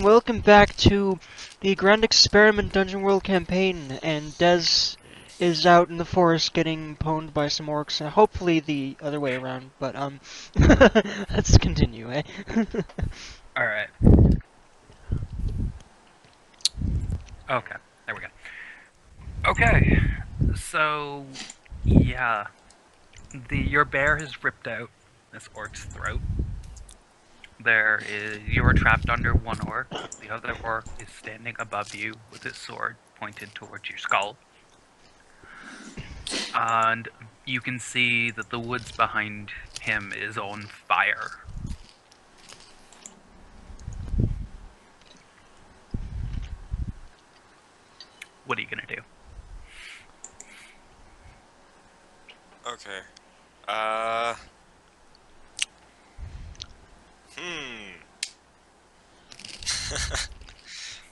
Welcome back to the Grand Experiment Dungeon World campaign, and Des is out in the forest getting pwned by some orcs, and hopefully the other way around, but, let's continue, eh? Alright. Okay, there we go. Okay, so, yeah. Your bear has ripped out this orc's throat. You are trapped under one orc. The other orc is standing above you with his sword pointed towards your skull. And you can see that the woods behind him is on fire. What are you gonna do? Okay. Uh.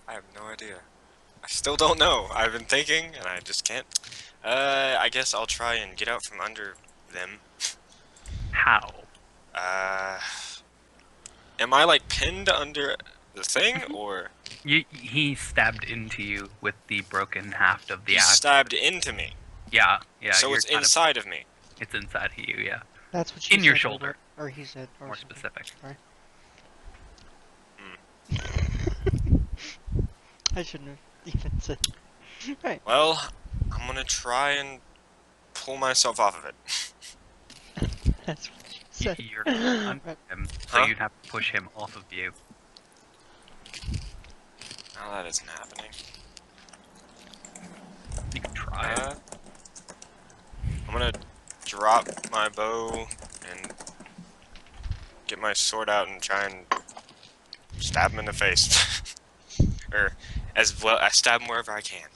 I have no idea. I still don't know. I've been thinking, and I just can't. I guess I'll try and get out from under them. How? Uh. Am I, like, pinned under the thing, or? He stabbed into you with the broken haft of the He axe. stabbed into me. Yeah. So You're it's inside of me. It's inside of you, yeah. That's what she In your said, shoulder. Or he said, or More something. specific. Sorry. I shouldn't have even said. Right. Well, I'm gonna try and pull myself off of it. That's what she said. You're under him, so Huh? you'd have to push him off of you. No, that isn't happening. You can try it. I'm gonna drop my bow and get my sword out and try and stab him in the face. Or as well, I stab him wherever I can.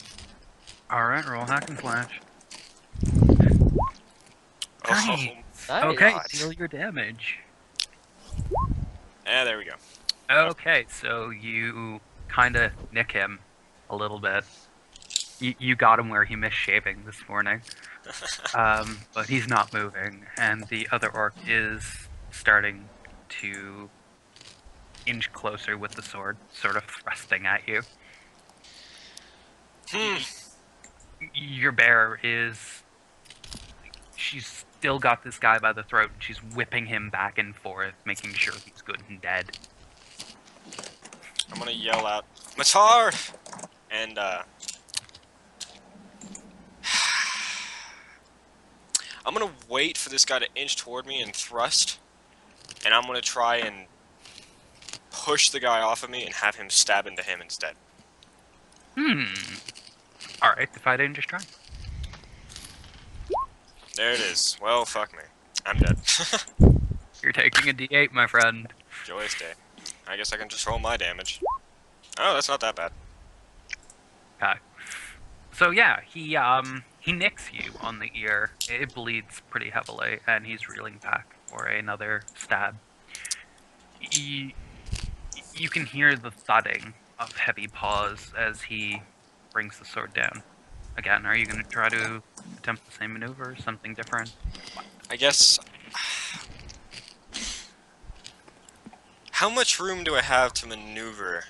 Alright, roll hack and slash. Oh, Nice. Nice. Okay, God. deal your damage. Yeah, there we go. Okay, so you kind of nick him a little bit. You got him where he missed shaving this morning. But he's not moving, and the other orc is starting to inch closer with the sword, sort of thrusting at you. Your bear is... She's still got this guy by the throat, and she's whipping him back and forth, making sure he's good and dead. I'm gonna yell out, Matar! And, I'm gonna wait for this guy to inch toward me and thrust, and I'm gonna try and push the guy off of me and have him stab into him instead. Alright, if I didn't just try. There it is. Well, fuck me. I'm dead. You're taking a d8, my friend. Joyous day. I guess I can just roll my damage. Oh, that's not that bad. Okay. So yeah, he nicks you on the ear. It bleeds pretty heavily, and he's reeling back for another stab. You can hear the thudding of heavy paws as he brings the sword down. Again, are you going to try to attempt the same maneuver, or something different? I guess... How much room do I have to maneuver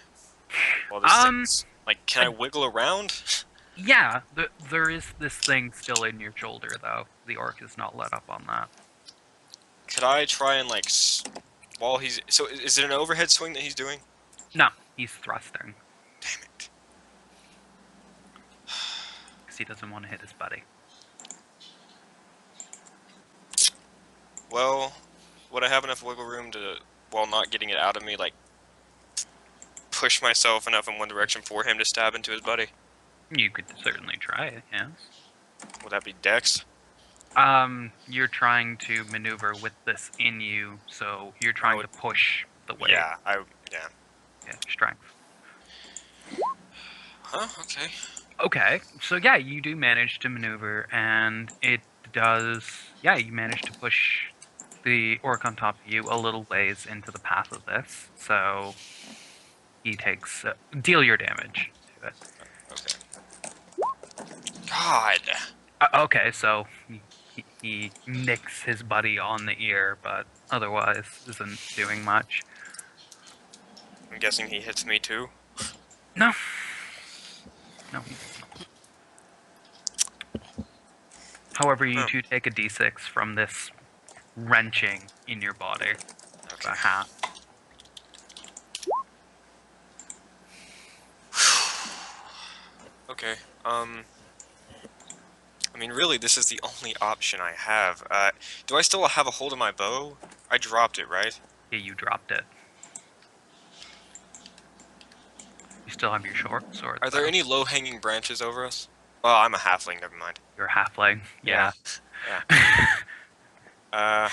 while this thing's... Like, can I wiggle around? Yeah, there is this thing still in your shoulder, though. The orc is not let up on that. Could I try and, like, while he's... So, is it an overhead swing that he's doing? No, he's thrusting, Damn it. because he doesn't want to hit his buddy. Well, would I have enough wiggle room to, while not getting it out of me, like, push myself enough in one direction for him to stab into his buddy? You could certainly try it, yes. Would that be Dex? You're trying to maneuver with this in you, so you're trying to push the way. Yeah, yeah. Yeah, strength. Huh, okay. Okay, so yeah, you do manage to maneuver, and it does... Yeah, you manage to push the orc on top of you a little ways into the path of this, so he takes... deal your damage to it. Okay. God! Okay, so he nicks his buddy on the ear, but otherwise isn't doing much. I'm guessing he hits me too. No. No. However, you two take a d6 from this wrenching in your body. Okay. A hat. Okay. I mean, really, this is the only option I have. Do I still have a hold of my bow? I dropped it, right? Yeah, you dropped it. You still have your short sword. Are there though. any low-hanging branches over us? Well, I'm a halfling, never mind. You're a halfling. Yeah. Can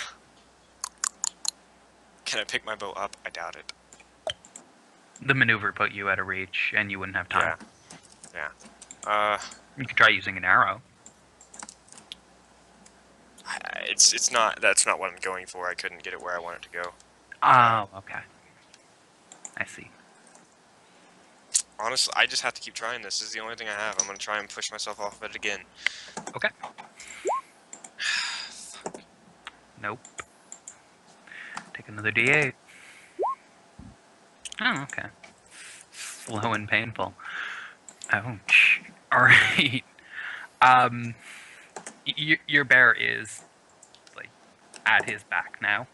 I pick my bow up? I doubt it. The maneuver put you out of reach, and you wouldn't have time. Yeah. You could try using an arrow. It's not. That's not what I'm going for. I couldn't get it where I want it to go. Oh, okay. I see. Honestly, I just have to keep trying this. This is the only thing I have. I'm gonna try and push myself off of it again. Okay. Nope. Take another d8. Oh, okay. Slow and painful. Ouch. Alright. Your bear is, like, at his back now.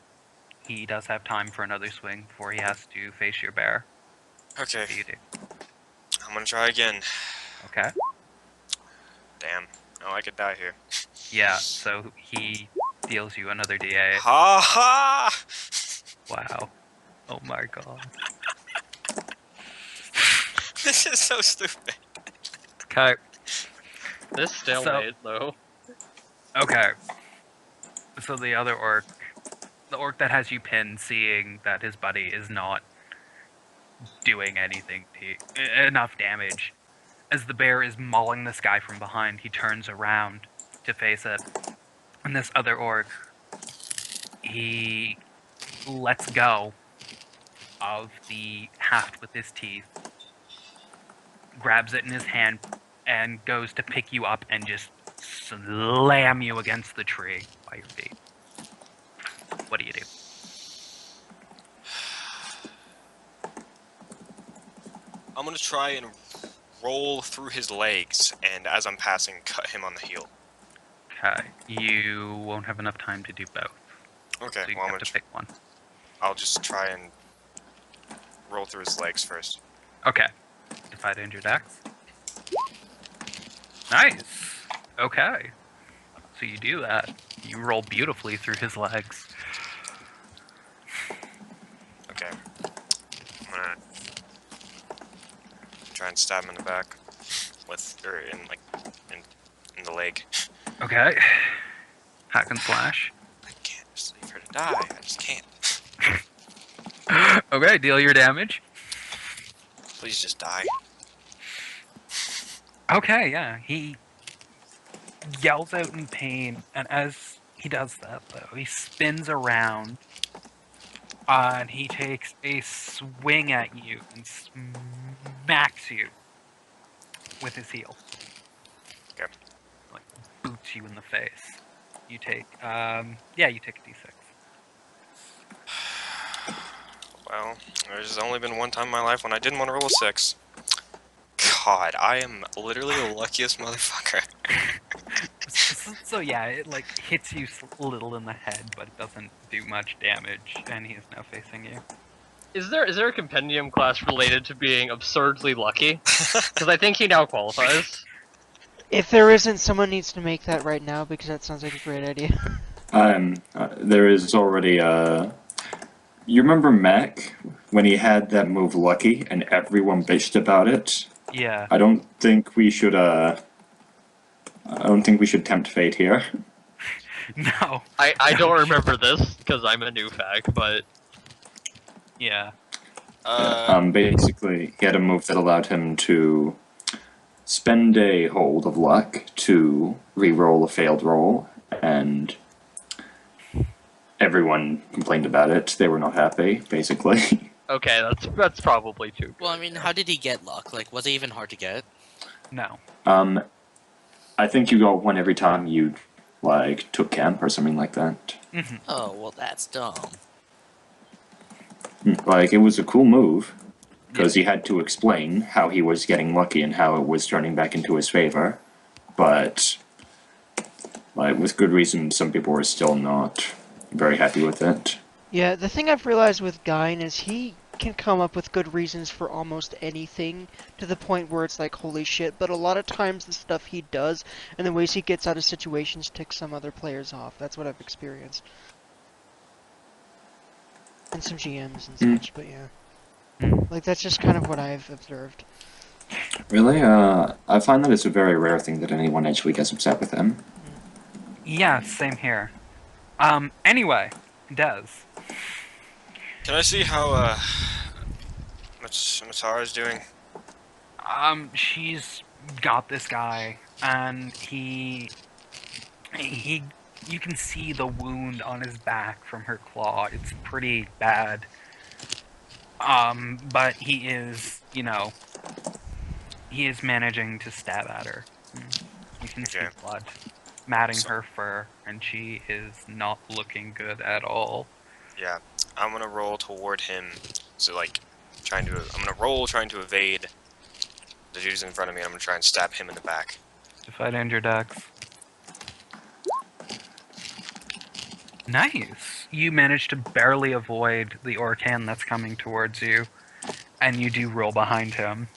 He does have time for another swing before he has to face your bear. Okay. What do you do? I'm gonna try again. Okay. Damn. Oh, I could die here. Yeah, so he deals you another d8. Ha ha! Wow. Oh my god. This is so stupid. Okay. This stalemate, though. Okay. So the other orc, the orc that has you pinned, seeing that his buddy is not doing anything to enough damage, as the bear is mauling this guy from behind, he turns around to face it. And this other orc, he lets go of the haft with his teeth, grabs it in his hand, and goes to pick you up and just slam you against the tree by your feet. What do you do? I'm gonna try and roll through his legs, and as I'm passing, cut him on the heel. Okay, you won't have enough time to do both. Okay, So you well, have to pick one. I'll just try and roll through his legs first. Okay. Divide into your dex. Nice. Okay. So you do that. You roll beautifully through his legs. Okay. I'm gonna try and stab him in the back or in the leg. Okay. Hack and slash. I can't just leave her to die. I just can't. Okay, deal your damage. Please just die. Okay, yeah. He yells out in pain, and as he does that, though, he spins around, and he takes a swing at you and smacks you with his heel. Okay. Like, boots you in the face. You take, you take a d6. Well, there's only been one time in my life when I didn't want to roll a 6. God, I am literally the luckiest motherfucker. So yeah, it like hits you a little in the head, but it doesn't do much damage, and he is now facing you. Is there a compendium class related to being absurdly lucky? Because I think he now qualifies. If there isn't, someone needs to make that right now because that sounds like a great idea. There is already you remember Mac when he had that move Lucky and everyone bitched about it? Yeah. I don't think we should tempt fate here. No. I don't remember this because I'm a new fag, but Yeah. Basically, he had a move that allowed him to spend a hold of luck to re-roll a failed roll, and everyone complained about it. They were not happy, basically. okay, that's probably too. Well, I mean, how did he get luck? Like, was it even hard to get? No. I think you got one every time you, like, took camp or something like that. Oh, well, that's dumb. Like, it was a cool move. because he had to explain how he was getting lucky and how it was turning back into his favor. But, like, with good reason, some people were still not very happy with it. Yeah, the thing I've realized with Gyn is he can come up with good reasons for almost anything to the point where it's like, holy shit, but a lot of times the stuff he does and the ways he gets out of situations ticks some other players off. That's what I've experienced. And some GMs and such, but yeah. Like, that's just kind of what I've observed. Really? I find that it's a very rare thing that anyone actually gets upset with him. Yeah, same here. Anyway, Des. Can I see how Matara's doing? She's got this guy, and he, you can see the wound on his back from her claw. It's pretty bad. But he is, you know, he is managing to stab at her. You can see Okay. blood matting her fur, and she is not looking good at all. Yeah, I'm gonna roll toward him. So like, I'm gonna roll trying to evade the dude's in front of me. I'm gonna try and stab him in the back. Defy danger dex. Nice. You managed to barely avoid the Orcan that's coming towards you, and you do roll behind him.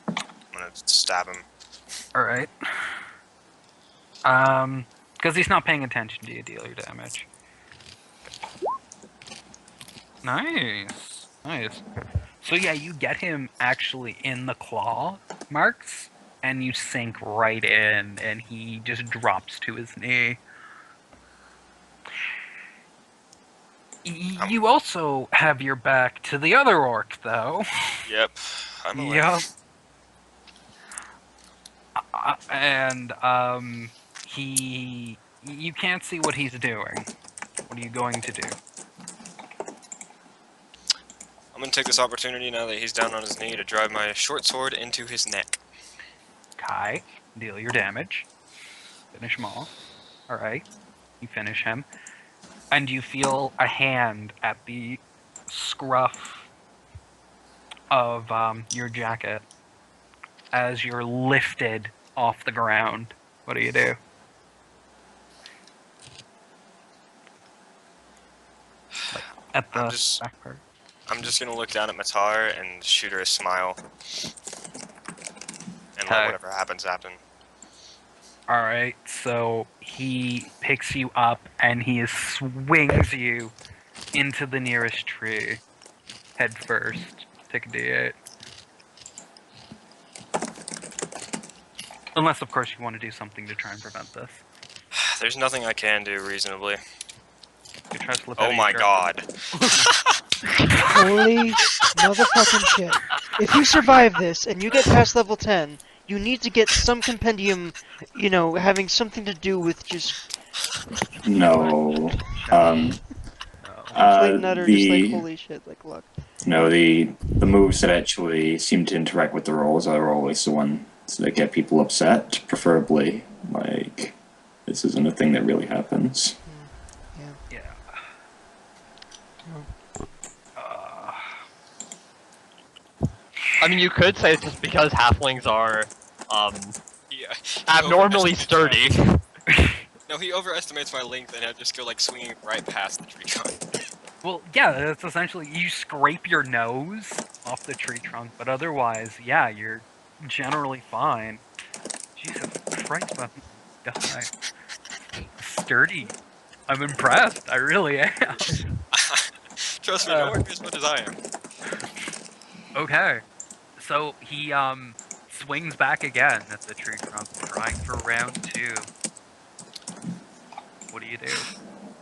I'm gonna stab him. Alright. Because he's not paying attention to you, deal your damage. Nice. Nice. So yeah, you get him actually in the claw marks, and you sink right in, and he just drops to his knee. You also have your back to the other orc, though. Yep, I'm aware. Yep. And, you can't see what he's doing. What are you going to do? I'm gonna take this opportunity now that he's down on his knee to drive my short sword into his neck. Kai, deal your damage. Finish him off. Alright. You finish him. And you feel a hand at the scruff of your jacket as you're lifted off the ground. What do you do? Like, at the back part. I'm just gonna look down at Matar and shoot her a smile. And Okay. let whatever happens happen. Alright, so he picks you up and he swings you into the nearest tree. Head first. Take a d8. Unless, of course, you want to do something to try and prevent this. There's nothing I can do reasonably. You try to slip out Oh of my your- god. Holy motherfucking shit. If you survive this and you get past level 10, you need to get some compendium, you know, having something to do with just No. complete nutter, just like The holy shit, like luck. no, the moves that actually seem to interact with the rolls are always the ones that get people upset. Preferably, like, this isn't a thing that really happens. Yeah. I mean, you could say it's just because halflings are Yeah. abnormally sturdy. No, he overestimates my length and I just go like swinging right past the tree trunk. Well, yeah, that's essentially, you scrape your nose off the tree trunk, but otherwise, yeah, you're generally fine. Jesus Christ, man. Die. Sturdy. I'm impressed, I really am. Trust me, don't work as much as I am. Okay. So he swings back again at the tree trunk, trying for round 2. What do you do?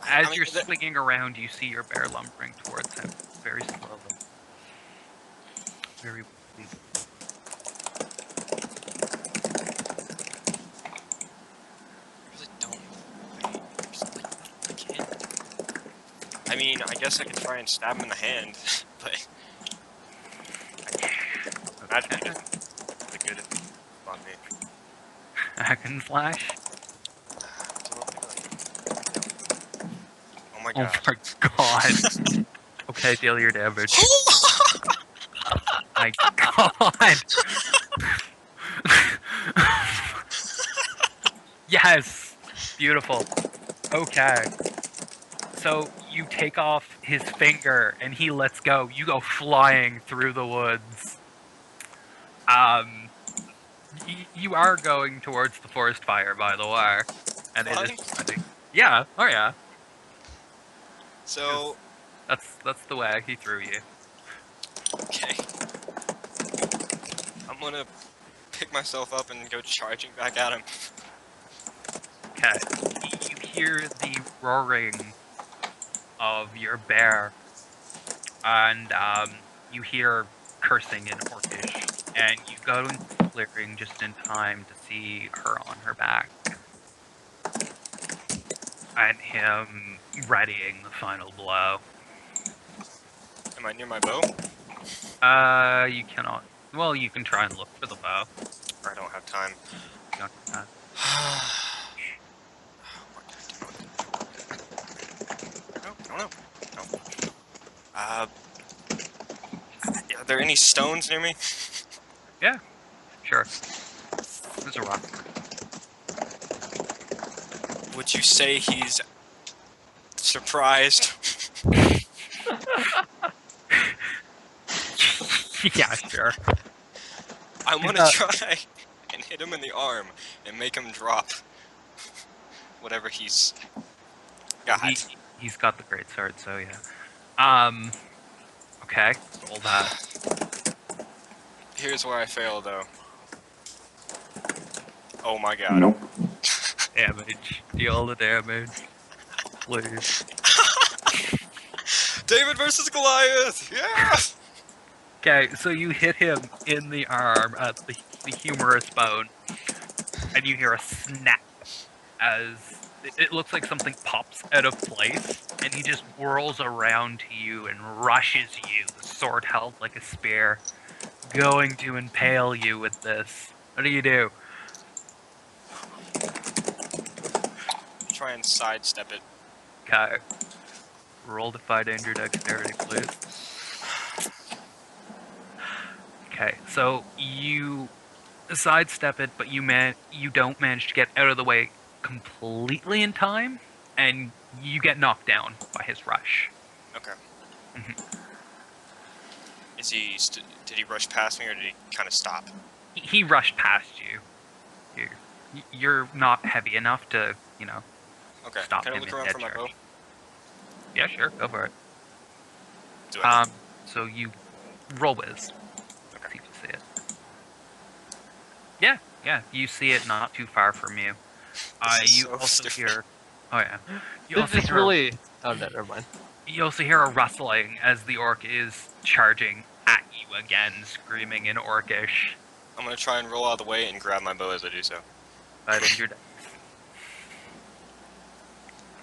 As you're swinging around, you see your bear lumbering towards him, very slowly. Very weakly. I really don't know. I can't. I mean, I guess I could try and stab him in the hand, but imagine he doesn't the good on me. Hack and slash? Oh my Oh god. my god. Okay, deal your damage. my god! Yes! Beautiful. Okay. So you take off his finger and he lets go. You go flying through the woods. You are going towards the forest fire, by the way. And it Flying? is funny. Yeah, oh yeah. So, That's the way he threw you. okay. I'm gonna pick myself up and go charging back at him. Okay. You hear the roaring of your bear, and you hear cursing in Orcish, and you go into the clearing just in time to see her on her back, and him readying the final blow. Am I near my bow? You cannot. Well, you can try and look for the bow. Or I don't have time. You don't have that. No. Are there any stones near me? Yeah, sure. There's a rock. Would you say he's surprised? Yeah, sure. I want to try and hit him in the arm and make him drop whatever he's got. He's got the great sword, so yeah. Okay, roll that. Here's where I fail, though. Oh my god. Nope. Damage. Deal the damage. Please. David versus Goliath! Yeah! Okay, so you hit him in the arm at the humerus bone, and you hear a snap as it looks like something pops out of place, and he just whirls around to you and rushes you, the sword held like a spear, going to impale you with this. What do? Try and sidestep it. Okay. Roll to fight danger dexterity, please. Okay, so you sidestep it, but you don't manage to get out of the way completely in time, and you get knocked down by his rush. Okay. Mhm. Is he? Did he rush past me, or did he kind of stop? He rushed past you. You're not heavy enough to, Okay. Stop Can I him look in around dead for my bow? charge. Yeah, sure, go for it. Do I? So you roll whiz. Okay. See if you see it. Yeah, you see it not too far from you. This is You so also stupid. hear. Oh yeah. You This also is hear. really. Oh, no, never mind. You also hear a rustling as the orc is charging at you again, screaming in Orcish. I'm gonna try and roll out of the way and grab my bow as I do so. Fighting your death.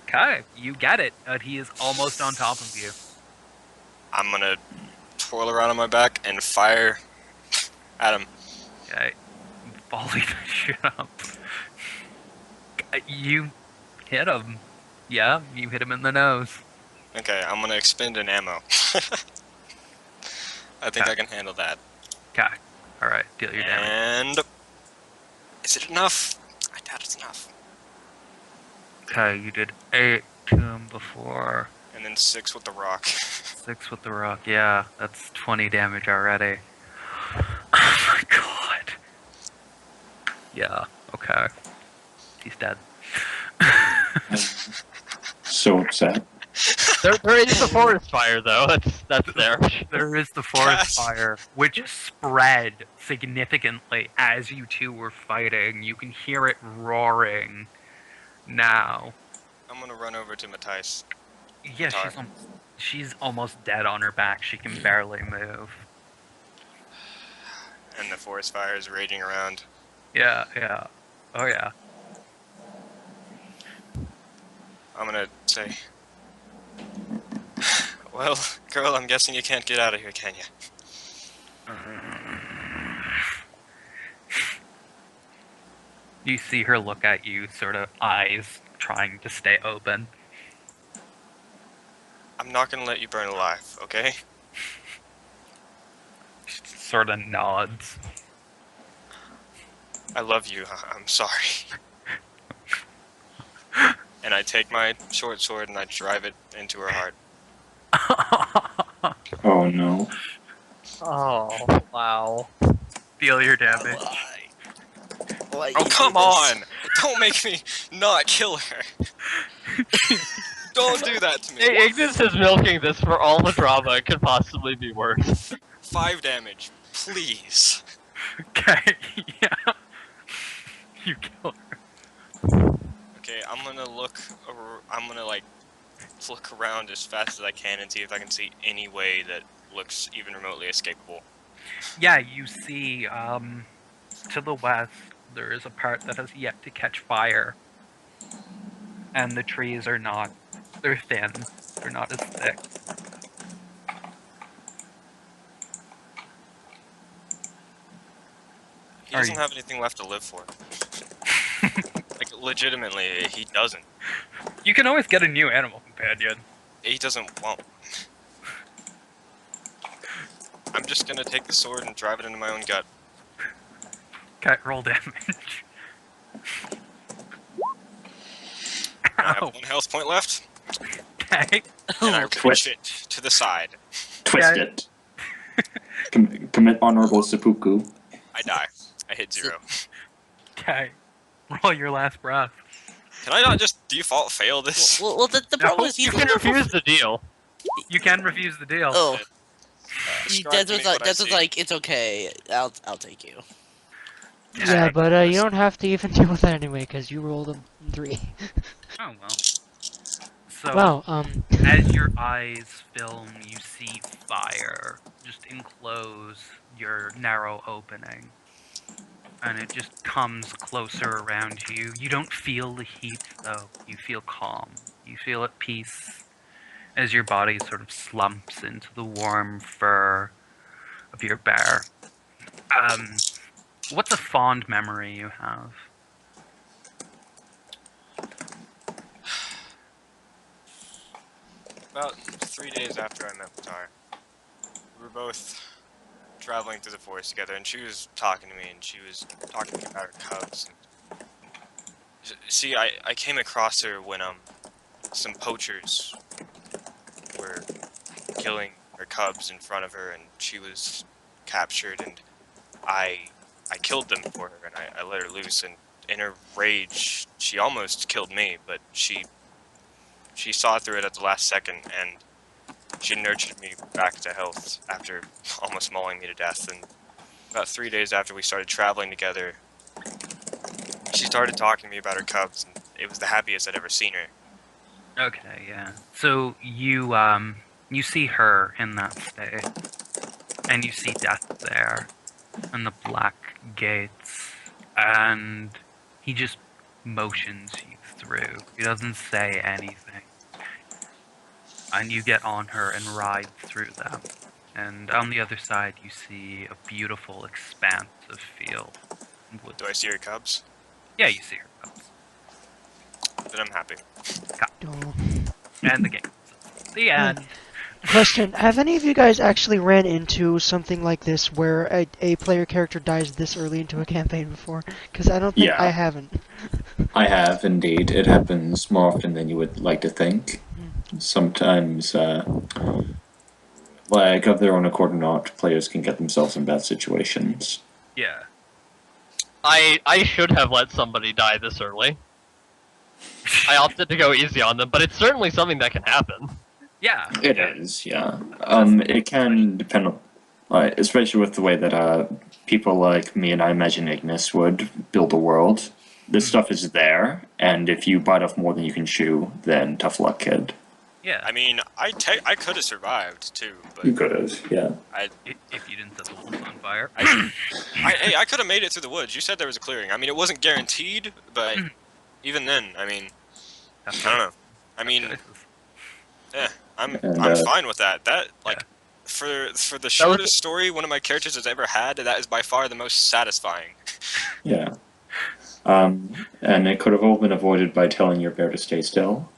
Okay, you get it. He is almost on top of you. I'm gonna twirl around on my back and fire at him. Okay, volley the shit up. You hit him. Yeah, you hit him in the nose. Okay, I'm gonna expend an ammo. I think Okay. I can handle that. Okay, alright, deal your damage. And is it enough? I doubt it's enough. Okay, you did 8 to him before. And then 6 with the rock. 6 with the rock, yeah, that's 20 damage already. Oh my god. Yeah, okay. He's dead. So upset. There is a forest fire, though. That's there. There is the forest Yes. fire, which spread significantly as you two were fighting. You can hear it roaring now. I'm gonna run over to Matthijs. Yeah, Tar. she's almost dead on her back. She can barely move. And the forest fire is raging around. Yeah. Oh yeah. I'm gonna say, well, girl, I'm guessing you can't get out of here, can you? You see her look at you, sort of eyes trying to stay open. I'm not gonna let you burn alive, okay? sort of nods. I love you. I'm sorry. And I take my short sword and I drive it into her heart. Oh no. Oh, wow. Feel your damage. Why Oh, you do come this? on! Don't make me not kill her. Don't do that to me. Ignis is milking this for all the drama it could possibly be worth. 5 damage, please. Okay, yeah. You kill her. Okay, I'm gonna look. I'm gonna like look around as fast as I can and see if I can see any way that looks even remotely escapable. Yeah, you see, to the west, there is a part that has yet to catch fire. And the trees are not, they're thin, they're not as thick. He doesn't have anything left to live for. Like, legitimately, he doesn't. You can always get a new animal companion. He doesn't want. I'm just gonna take the sword and drive it into my own gut. Okay, roll damage. I have Ow. 1 health point left, Okay. and I Twist. push it to the side. Twist Yeah. it. Commit honorable seppuku. I die. I hit 0. Okay. Roll your last breath. Can I not just default fail this? Well, the No, problem is You he's can gonna refuse the deal. You can refuse the deal. Oh, Describe to me what I Dez was see. like, it's okay. I'll take you. Yeah, but you don't have to even deal with that anyway, because you rolled a 3. Oh well. So, Wow, as your eyes film, you see fire just enclose your narrow opening. And it just comes closer around you. You don't feel the heat, though. You feel calm. You feel at peace as your body sort of slumps into the warm fur of your bear. What's a fond memory you have? About 3 days after I met Matar, we were both traveling through the forest together, and she was talking to me, and she was talking to me about her cubs. See, I came across her when some poachers were killing her cubs in front of her, and she was captured, and I killed them for her, and I let her loose, and in her rage, she almost killed me, but she saw through it at the last second, and she nurtured me back to health after almost mauling me to death. And about 3 days after we started traveling together, she started talking to me about her cubs, and it was the happiest I'd ever seen her. Okay, yeah. So you see her in that state, and you see death there, and the black gates, and he just motions you through. He doesn't say anything. And you get on her and ride through them. And on the other side, you see a beautiful expanse of field. And wood. Do I see her cubs? Yeah, you see her cubs. Then I'm happy. And the game. The end. question, have any of you guys actually ran into something like this where a player character dies this early into a campaign before? Because I don't think Yeah. I haven't. I have indeed. It happens more often than you would like to think. Sometimes, like of their own accord or not, players can get themselves in bad situations. Yeah. I should have let somebody die this early. I opted to go easy on them, but it's certainly something that can happen. Yeah. It is, yeah. It can depend on, especially with the way that people like me and I imagine Ignis would build a world. This stuff is there, and if you bite off more than you can chew, then tough luck, kid. Yeah. I mean, I could have survived too, but You could have, yeah. If you didn't set the wolves on fire. Hey, I could have made it through the woods. You said there was a clearing. I mean, it wasn't guaranteed, but even then, I mean, I don't know. I mean, yeah, I'm fine with that. That like for the shortest story one of my characters has ever had, that is by far the most satisfying. Yeah. And it could have all been avoided by telling your bear to stay still.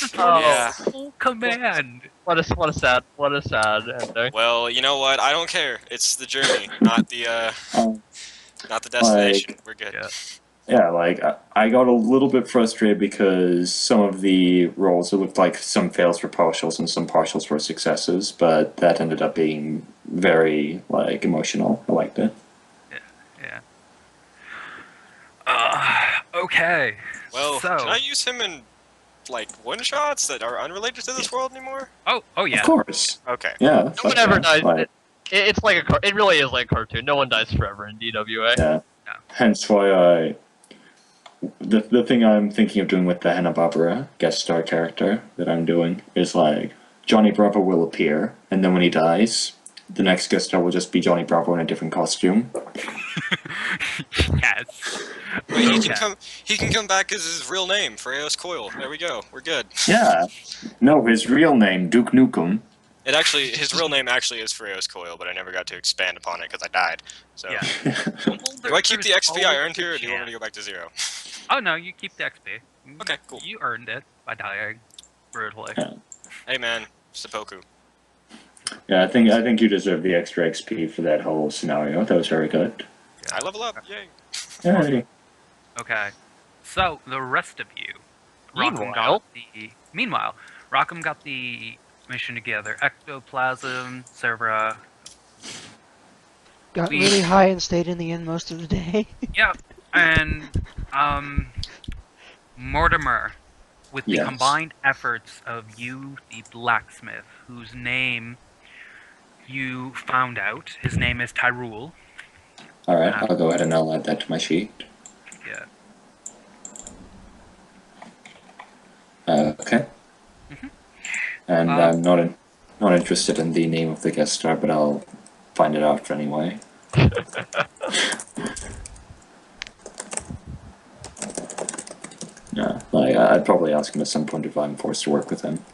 This is Oh. Yeah. full command. What a sad ending. Well, you know what? I don't care. It's the journey, not the Um, not the destination. Like- We're good. Yeah. Yeah, like I got a little bit frustrated because some of the roles, it looked like some fails were partials and some partials were successes, but that ended up being very like emotional. I liked it. Yeah. Okay. Well, So- can I use him in like one shots that are unrelated to this world anymore? Oh yeah. Of course. Okay. Yeah. No fuck one ever yeah. dies. Like, It's like it really is like a cartoon. No one dies forever in DWA. yeah. No. Hence why the thing I'm thinking of doing with the Hanna-Barbera guest star character that I'm doing is like Johnny Bravo will appear, and then when he dies, the next guest star will just be Johnny Bravo in a different costume. Yes. Wait, he Okay. can come back as his real name, Freos Coil. There we go. We're good. Yeah. No, his real name, Duke Nukem. His real name actually is Freos Coil, but I never got to expand upon it because I died. So, Yeah. do I keep the XP I earned here, or do you want me to go back to 0? Oh no, you keep the XP. Okay, cool. You earned it by dying brutally. Yeah. Hey man, seppuku. Yeah, I think you deserve the extra XP for that whole scenario. That was very good. I level up. Yay. Alrighty. Okay. So the rest of you, Meanwhile? Rockham got the mission together. Ectoplasm, Cervera. Got We- really high and stayed in the end most of the day. Yeah, and Mortimer, with the Yes. combined efforts of you, the blacksmith, whose name you found out. His name is Tyrul. Alright, I'll go ahead and I'll add that to my sheet. Yeah. Okay. Mhm. And I'm not interested in the name of the guest star, but I'll find it out anyway. Yeah, like I'd probably ask him at some point if I'm forced to work with him.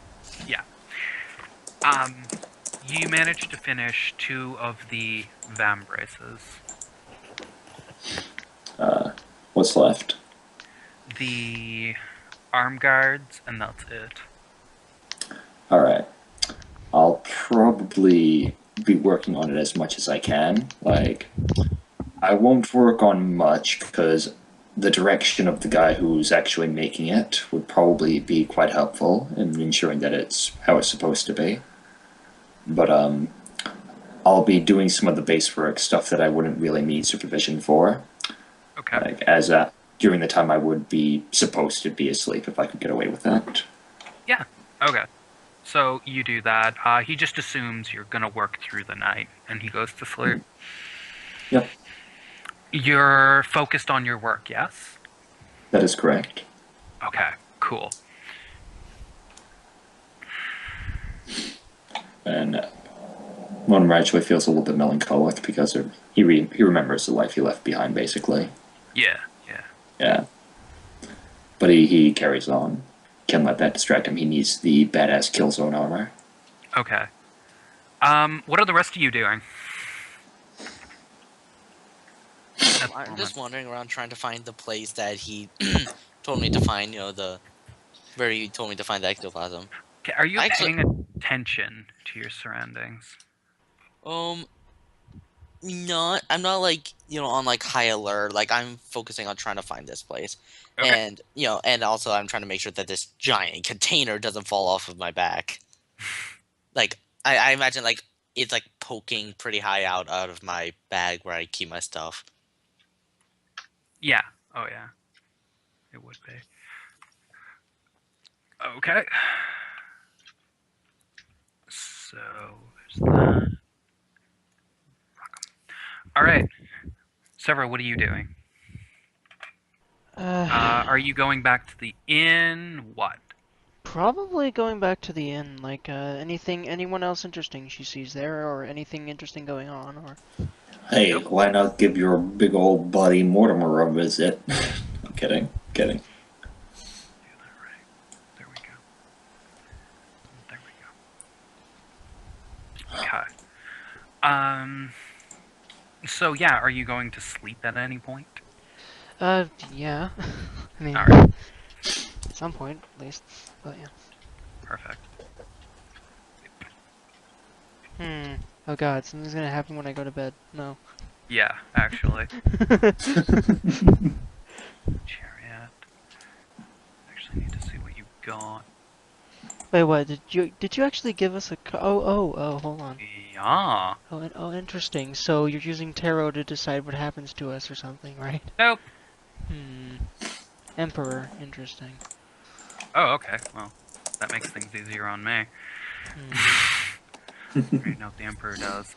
You managed to finish 2 of the Vambraces. What's left? The arm guards, and that's it. Alright. I'll probably be working on it as much as I can. Like, I won't work on much because the direction of the guy who's actually making it would probably be quite helpful in ensuring that it's how it's supposed to be. But I'll be doing some of the base work stuff that I wouldn't really need supervision for. Okay. Like as during the time I would be supposed to be asleep if I could get away with that. Okay. So you do that. He just assumes you're gonna work through the night, and he goes to sleep. Yep. You're focused on your work, yes? That is correct. Okay, cool. And Mortimer actually feels a little bit melancholic because he remembers the life he left behind, basically. Yeah. Yeah. But he carries on. Can't let that distract him. He needs the badass Killzone armor. Okay. What are the rest of you doing? At the I'm just moment? wandering around trying to find the place that he told me to find. Where he told me to find the ectoplasm. Okay, are you Actually- paying attention to your surroundings? Not. I'm not like on like high alert. Like I'm focusing on trying to find this place, Okay. and and also I'm trying to make sure that this giant container doesn't fall off of my back. Like I imagine like it's like poking pretty high out of my bag where I keep my stuff. Yeah. Oh, yeah. It would be. Okay. So, there's that. Alright. Severa, what are you doing? Are you going back to the inn? What? Probably going back to the inn. Like anyone else interesting she sees there, or anything interesting going on, or. Hey, why not give your big old buddy Mortimer a visit? I'm kidding. Do that right. There we go. There we go. Okay. So yeah, are you going to sleep at any point? Yeah. I mean, Alright. at some point, at least. But yeah. Perfect. Oh god, something's gonna happen when I go to bed. No. Yeah, actually. Chariot. Actually need to see what you got. Wait, what? Did you actually give us a oh, hold on. Yeah. Oh, interesting. So you're using tarot to decide what happens to us or something, right? Nope. Emperor, interesting. Oh, okay. Well, that makes things easier on me. Right now, the Emperor does.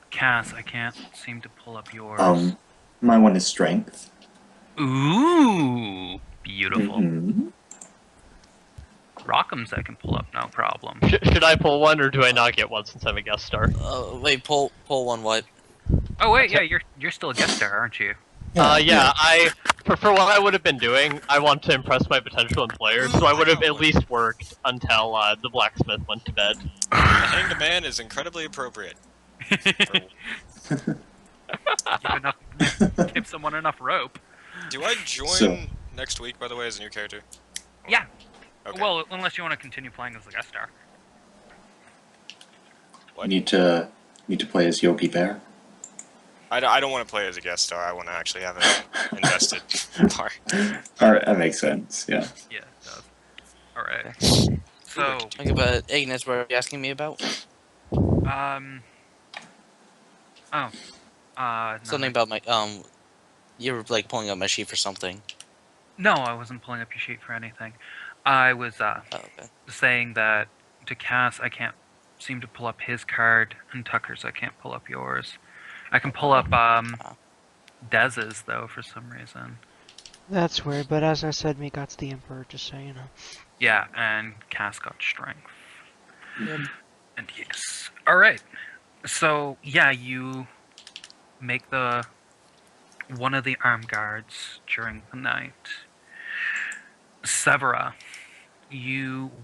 Cass, I can't seem to pull up yours. My one is strength. Ooh, beautiful. Mm-hmm. Rockham's I can pull up, no problem. Should I pull one, or do I not get one since I'm a guest star? Wait, pull one what? Oh wait, yeah, you're still a guest star, aren't you? Yeah, for what I would have been doing, I want to impress my potential employers, so I would have at least worked until the blacksmith went to bed. The hanged man is incredibly appropriate. Give someone enough rope. Do I join So- next week, by the way, as a new character? Yeah. Okay. Well, unless you want to continue playing as the guest star. What? Need to play as Yogi Bear. I don't want to play as a guest star. I want to actually have an invested part. All right, that makes sense. Yeah. Yeah, it does. All right. Okay. So, Okay, but Ignis, what are you asking me about? no, Something about my you were like pulling up my sheet for something. No, I wasn't pulling up your sheet for anything. I was Oh, okay. saying that to Cass, I can't seem to pull up his card, and Tucker's, I can't pull up yours. I can pull up Dez's though for some reason. That's weird, but as I said, me got's the Emperor, just so you know. Yeah, and Cass got strength. Yep. And yes. All right. So yeah, you make one of the armed guards during the night. Severa,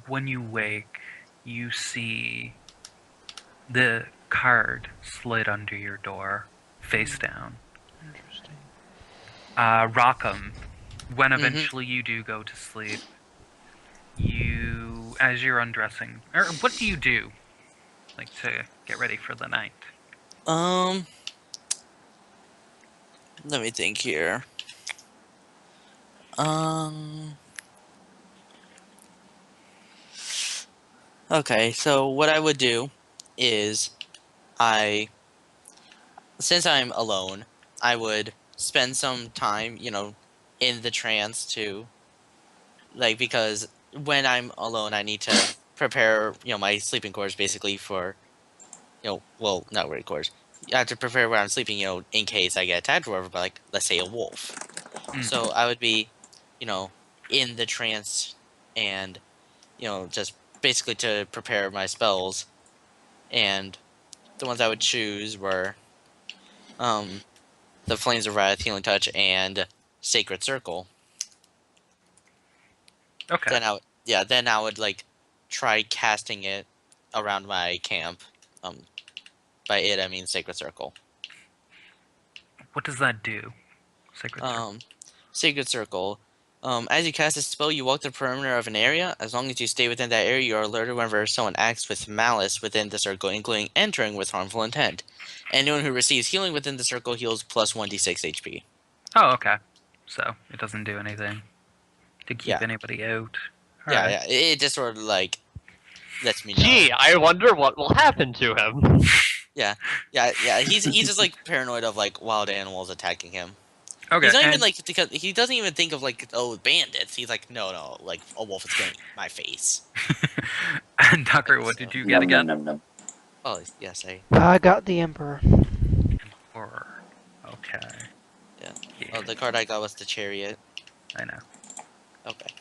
when you wake, you see the card slid under your door, face down. Interesting. Rockham, when eventually you do go to sleep, as you're undressing, or what do you do, like to get ready for the night? Let me think here. Okay, so what I would do is since I'm alone, I would spend some time, in the trance to, because when I'm alone, I need to prepare, my sleeping quarters basically for, well, not really quarters. I have to prepare where I'm sleeping, in case I get attacked or whatever, but let's say a wolf. So I would be, in the trance and, just basically to prepare my spells. And the ones I would choose were, the Flames of Wrath, Healing Touch, and Sacred Circle. Okay. Then I would try casting it around my camp. By it I mean Sacred Circle. What does that do? Sacred Circle. Sacred Circle. As you cast this spell, you walk the perimeter of an area. As long as you stay within that area, you are alerted whenever someone acts with malice within the circle, including entering with harmful intent. Anyone who receives healing within the circle heals plus 1d6 HP. Oh, okay. So it doesn't do anything to keep Yeah. anybody out. Yeah, Alright. yeah. It just sort of lets me know. Gee, I wonder what will happen to him. Yeah. He's just paranoid of wild animals attacking him. Okay. He's not and- even because he doesn't even think of bandits. He's no, a wolf is gonna eat my face. And Tucker, what did you get again? Num. Oh yes, I got the Emperor. Horror. Okay. Yeah. Yeah, Oh, the card I got was the Chariot. I know. Okay.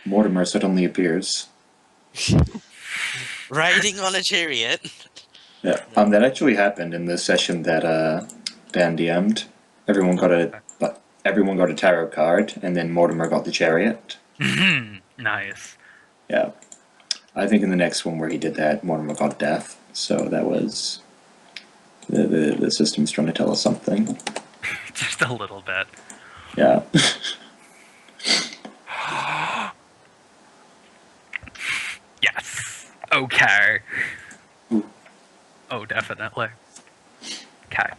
Mortimer suddenly appears. Riding on a chariot. Yeah. That actually happened in the session that Dan DM'd. Everyone got a tarot card, and then Mortimer got the chariot. Nice. Yeah. I think in the next one where he did that, Mortimer got death. So that was the system's trying to tell us something. Just a little bit. Yeah. Okay. Ooh. Oh, definitely. Okay.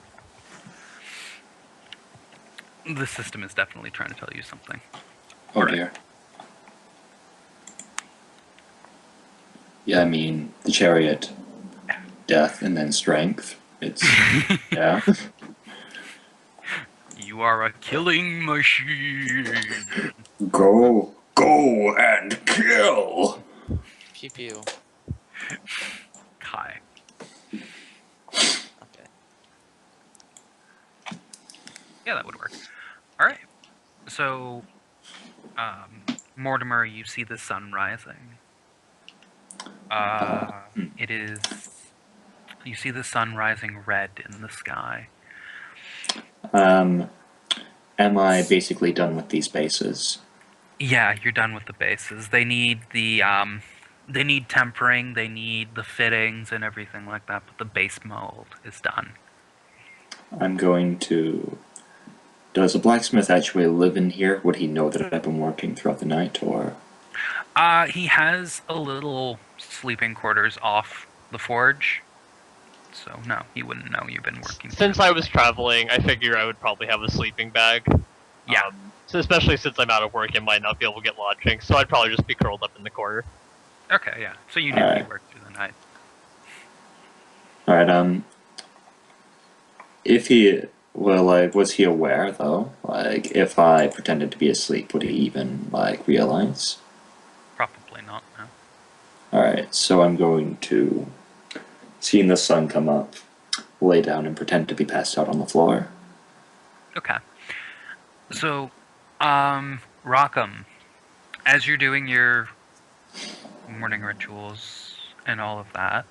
The system is definitely trying to tell you something. Oh Alright. dear. Yeah, I mean, the chariot, death, and then strength. It's, yeah. You are a killing machine. Go and kill! Pew pew. Kai. Okay. Yeah, that would work. All right. So, Mortimer, you see the sun rising. It is. You see the sun rising red in the sky. Am I basically done with these bases? Yeah, you're done with the bases. They need they need tempering, they need the fittings and everything like that, but the base mold is done. I'm going to... Does a blacksmith actually live in here? Would he know that I've been working throughout the night, or... He has a little sleeping quarters off the forge. So no, he wouldn't know you've been working. Since I was traveling, I figure I would probably have a sleeping bag. Yeah. So especially since I'm out of work, it might not be able to get lodging, so I'd probably just be curled up in the corner. Okay, yeah. So you knew he Alright. worked through the night. Alright, if he... Well, like, was he aware, though? Like, if I pretended to be asleep, would he even, like, realize? Probably not, no. Alright, so I'm going to... Seeing the sun come up, lay down and pretend to be passed out on the floor. Okay. So, Rockham, as you're doing your morning rituals and all of that,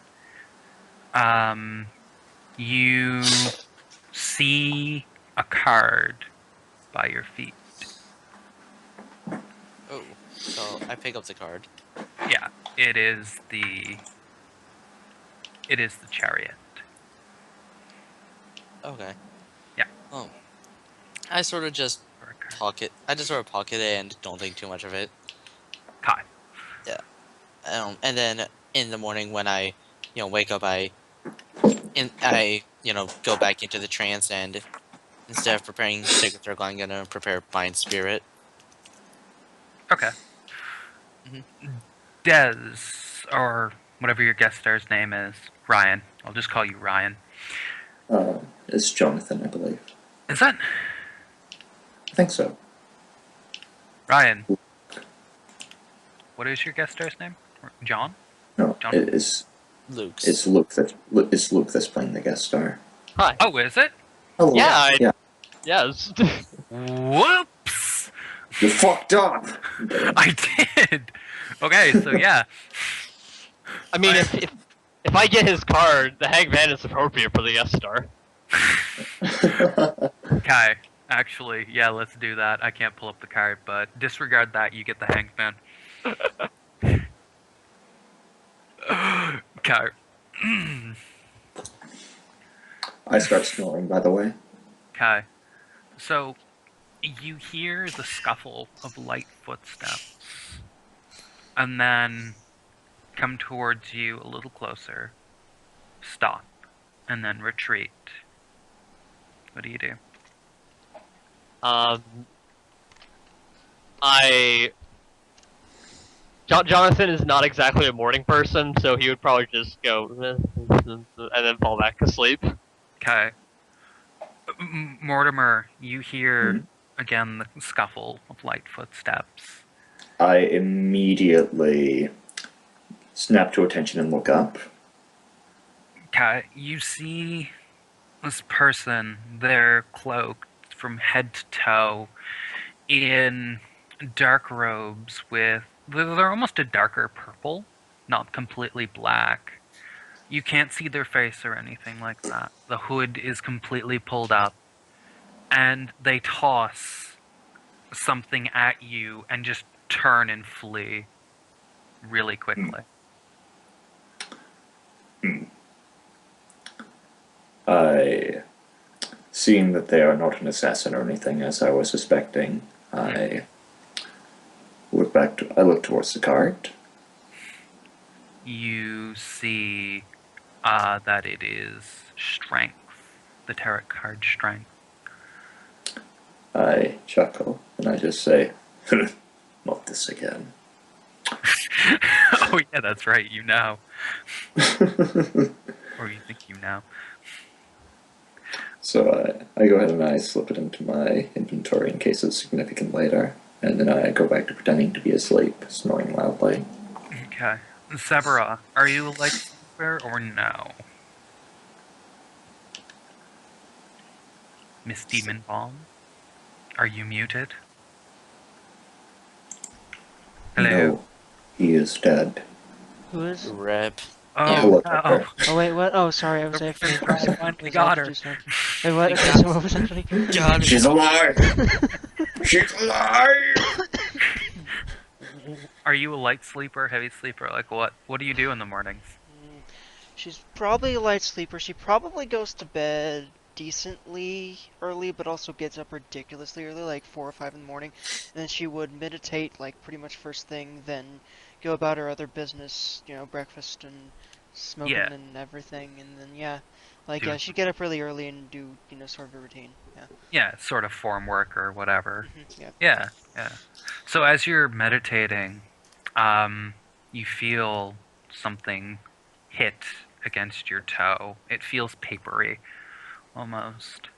you see a card by your feet. Oh, so I pick up the card. Yeah, it is the chariot. Okay. Yeah. Oh. I sort of just Or a card. pocket. I just sort of pocket it and don't think too much of it. Kai. And then in the morning when I, wake up, I go back into the trance, and instead of preparing Sacred Circle, I'm gonna prepare Mind Spirit. Okay. Mhm. Des, or whatever your guest star's name is, Ryan. I'll just call you Ryan. It's Jonathan, I believe. Is that I think so. Ryan? What is your guest star's name? John? No, John? it's Luke's. Luke that's playing the guest star. Hi. Oh, is it? Hello. Yeah, yeah. Yes. Whoops! You fucked up. I did. Okay, so yeah. I mean, if I get his card, the Hangman is appropriate for the guest star. Kai, actually, yeah, let's do that. I can't pull up the card, but disregard that. You get the Hangman. Kai. I start snoring, by the way. Okay. So, you hear the scuffle of light footsteps, and then come towards you a little closer, stop, and then retreat. What do you do? Jonathan is not exactly a morning person, so he would probably just go and then fall back asleep. Okay. Mortimer, you hear Mhm. again the scuffle of light footsteps. I immediately snap to attention and look up. Okay, you see this person, they're cloaked from head to toe in dark robes with, they're almost a darker purple, not completely black. You can't see their face or anything like that. The hood is completely pulled up, and they toss something at you and just turn and flee really quickly. I, seeing that they are not an assassin or anything, as I was suspecting, I look towards the card. you see that it is strength, the tarot card strength. I chuckle and I just say, not this again. Oh yeah, that's right. You know, or you think you know. So I go ahead and I slip it into my inventory in case it's significant later, and then I go back to pretending to be asleep, snoring loudly. Okay, Severa, are you a light sleeper or no? Miss Demon Bomb, are you muted? Hello. No, he is dead. Who is? Rip. Oh Hello, no! Tucker. Oh wait, what? Oh, sorry, I was The actually Reaper finally was got her. introduced now. Wait, what? We Okay, got so what was happening? God, She's alive! She's alive! Are you a light sleeper, heavy sleeper? Like what? What do you do in the mornings? She's probably a light sleeper. She probably goes to bed decently early, but also gets up ridiculously early, like 4 or 5 in the morning. And then she would meditate, like, pretty much first thing, then go about her other business, you know, breakfast and smoking Yeah. and everything. And then, yeah, like, Do- yeah, she'd get up really early and do, you know, sort of a routine. Yeah. Yeah, sort of form work or whatever. Yeah. Yeah, yeah. So as you're meditating, you feel something hit against your toe. It feels papery, almost.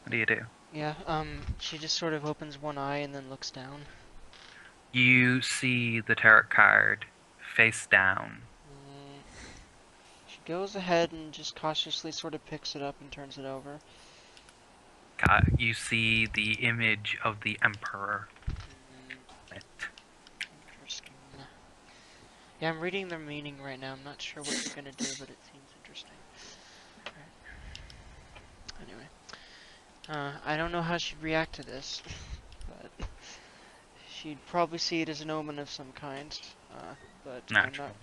What do you do? Yeah, she just sort of opens one eye and then looks down. You see the tarot card face down. She goes ahead and just cautiously sort of picks it up and turns it over. You see the image of the Emperor. Interesting. Yeah, I'm reading the meaning right now. I'm not sure what you're gonna do, but it seems interesting. Right. Anyway, I don't know how she'd react to this, but she'd probably see it as an omen of some kind. But I'm Natural. not.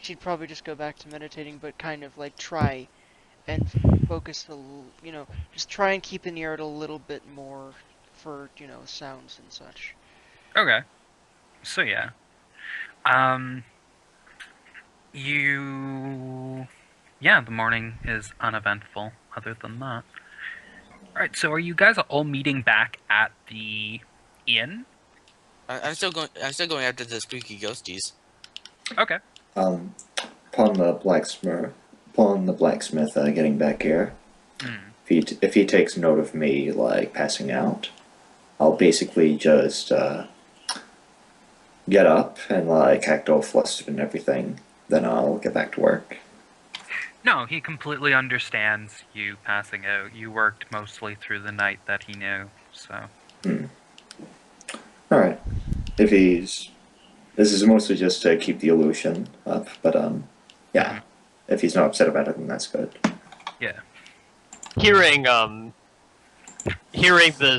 She'd probably just go back to meditating, but kind of like try and focus you know, just try and keep an ear out a little bit more for, you know, sounds and such. Okay. So yeah. Yeah, the morning is uneventful other than that. Alright, so are you guys all meeting back at the inn? I'm still going. I'm still going after the spooky ghosties. Okay. Upon the blacksmith getting back here, Hmm. if he takes note of me like passing out, I'll basically just get up and like act all flustered and everything. Then I'll get back to work. No, he completely understands you passing out. You worked mostly through the night that he knew, so. All right. If he's, this is mostly just to keep the illusion up, but yeah. If he's not upset about it, then that's good. Yeah. Hearing the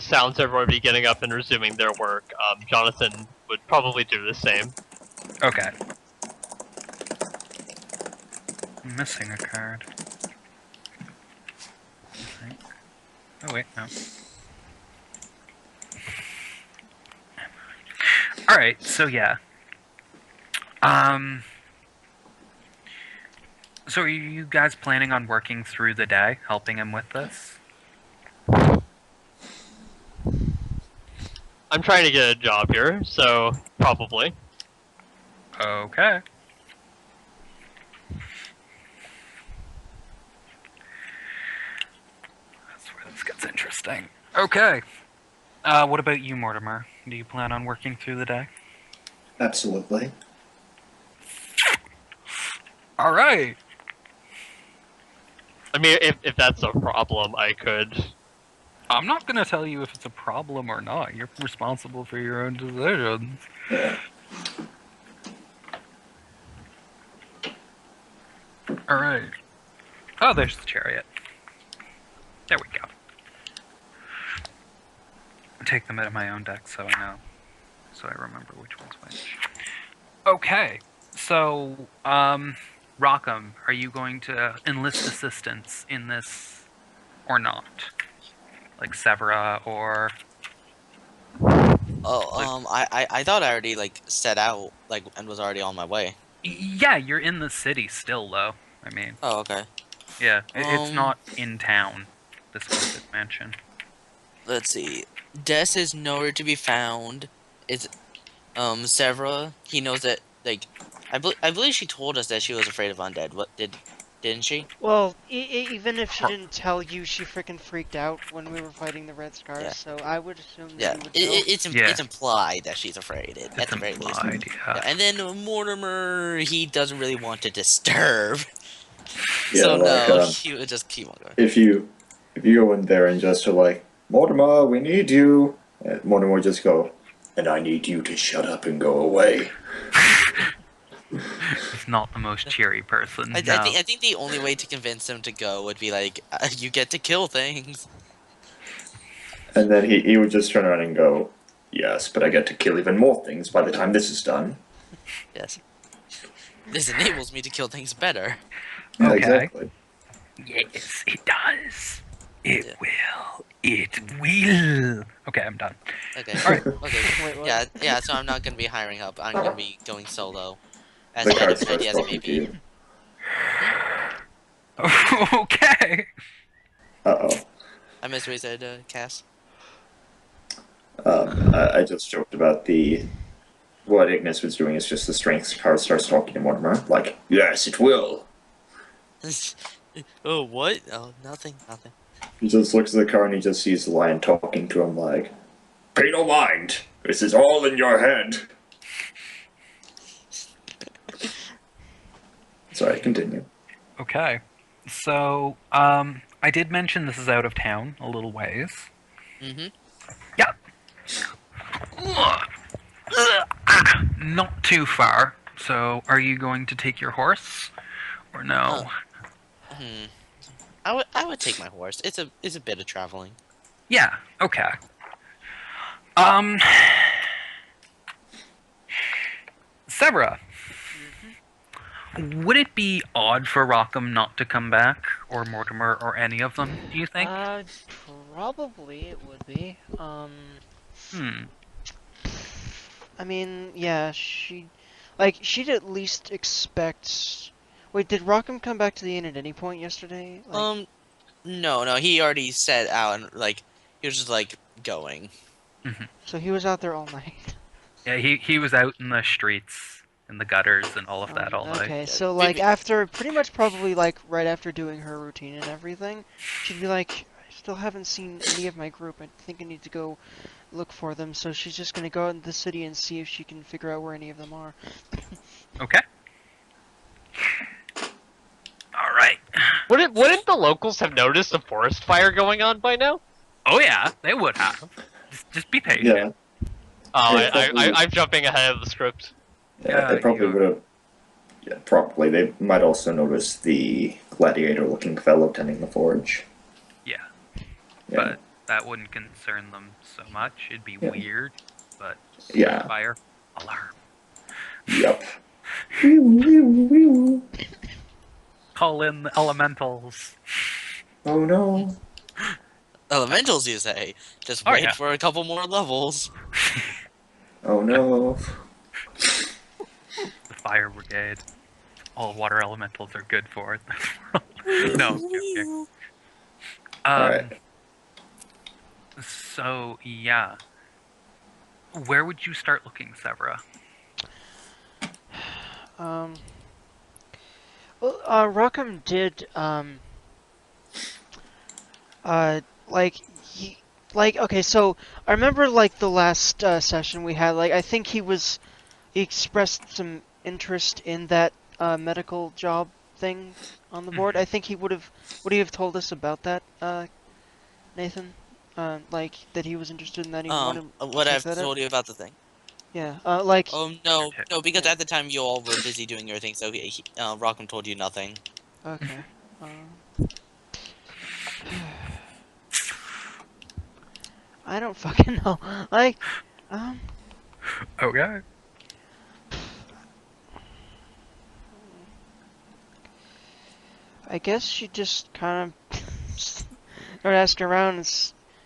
sounds of everybody getting up and resuming their work, Jonathan would probably do the same. Okay. I'm missing a card. I think. Oh wait, no. Alright, so yeah. So are you guys planning on working through the day, helping him with this? I'm trying to get a job here, so probably. Okay. That's where this gets interesting. Okay. What about you, Mortimer? Do you plan on working through the day? Absolutely. Alright. I mean, if that's a problem, I could. I'm not gonna tell you if it's a problem or not. You're responsible for your own decisions. Yeah. Alright. Oh, there's the chariot. There we go. I take them out of my own deck so I know. So I remember which one's which. Okay. So, Rockham, are you going to enlist assistance in this or not? Like Severa or... Oh, I thought I already like set out like and was already on my way. Yeah, you're in the city still, though. I mean, Oh, okay. yeah, it's Um, not in town. This haunted mansion. Let's see. Des is nowhere to be found. It's Severa. He knows that like I believe she told us that she was afraid of undead. Didn't she? Well, even if she Huh. didn't tell you, she freaking freaked out when we were fighting the Red Scars. Yeah. So I would assume that Yeah. you would know. Yeah. It's implied that she's afraid at It's the very least. implied, Yeah, and then Mortimer, he doesn't really want to disturb. Yeah, So like, no, he would just keep on going. if you go in there and just are like, Mortimer, we need you, Mortimer would just go, and I need you to shut up and go away. He's not the most cheery person. I no. think the only way to convince him to go would be like, you get to kill things. And then he would just turn around and go, yes, but I get to kill even more things by the time this is done. Yes. This enables me to kill things better. Yeah, Okay. exactly. Yes, it does. It Yeah. will. It will. Okay, I'm done. Okay. Alright. Okay. Wait, what? Yeah. So I'm not gonna be hiring help. I'm gonna be going solo. As The bad card of an starts idea as it may talking to be. you. Okay. Uh-oh. I missed what you said, Cass. I just joked about what Ignis was doing is just the strength card starts talking to Mortimer, like, yes, it will. Oh, what? Oh, nothing. He just looks at the card and he just sees the lion talking to him like, pay no mind, this is all in your head. Sorry, continue. Okay. So, I did mention this is out of town a little ways. Mm-hmm. Yeah. Not too far. So, are you going to take your horse? Or no? I would take my horse. It's a bit of traveling. Yeah, okay. Severa. Would it be odd for Rockham not to come back? Or Mortimer, or any of them, do you think? Probably it would be. Hmm. I mean, yeah, she'd at least expect. Wait, did Rockham come back to the inn at any point yesterday? Like, No, he already set out and like he was just like going. so he was out there all night. Yeah, he was out in the streets, in the gutters, and all of that all night. Okay, Yeah, so like maybe- after pretty much probably like right after doing her routine and everything, she'd be like, I still haven't seen any of my group. I think I need to go look for them. So she's just gonna go out in the city and see if she can figure out where any of them are. Okay. Alright. Wouldn't the locals have noticed a forest fire going on by now? Oh yeah, they would have. Just be patient. Yeah, Oh, Yeah, probably. I'm jumping ahead of the script. yeah, Yeah, they probably you- would have. Yeah, probably. They might also notice the gladiator-looking fellow tending the forge. Yeah. Yeah. But that wouldn't concern them so much. It'd be Yeah. weird, but Yeah. fire alarm. Yep. Call in the elementals. Oh no. Elementals, you say? Just Oh, wait yeah. for a couple more levels. Oh no. The fire brigade. All water elementals are good for it. No, I'm joking. Alright. So yeah. Where would you start looking, Severa? Well, Rockham did, okay, so I remember, like, the last, session we had, like, I think he expressed some interest in that, medical job thing on the board. I think would he have told us about that, Nathan? Like, that he was interested in that, he wanted What check I've that out? told you about the thing. Yeah, like, No, because at the time you all were busy doing your thing, so Rockham told you nothing. okay, I don't fucking know, like, Okay. I guess she just kind of started asking around and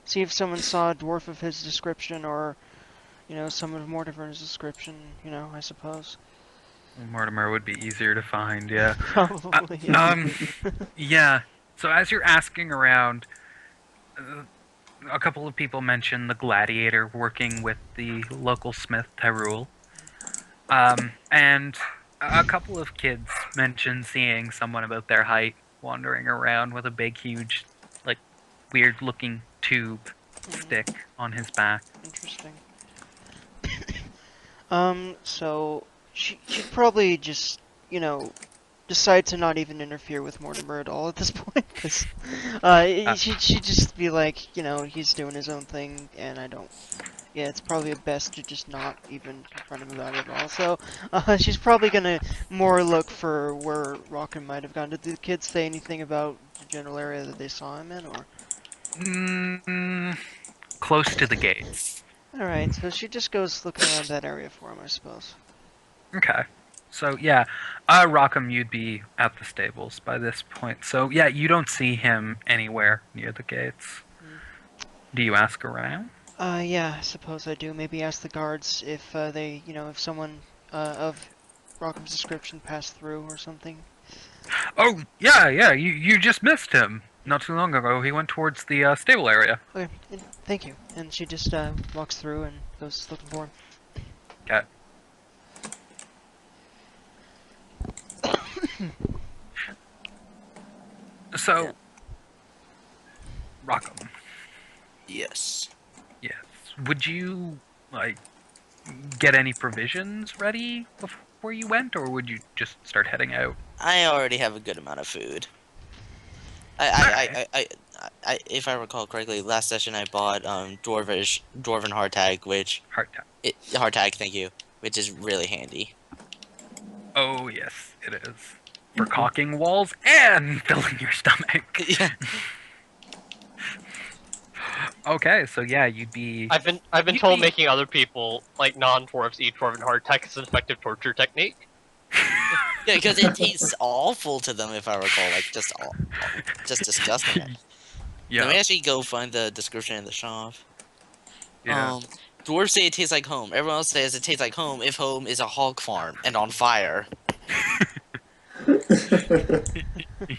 see if someone saw a dwarf of his description or, you know, someone of Mortimer's description, you know, I suppose. Mortimer would be easier to find, yeah. Probably. Yeah. Yeah. So as you're asking around, a couple of people mentioned the gladiator working with the local smith, Tyrul. And a couple of kids mentioned seeing someone about their height wandering around with a big, huge, like, weird-looking tube stick on his back. Interesting. So she'd probably just, you know, decide to not even interfere with Mortimer at all at this point, because she'd just be like, you know, he's doing his own thing, and I don't. Yeah, it's probably best to just not even confront him about it at all. So she's probably gonna more look for where Rockham might have gone. Did the kids say anything about the general area that they saw him in, or? Close to the gates. Alright, so she just goes looking around that area for him, I suppose. Okay. So, yeah, Rockham, you'd be at the stables by this point. So, yeah, you don't see him anywhere near the gates. Do you ask around? Yeah, I suppose I do. Maybe ask the guards if they, you know, if someone of Rockham's description passed through or something. Oh, yeah, you just missed him. Not too long ago, he went towards the stable area. Okay, thank you. And she just walks through and goes looking for him. Okay. So, Yeah. Rockham, Yes. yes. Would you, like, get any provisions ready before you went, or would you just start heading out? I already have a good amount of food. Alright. If I recall correctly, last session I bought dwarven hardtag, which Hard time. hardtag, thank you, which is really handy. Oh, yes, it is. For caulking walls and filling your stomach. Yeah. Okay, so yeah, you'd be... I've been You'd told be- making other people, like non-dwarves, eat dwarven hardtack is an effective torture technique. Yeah, because it tastes awful to them, if I recall, like just disgusting. Yeah, Let me actually go find the description in the shop. yeah. Dwarves say it tastes like home. Everyone else says it tastes like home if home is a hog farm and on fire.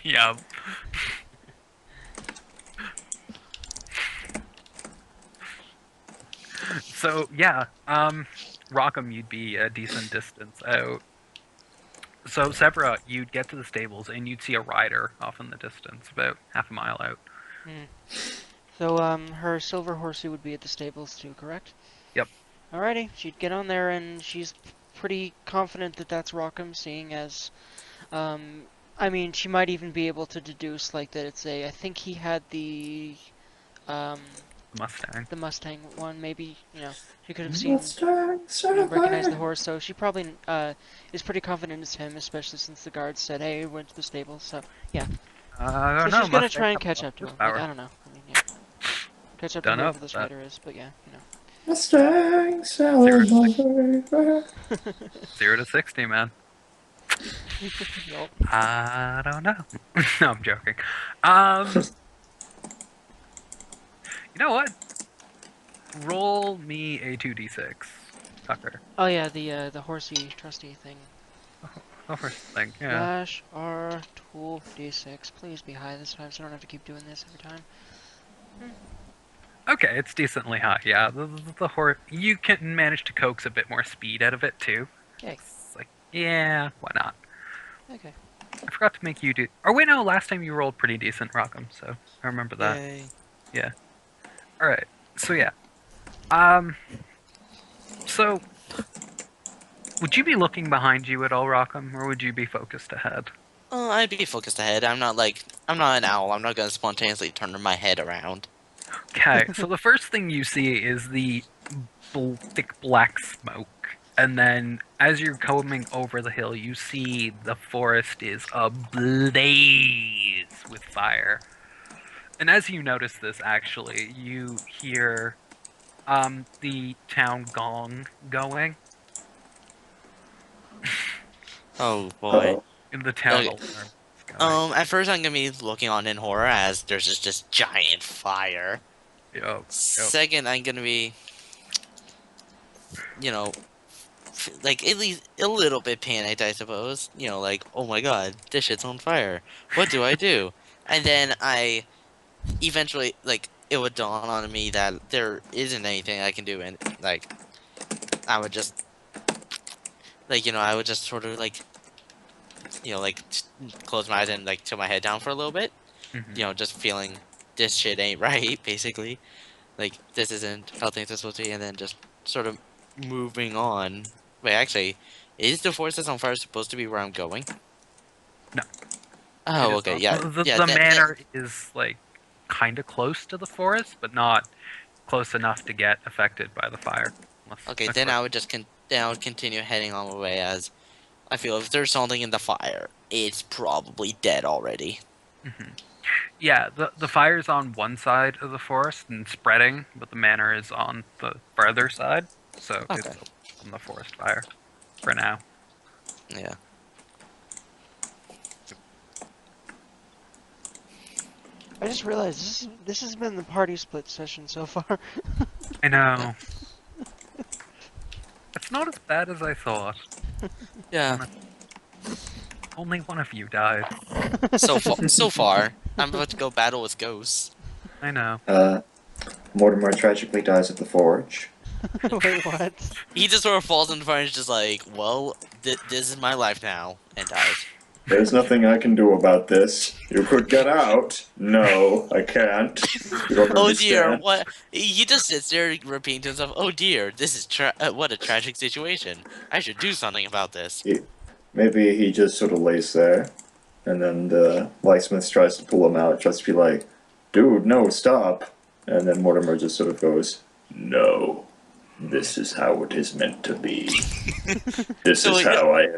Yeah. So, yeah, Rockham, you'd be a decent distance out. So, Severa, you'd get to the stables and you'd see a rider off in the distance, about half a mile out. So, her silver horsey would be at the stables too, correct? Yep. Alrighty, she'd get on there, and she's pretty confident that that's Rockham, seeing as, I mean, she might even be able to deduce, like, that it's I think he had the Mustang. Mustang one, maybe, you know, she could have seen, recognized the horse, so she probably, is pretty confident it's him, especially since the guards said, hey, we went to the stables, so, yeah. I So don't know. she's gonna Mustang try and comes catch with up to him. power. Like, I don't know. I mean, yeah. Catch up to Don't know whoever this about that. rider is, but yeah, you know. Mustang salad. 0 to 60, man. Yup. I don't know. No, I'm joking. You know what? Roll me a 2d6, Tucker. Oh yeah, the horsey trusty thing. Oh, first thing, yeah. Slash R tool D6. Please be high this time, so I don't have to keep doing this every time. Okay, it's decently high. Yeah, the horse. You can manage to coax a bit more speed out of it too. Yay. It's like, yeah, why not? Okay. I forgot to make you do. Or wait, no. Last time you rolled pretty decent, Rockham. So I remember that. Yay. Yeah. All right. So yeah. So, would you be looking behind you at all, Rockham, or would you be focused ahead? I'd be focused ahead. I'm not an owl. I'm not gonna spontaneously turn my head around. Okay, so the first thing you see is the thick black smoke, and then as you're coming over the hill, you see the forest is ablaze with fire. And as you notice this, actually, you hear the town gong going Oh boy. in the town Okay. alarm. is going. At first I'm gonna be looking on in horror as there's just giant fire. Yo. Second, I'm gonna be, you know, like at least a little bit panicked, I suppose. You know, like, oh my god, this shit's on fire. What do I do? And then I eventually, like, it would dawn on me that there isn't anything I can do, and like, I would just, like, I would just sort of like, like close my eyes and like tilt my head down for a little bit. Mhm. Just feeling this shit ain't right, basically. Like, this isn't how things are supposed to be, and then just sort of moving on. Wait, actually, is the forest that's on fire supposed to be where I'm going? No. Oh, It is okay, not- yeah. The, Yeah, the manor is like kind of close to the forest, but not close enough to get affected by the fire. okay, then I would just then I would continue heading on my way, as I feel if there's something in the fire, it's probably dead already. Hmm. Yeah, the fire's on one side of the forest and spreading, but the manor is on the farther side, so Okay. it's on the forest fire for now. Yeah. I just realized this has been the party split session so far. I know. It's not as bad as I thought. Yeah. Only one of you died. So far, I'm about to go battle with ghosts. I know. Mortimer tragically dies at the forge. Wait, what? He just sort of falls in the fire and is just like, well, this is my life now, and dies. There's nothing I can do about this. You could get out. No, I can't. You don't Oh dear, understand. what? He just sits there repeating to himself, oh dear, this is what a tragic situation. I should do something about this. Maybe he just sort of lays there, and then the blacksmith tries to pull him out, tries to be like, dude, no, stop. And then Mortimer just sort of goes, no, this is how it is meant to be. This So is how I...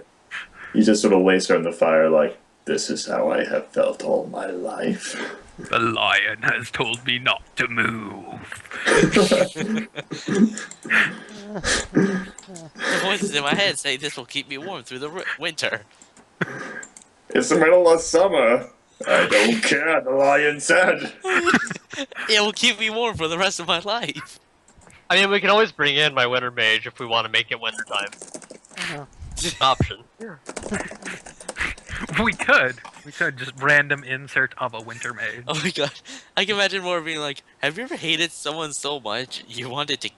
He just sort of lays there in the fire like, this is how I have felt all my life. The lion has told me not to move. The voices in my head say this will keep me warm through the winter. It's the middle of summer. I don't care, the lion said. It will keep me warm for the rest of my life. I mean, we can always bring in my winter mage if we want to make it wintertime. Oh, Option. We could just random insert of a winter mage. Oh my god, I can imagine more being like, have you ever hated someone so much you wanted to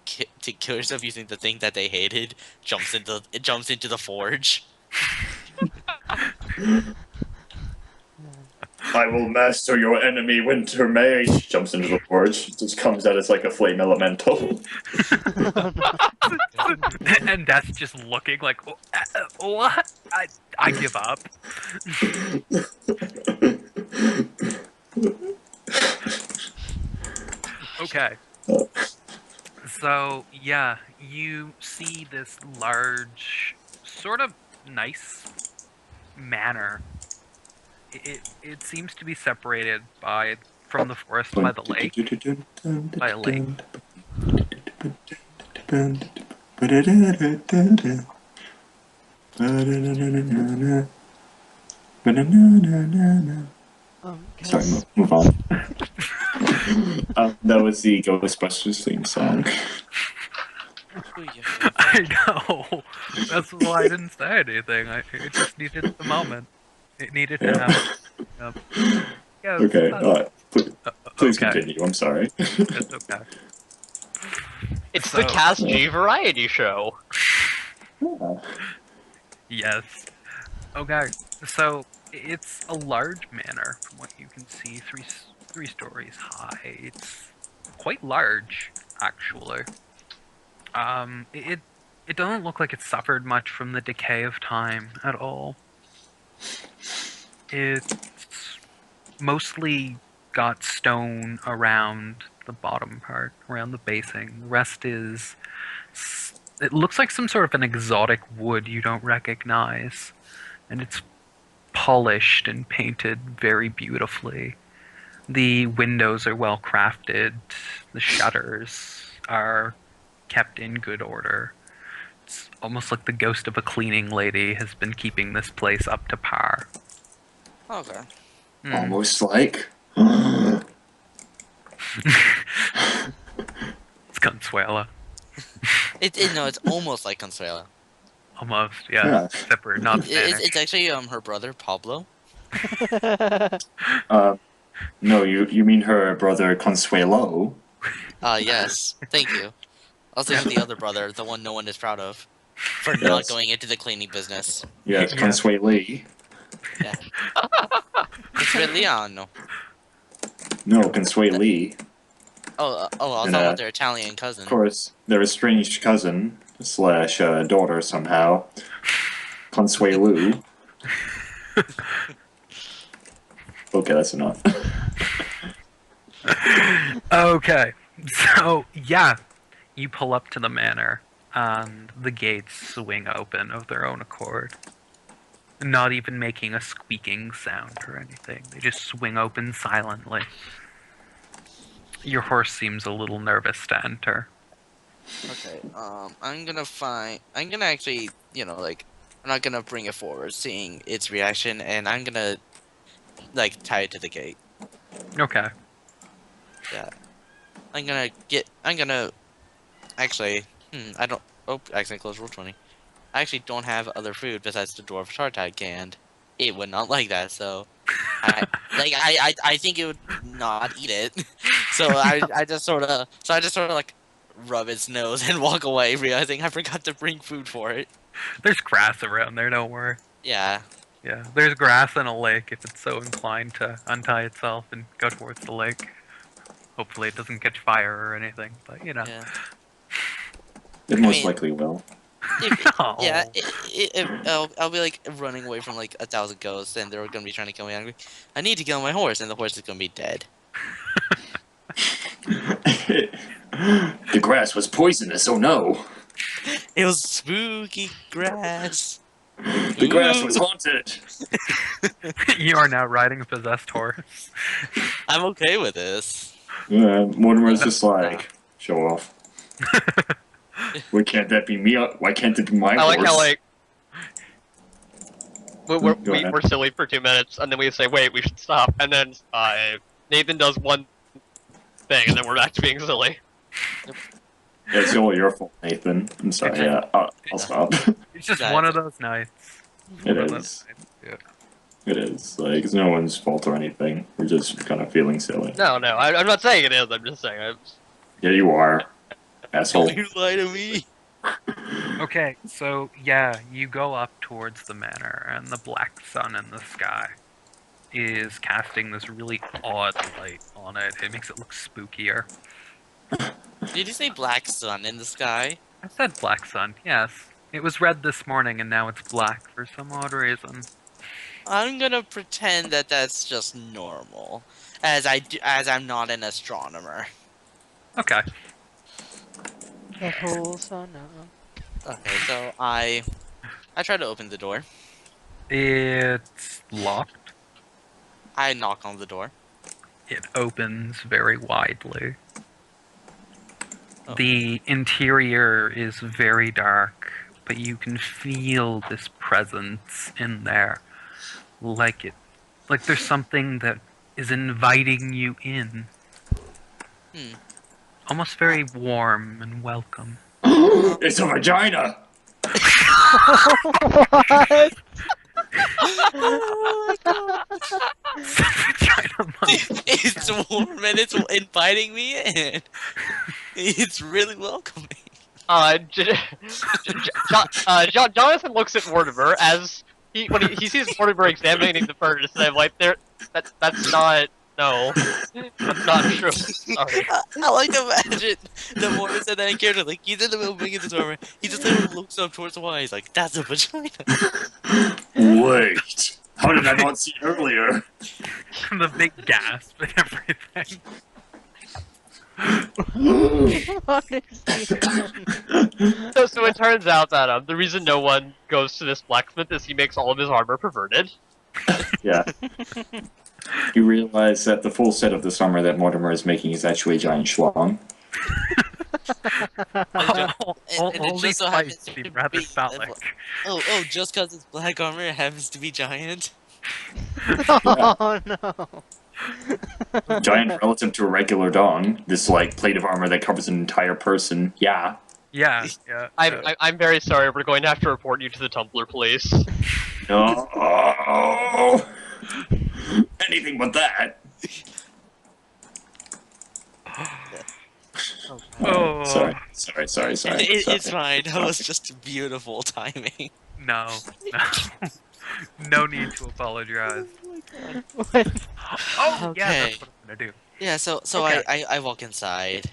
kill yourself using the thing that they hated? Jumps into the forge. I will master your enemy, Winter Mage. Jumps into the forge. Just comes out as like a flame elemental. And that's just looking like, what? I give up. Okay. So, yeah, you see this large, sort of nice manor. It seems to be separated from the forest by the lake. By a lake. Sorry, guys, move on. That was the Ghostbusters theme song. I know. That's why I didn't say anything. It just needed the moment. It needed to happen. Yep. Yeah, Okay, please okay. continue, I'm sorry. It's okay. It's So- the Cast G variety show. Yes. Okay. So it's a large manor, from what you can see, three stories high. It's quite large, actually. It doesn't look like it suffered much from the decay of time at all. It's mostly got stone around the bottom part, around the basing. The rest is... It looks like some sort of an exotic wood you don't recognize. And it's polished and painted very beautifully. The windows are well crafted. The shutters are kept in good order. It's almost like the ghost of a cleaning lady has been keeping this place up to par. Okay. Hmm. Almost like... It's Consuela. It's almost like Consuela. Almost, yeah. Yeah. Except for not Spanish. It's actually her brother Pablo. No, you mean her brother Consuelo? Yes. Thank you. I was thinking the other brother, the one no one is proud of, for not Yes. going into the cleaning business. Yes, Yeah. Consueli. Italiano. No, Consueli. Oh, I was And, talking about their Italian cousin. Of course, their estranged cousin slash daughter somehow, Consuelu. Okay, that's enough. Okay, so yeah, you pull up to the manor, and the gates swing open of their own accord. Not even making a squeaking sound or anything. They just swing open silently. Your horse seems a little nervous to enter. Okay, I'm gonna actually, I'm not gonna bring it forward, seeing its reaction, and I'm gonna, tie it to the gate. Okay. Actually, I don't, accident close rule 20. I actually don't have other food besides the dwarf tartag, and it would not like that, so, I think it would not eat it. So I just sort of, rub its nose and walk away, realizing I forgot to bring food for it. There's grass around there, don't worry. Yeah. Yeah, there's grass in a lake if it's so inclined to untie itself and go towards the lake. Hopefully it doesn't catch fire or anything, but you know. Yeah. It most likely will. Oh. Yeah, I'll be running away from 1,000 ghosts, and they're gonna be trying to kill me. I'm like, I need to kill my horse, and the horse is gonna be dead. The grass was poisonous, oh no! It was spooky grass. The grass was haunted! You are now riding a possessed horse. I'm okay with this. Yeah, Mortimer's just like, show off. Why can't that be me? Why can't it be my I like horse? how Go ahead. we're silly for 2 minutes, and then we say, wait, we should stop, and then Nathan does one thing, and then we're back to being silly. Yeah, it's all your fault, Nathan. I'm sorry, yeah, I'll stop. It's just one of those nights. It One of is. those nights, yeah. It is. Like, it's no one's fault or anything. We're just kind of feeling silly. No, I'm not saying it is, I'm just saying Yeah, you are. Asshole. Don't you lie to me. Okay, so yeah, you go up towards the manor, and the black sun in the sky is casting this really odd light on it. It makes it look spookier. Did you say black sun in the sky? I said black sun, yes. It was red this morning, and now it's black for some odd reason. I'm gonna pretend that that's just normal, as I'm not an astronomer. Okay. The whole sun. Okay, so I try to open the door. It's locked. I knock on the door. It opens very widely. Oh. The interior is very dark, but you can feel this presence in there. Like there's something that is inviting you in. Almost very warm and welcome. It's a vagina! What? Oh my god! Vagina monster. It's warm and it's inviting me in. It's really welcoming. Jonathan looks at Mortimer as when he sees Mortimer examining the furnace, and I'm like, that's not true. Sorry. I like to imagine the more said that character, he's in the middle of being in this armor, he just looks up towards the wall, he's like, that's a vagina. Wait! How did I not see it earlier? The big gasp and everything. What is he? So it turns out that the reason no one goes to this blacksmith is he makes all of his armor perverted. Yeah. You realize that the full set of this armor that Mortimer is making is actually a giant schlong. And it Only just so happens to to be rather be- phallic. Oh, just because it's black armor, it happens to be giant. Oh no. Giant relative to a regular dong. This, plate of armor that covers an entire person. Yeah. Yeah, yeah. I'm very sorry. We're going to have to report you to the Tumblr police. No. Anything but that. Oh. Sorry. It's fine. That Sorry. was just beautiful timing. No, no. No need to apologize. What? Oh, yeah, Okay. that's what I'm gonna do. Yeah, so Okay. I walk inside.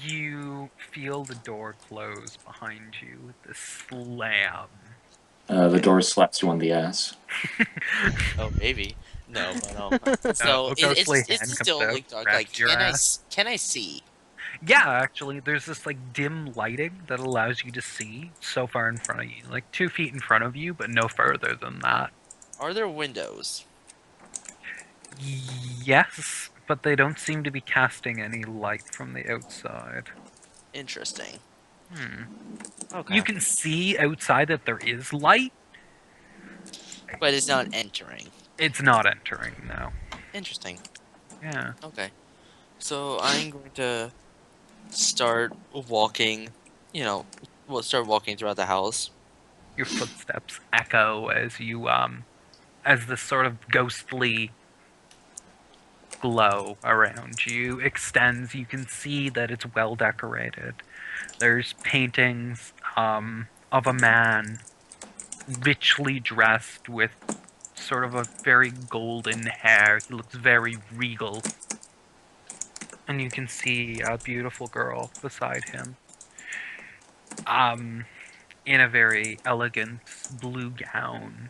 You feel the door close behind you with a slam. The door slaps you on the ass. Oh, maybe. No, but so A ghostly it's hand still comes out, like dark. grabs Like, your can ass. can I see? Yeah, actually, there's this like dim lighting that allows you to see so far in front of you, like 2 feet in front of you, but no further than that. Are there windows? Yes, but they don't seem to be casting any light from the outside. Interesting. Hmm. Okay. You can see outside that there is light. But it's not entering. It's not entering now. Interesting. Yeah. Okay. So I'm going to start walking. Start walking throughout the house. Your footsteps echo as you as this sort of ghostly glow around you extends. You can see that it's well decorated. There's paintings of a man richly dressed with sort of a very golden hair. He looks very regal. And you can see a beautiful girl beside him. In a very elegant blue gown.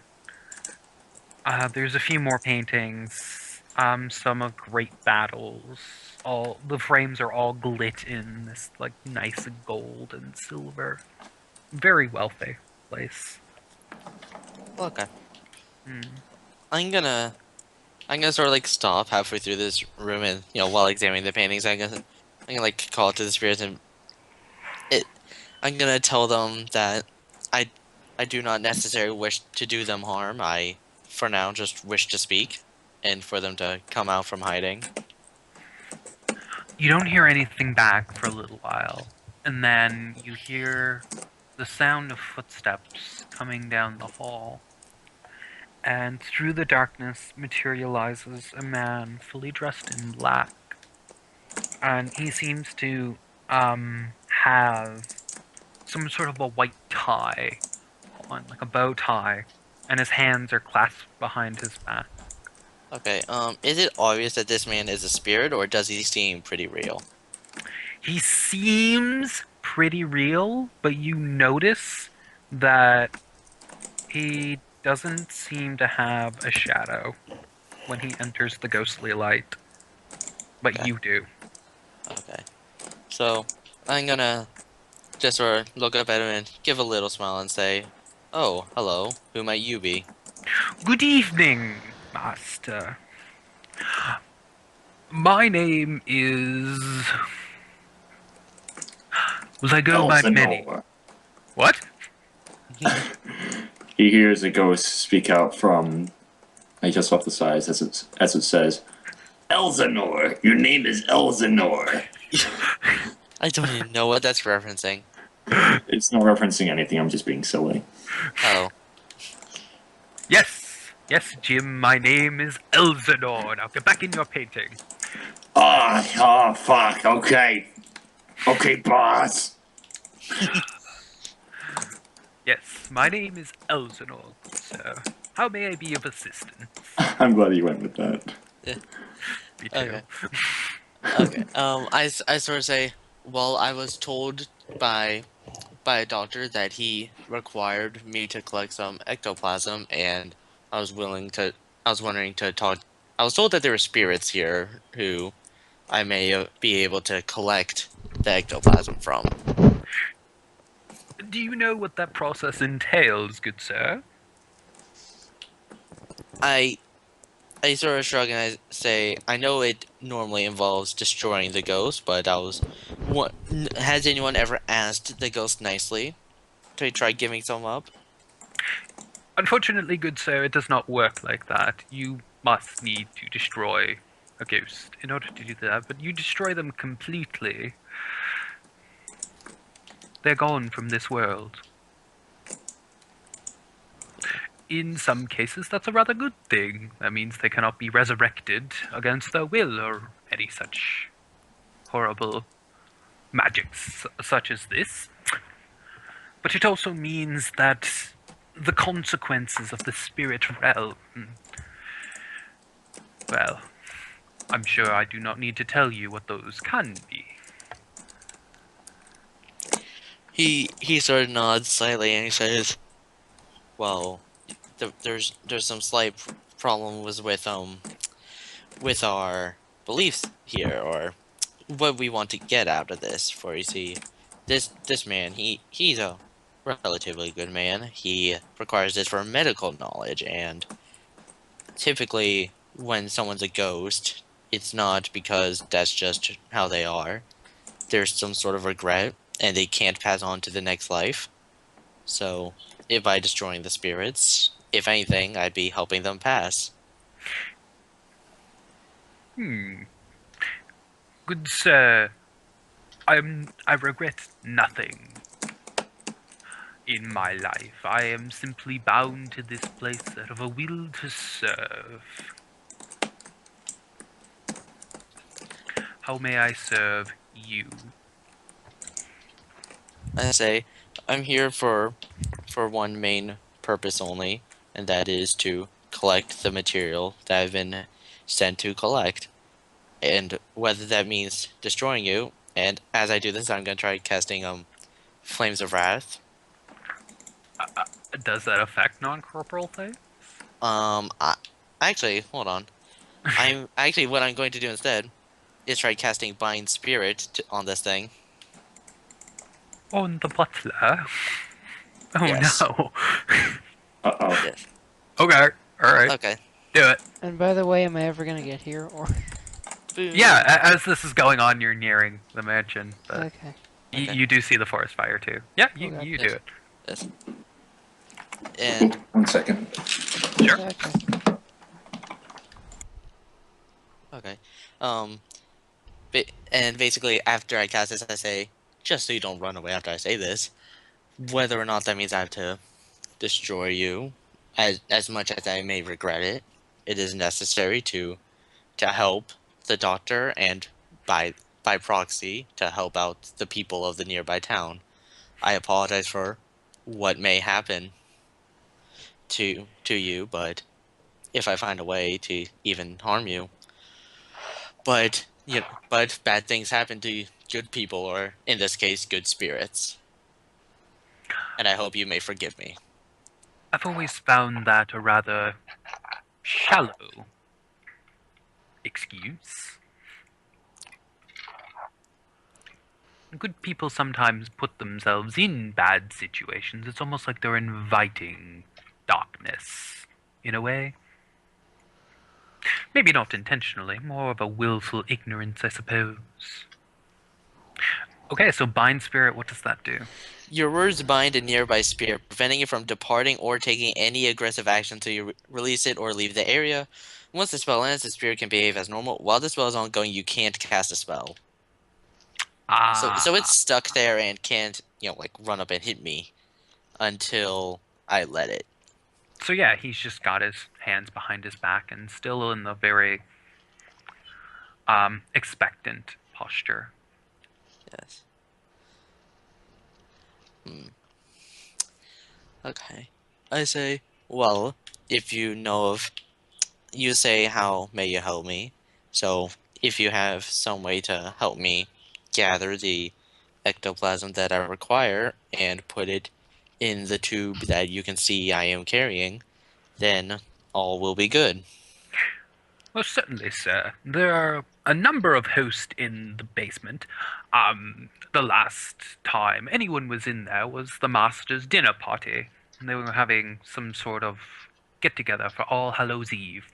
There's a few more paintings, some of great battles. All the frames are all glit in this like nice gold and silver. Very wealthy place. Okay. Hmm. I'm gonna sort of like stop halfway through this room and while examining the paintings, I'm gonna like call to the spirits and I'm gonna tell them that I do not necessarily wish to do them harm. I, for now, just wish to speak, and for them to come out from hiding. You don't hear anything back for a little while, and then you hear the sound of footsteps coming down the hall. And through the darkness materializes a man fully dressed in black. And he seems to have some sort of a white tie on, like a bow tie, and his hands are clasped behind his back. Okay. Is it obvious that this man is a spirit, or does he seem pretty real? He seems pretty real, but you notice that he doesn't seem to have a shadow when he enters the ghostly light. But Okay. you do. Okay. So I'm gonna just sort of look up at him and give a little smile and say, "Oh, hello. Who might you be?" Good evening, Master. My name is... Will I go by many? Elsinore. What? He hears a ghost speak out from just off the sides as it says, Elsinore, your name is Elsinore. I don't even know what that's referencing. It's not referencing anything, I'm just being silly. Oh. Yes, Jim, my name is Elsinore. Now get back in your painting. Oh, fuck, okay. Okay, boss. Yes, my name is Elsinore, sir. How may I be of assistance? I'm glad you went with that. Me too. Okay. Okay. I sort of say, well, I was told by a doctor that he required me to collect some ectoplasm, and I was wondering to talk. I was told that there were spirits here who I may be able to collect the ectoplasm from. Do you know what that process entails, good sir? I sort of shrug and I say, I know it normally involves destroying the ghost, but has anyone ever asked the ghost nicely to try giving some up? Unfortunately, good sir, it does not work like that. You must need to destroy a ghost in order to do that, but you destroy them completely. they're gone from this world. In some cases, that's a rather good thing. That means they cannot be resurrected against their will or any such horrible magics such as this. But it also means that the consequences of the spirit realm, well, I'm sure I do not need to tell you what those can be. He sort of nods slightly and he says, "Well, there's some slight problem was with our beliefs here, or what we want to get out of this. For you see, this man, he's a relatively good man. He requires this for medical knowledge, and typically when someone's a ghost, it's not because that's just how they are. There's some sort of regret, and they can't pass on to the next life. So, if by destroying the spirits, if anything, I'd be helping them pass." Good sir, I regret nothing in my life. I am simply bound to this place out of a will to serve. How may I serve you? I say, I'm here for one main purpose only, and that is to collect the material that I've been sent to collect. And whether that means destroying you, and as I do this, I'm gonna try casting Flames of Wrath. Does that affect non-corporal things? Actually, hold on. What I'm going to do instead is try casting Bind Spirit on this thing. On the butler? Oh Yes. no. Uh-oh. Yes. Okay, alright. Okay. Do it. And by the way, am I ever gonna get here or? Yeah, as this is going on, you're nearing the mansion. But Okay. Okay. you do see the forest fire too. Yeah, Okay. you Yes. do it. Yes. And 1 second. Sure. Okay. okay. And basically, after I cast this, I say, just so you don't run away after I say this, whether or not that means I have to destroy you, as much as I may regret it, it is necessary to help the doctor and by proxy to help out the people of the nearby town. I apologize for what may happen to you, but if I find a way to even harm you, but bad things happen to good people, or in this case, good spirits. And I hope you may forgive me. I've always found that a rather shallow excuse. Good people sometimes put themselves in bad situations. It's almost like they're inviting darkness, in a way. Maybe not intentionally, more of a willful ignorance, I suppose. Okay, so bind spirit, what does that do? Your words bind a nearby spirit, preventing it from departing or taking any aggressive action until you release it or leave the area. Once the spell ends, the spirit can behave as normal. While the spell is ongoing, you can't cast a spell. So it's stuck there and can't, run up and hit me until I let it. So yeah, he's just got his hands behind his back and still in the very expectant posture. Yes. Okay. I say, well, if you know of, you say, how may you help me? So, if you have some way to help me gather the ectoplasm that I require and put it in the tube that you can see I am carrying, then all will be good. Well, certainly, sir. There are a number of hosts in the basement. The last time anyone was in there was the master's dinner party. And they were having some sort of get-together for All Hallows Eve.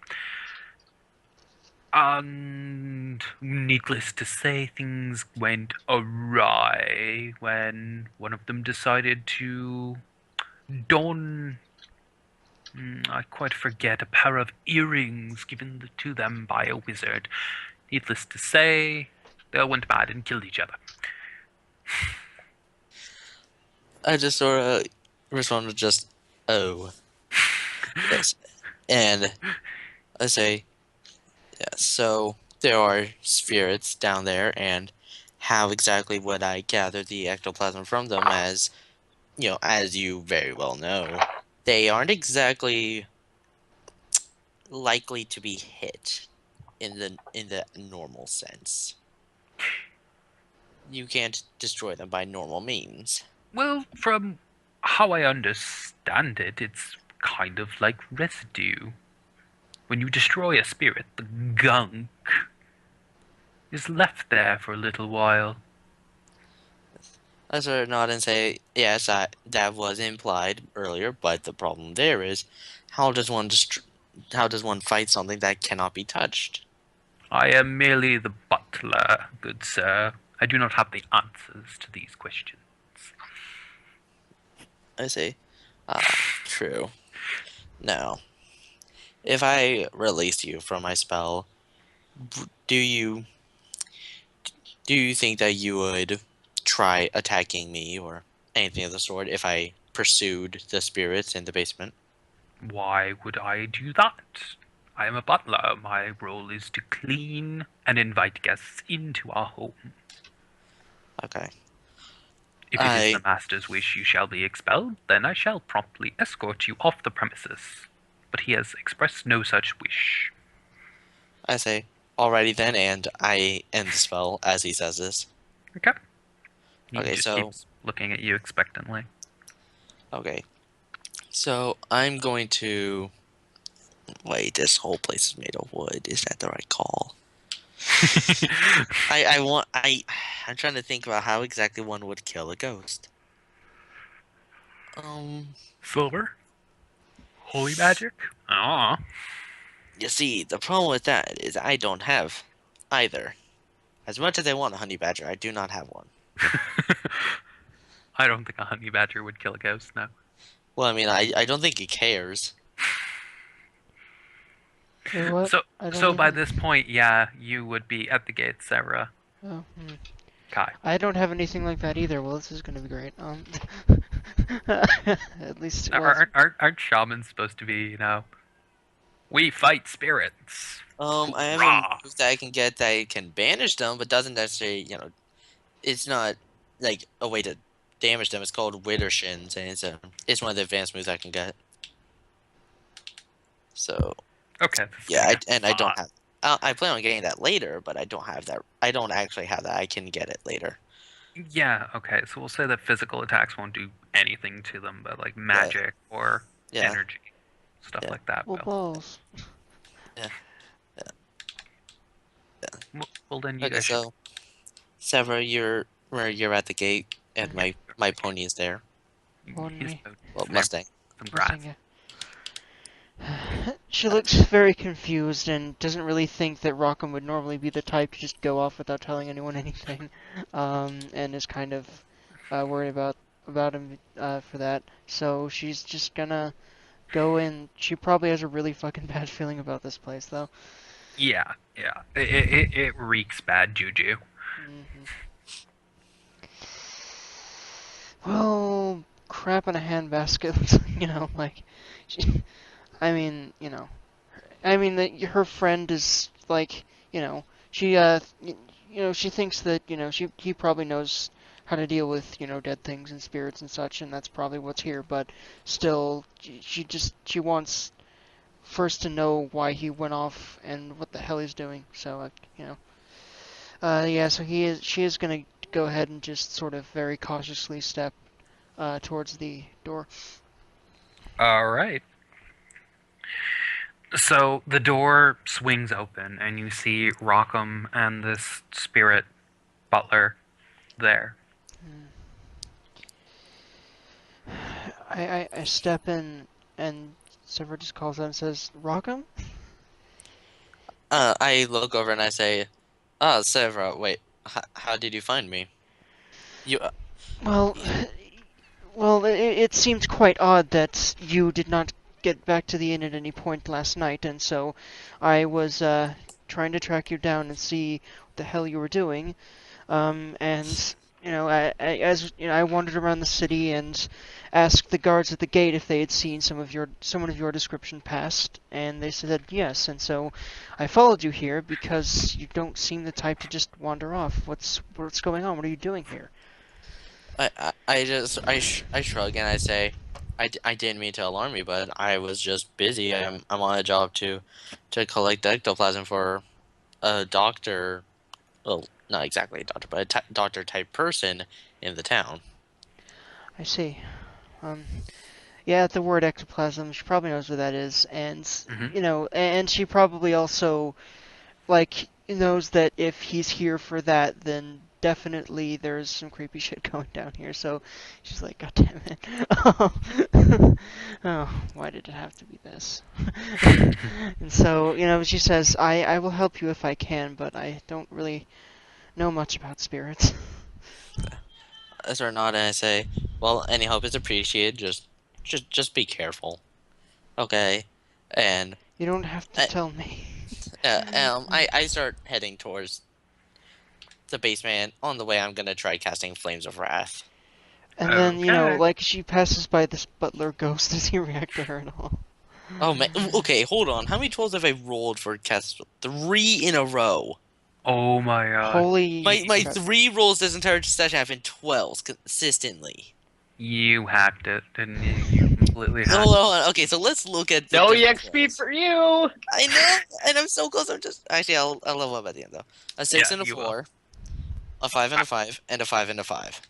And needless to say, things went awry when one of them decided to don, I quite forget, a pair of earrings given to them by a wizard. Needless to say, they all went mad and killed each other. I just sort of respond with just, oh, yes. And I say, yes, so there are spirits down there, and how exactly would I gather the ectoplasm from them as, as you very well know, they aren't exactly likely to be hit in the normal sense. You can't destroy them by normal means. Well, from how I understand it, it's kind of like residue. When you destroy a spirit, the gunk is left there for a little while. I sort of nod and say, yes, that was implied earlier, but the problem there is, how does one fight something that cannot be touched? I am merely the butler, good sir. I do not have the answers to these questions. I say, true. Now, if I release you from my spell, do you think that you would try attacking me or anything of the sort if I pursued the spirits in the basement? Why would I do that? I am a butler. My role is to clean and invite guests into our home. Okay. If it is the master's wish you shall be expelled, then I shall promptly escort you off the premises. But he has expressed no such wish. I say, alrighty then, and I end the spell as he says this. Okay. He Okay, just so keeps looking at you expectantly. okay. So I'm going to wait, this whole place is made of wood. Is that the right call? I'm trying to think about how exactly one would kill a ghost. Silver? Holy magic? Ah. You see, the problem with that is I don't have either. As much as I want a honey badger, I do not have one. I don't think a honey badger would kill a ghost, no. Well, I mean, I don't think he cares. Wait, what? So by this point, yeah, you would be at the gate, Sarah. Oh, Kai. I don't have anything like that either. Well, this is gonna be great. At least it was. Aren't shamans supposed to be, we fight spirits? I have a move that I can get that can banish them, but doesn't necessarily, it's not like a way to damage them. It's called Widdershins, and it's one of the advanced moves I can get. So. Okay. Yeah, I don't have. I plan on getting that later, but I don't have that. I don't actually have that. I can get it later. Yeah. Okay. So we'll say that physical attacks won't do anything to them, but like magic or energy, stuff like that. Well, balls. Yeah. Well, then you Okay, guys. so Sever, you're at the gate, and my pony is there. Pony. Well, Mustang. Some grass. She looks very confused and doesn't really think that Rockham would normally be the type to just go off without telling anyone anything, and is kind of worried about him for that. So she's just gonna go in. She probably has a really fucking bad feeling about this place, though. Yeah. It reeks bad juju. Well, crap in a handbasket, like, I mean, her friend is like, she, she thinks that, he probably knows how to deal with, dead things and spirits and such, and that's probably what's here, but still, she wants first to know why he went off and what the hell he's doing, so, yeah, so she is gonna go ahead and just sort of very cautiously step towards the door. All right. So the door swings open, and you see Rockham and this spirit butler there. I step in, and Sever just calls out and says, "Rockham?" I look over and I say, Sever, wait, how did you find me? You. Well, it seemed quite odd that you did not get back to the inn at any point last night, and so I was trying to track you down and see what the hell you were doing. And as you know, I wandered around the city and asked the guards at the gate if they had seen someone of your description passed, and they said yes. And so I followed you here because you don't seem the type to just wander off. What's going on? What are you doing here? I shrug and I say, I didn't mean to alarm you, but I was just busy. I'm on a job to collect ectoplasm for a doctor. Well, not exactly a doctor, but a doctor type person in the town. I see. Um, yeah, the word ectoplasm. She probably knows what that is, and Mhm. and she probably also like knows that if he's here for that, then definitely there's some creepy shit going down here. So she's like, God damn it. Oh, why did it have to be this? And so, she says, I will help you if I can, but I don't really know much about spirits. I start nodding and I say, well, any help is appreciated. Just be careful, okay? And You don't have to I, tell me. I start heading towards the basement. On the way, I'm gonna try casting Flames of Wrath. And then, Okay. like she passes by this butler ghost, does he react to her at all? Oh man, okay, hold on. How many 12s have I rolled for cast? 3 in a row. Oh my god. Holy My crap. 3 rolls this entire session have been 12s consistently. You hacked it, didn't you? You completely hacked Hold on. Okay, so let's look at the No different EXP rolls. for you! I know, and I'm so close. I'm just actually I'll level up at the end though. A 6 Yeah, and a you will. 4, a 5 and a 5, and a 5 and a 5.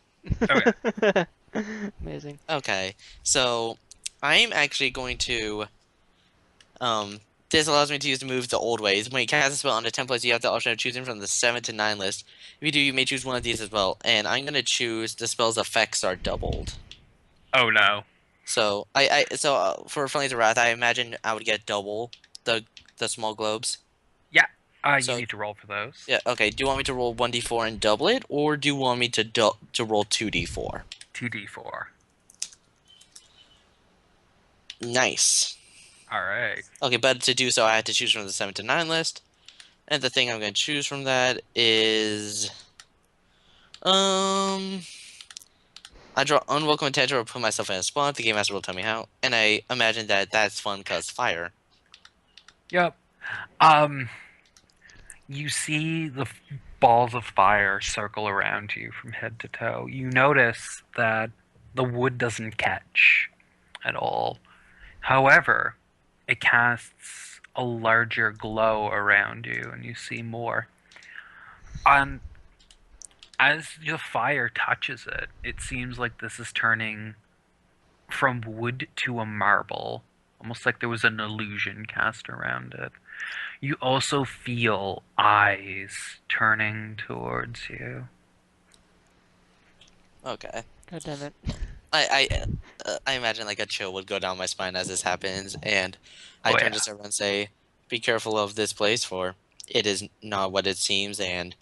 Okay. Amazing. Okay, so I'm actually going to this allows me to use the move the old ways. When you cast a spell on a template, you have the option of choosing from the 7 to 9 list. If you do, you may choose one of these as well. And I'm gonna choose the spell's effects are doubled. Oh no. So for Flames of Wrath, I imagine I would get double the small globes. You So- need to roll for those. Yeah. Okay. Do you want me to roll 1d4 and double it, or do you want me to roll 2d4? 2d4. Nice. Alright. Okay, but to do so, I had to choose from the 7 to 9 list. And the thing I'm going to choose from that is... I draw Unwelcome Attention or put myself in a spot. The Game Master will tell me how. And I imagine that that's fun because fire. Yep. You see the balls of fire circle around you from head to toe. You notice that the wood doesn't catch at all. However, it casts a larger glow around you, and you see more. As the fire touches it, it seems like this is turning from wood to a marble, almost like there was an illusion cast around it. You also feel eyes turning towards you. Okay. God damn it. I imagine like a chill would go down my spine as this happens, and I Oh, turn yeah. to everyone and say, "Be careful of this place, for it is not what it seems, and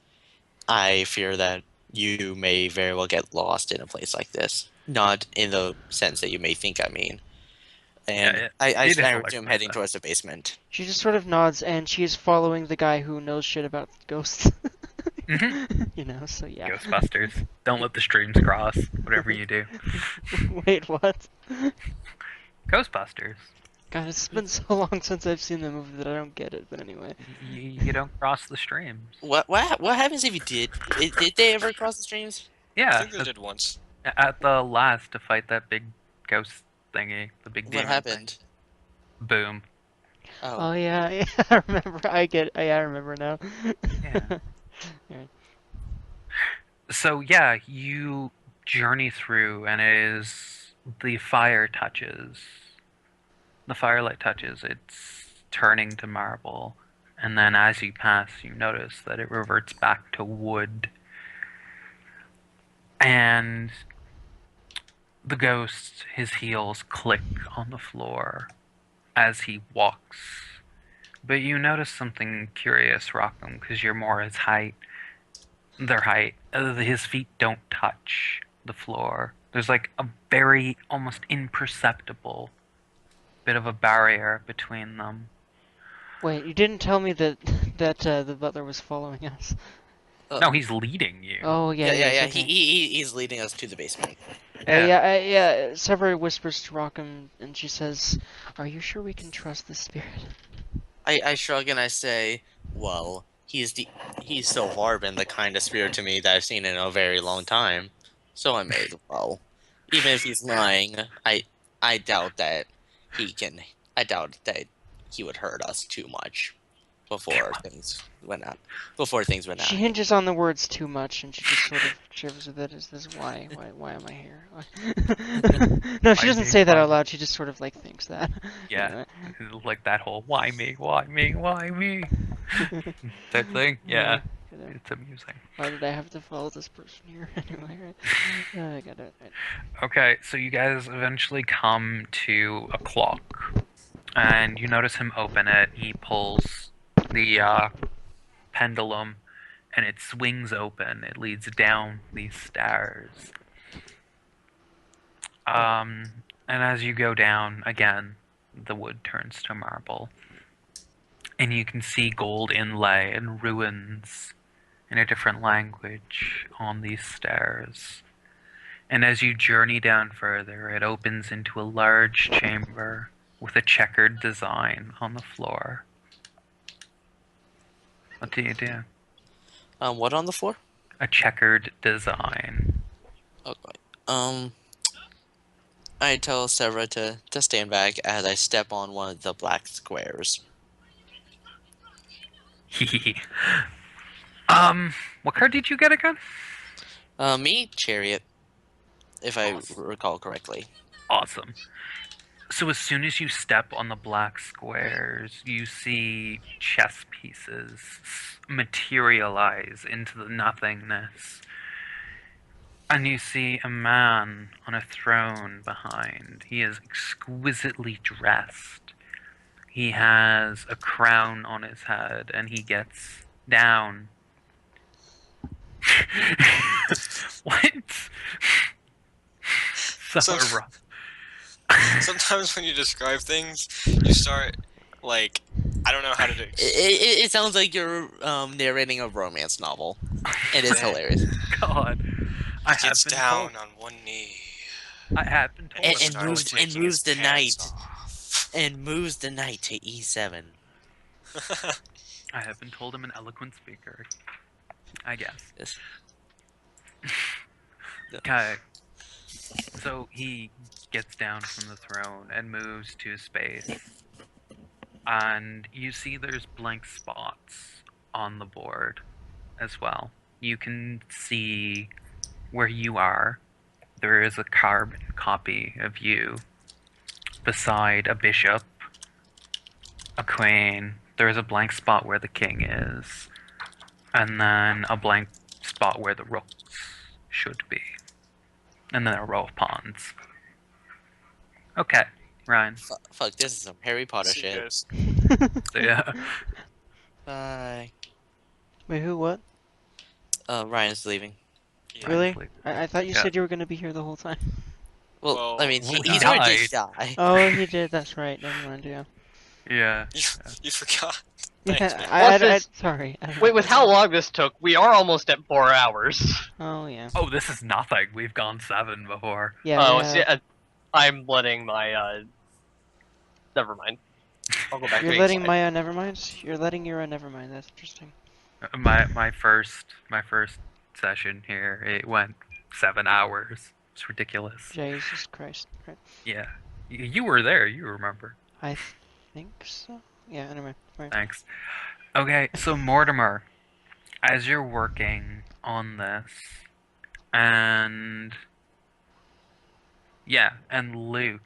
I fear that you may very well get lost in a place like this. Not in the sense that you may think I mean." And Yeah, I it is a resume like heading that. towards the basement. She just sort of nods, and she's following the guy who knows shit about ghosts. Mhm. So yeah. Ghostbusters. Don't let the streams cross, whatever you do. Wait, what? Ghostbusters. God, it's been so long since I've seen the movie that I don't get it, but anyway. You don't cross the streams. What happens if you did? Did they ever cross the streams? I Yeah, think they did once. at the last to fight that big ghost thingy, the big demon. What happened? Boom. Oh yeah, I remember. I remember now. Yeah. So yeah, you journey through, and as the fire touches, the firelight touches, it's turning to marble, and then as you pass, you notice that it reverts back to wood, and the ghost, his heels click on the floor as he walks. But you notice something curious, Rockham, because you're more his height. Their height. His feet don't touch the floor. There's like a very almost imperceptible bit of a barrier between them. Wait, you didn't tell me that the butler was following us. No, he's leading you. Oh yeah, Yeah. okay. He's leading us to the basement. Yeah. Severa whispers to Rockham, and she says, "Are you sure we can trust this spirit?" I shrug and I say, well, he's so far been the kindest spirit to me that I've seen in a very long time. So I may as well. Even if he's lying, I doubt that he can. I doubt that he would hurt us too much before things went out. She hinges on the words too much, and she just sort of shivers with it. Is this why am I here? No, she doesn't say that out loud. She just sort of like thinks that. Yeah, like that whole "why me, why me, why me" type thing. Yeah, it's amusing. Why did I have to follow this person here anyway? Right? I got it. Right. Okay, so you guys eventually come to a clock, and you notice him open it. He pulls the pendulum, and it swings open. It leads down these stairs. And as you go down, again, the wood turns to marble. And you can see gold inlay and ruins in a different language on these stairs. And as you journey down further, it opens into a large chamber with a checkered design on the floor. What do you do? What on the floor? A checkered design. Okay. I tell Sarah to stand back as I step on one of the black squares. What card did you get again? Me, Chariot, if I recall correctly. Awesome. So as soon as you step on the black squares, you see chess pieces materialize into the nothingness. And you see a man on a throne behind. He is exquisitely dressed. He has a crown on his head, and he gets down. What? So So- rough. Sometimes when you describe things, you start like I don't know how to do. It sounds like you're narrating a romance novel. It is hilarious. God. I have Gets been down told. on one knee. I have been told. And starts moves- taking moves his the pants knight. off. And moves the knight to e7. I have been told I'm an eloquent speaker. I guess. Yes. Okay. So he gets down from the throne and moves to space. And you see there's blank spots on the board as well. You can see where you are. There is a carbon copy of you beside a bishop, a queen. There is a blank spot where the king is, and then a blank spot where the rooks should be, and then a row of pawns. Okay, Ryan. Fuck, this is some Harry Potter See you shit. guys. So yeah, Bye. Wait, who? What? Ryan's leaving. Yeah. Really? Sleep. I thought you Yeah. said you were gonna be here the whole time. Well, I mean, Well, he he's already died. died. Oh, he did. That's right. Never mind. Yeah. Yeah. You forgot. Thanks, Yeah. man. Sorry. I don't Wait, know. with how long this took, we are almost at 4 hours. Oh yeah. Oh, this is nothing. We've gone 7 before. Yeah. Oh, we see, have- I'm letting my, never mind. I'll go back You're to letting inside. my nevermind. You're letting your nevermind. That's interesting. My first session here, it went 7 hours. It's ridiculous. Jesus Christ. Right. Yeah. You were there. You remember. I think so. Yeah. Anyway. Right. Thanks. Okay, so Mortimer, as you're working on this, and yeah, and Luke,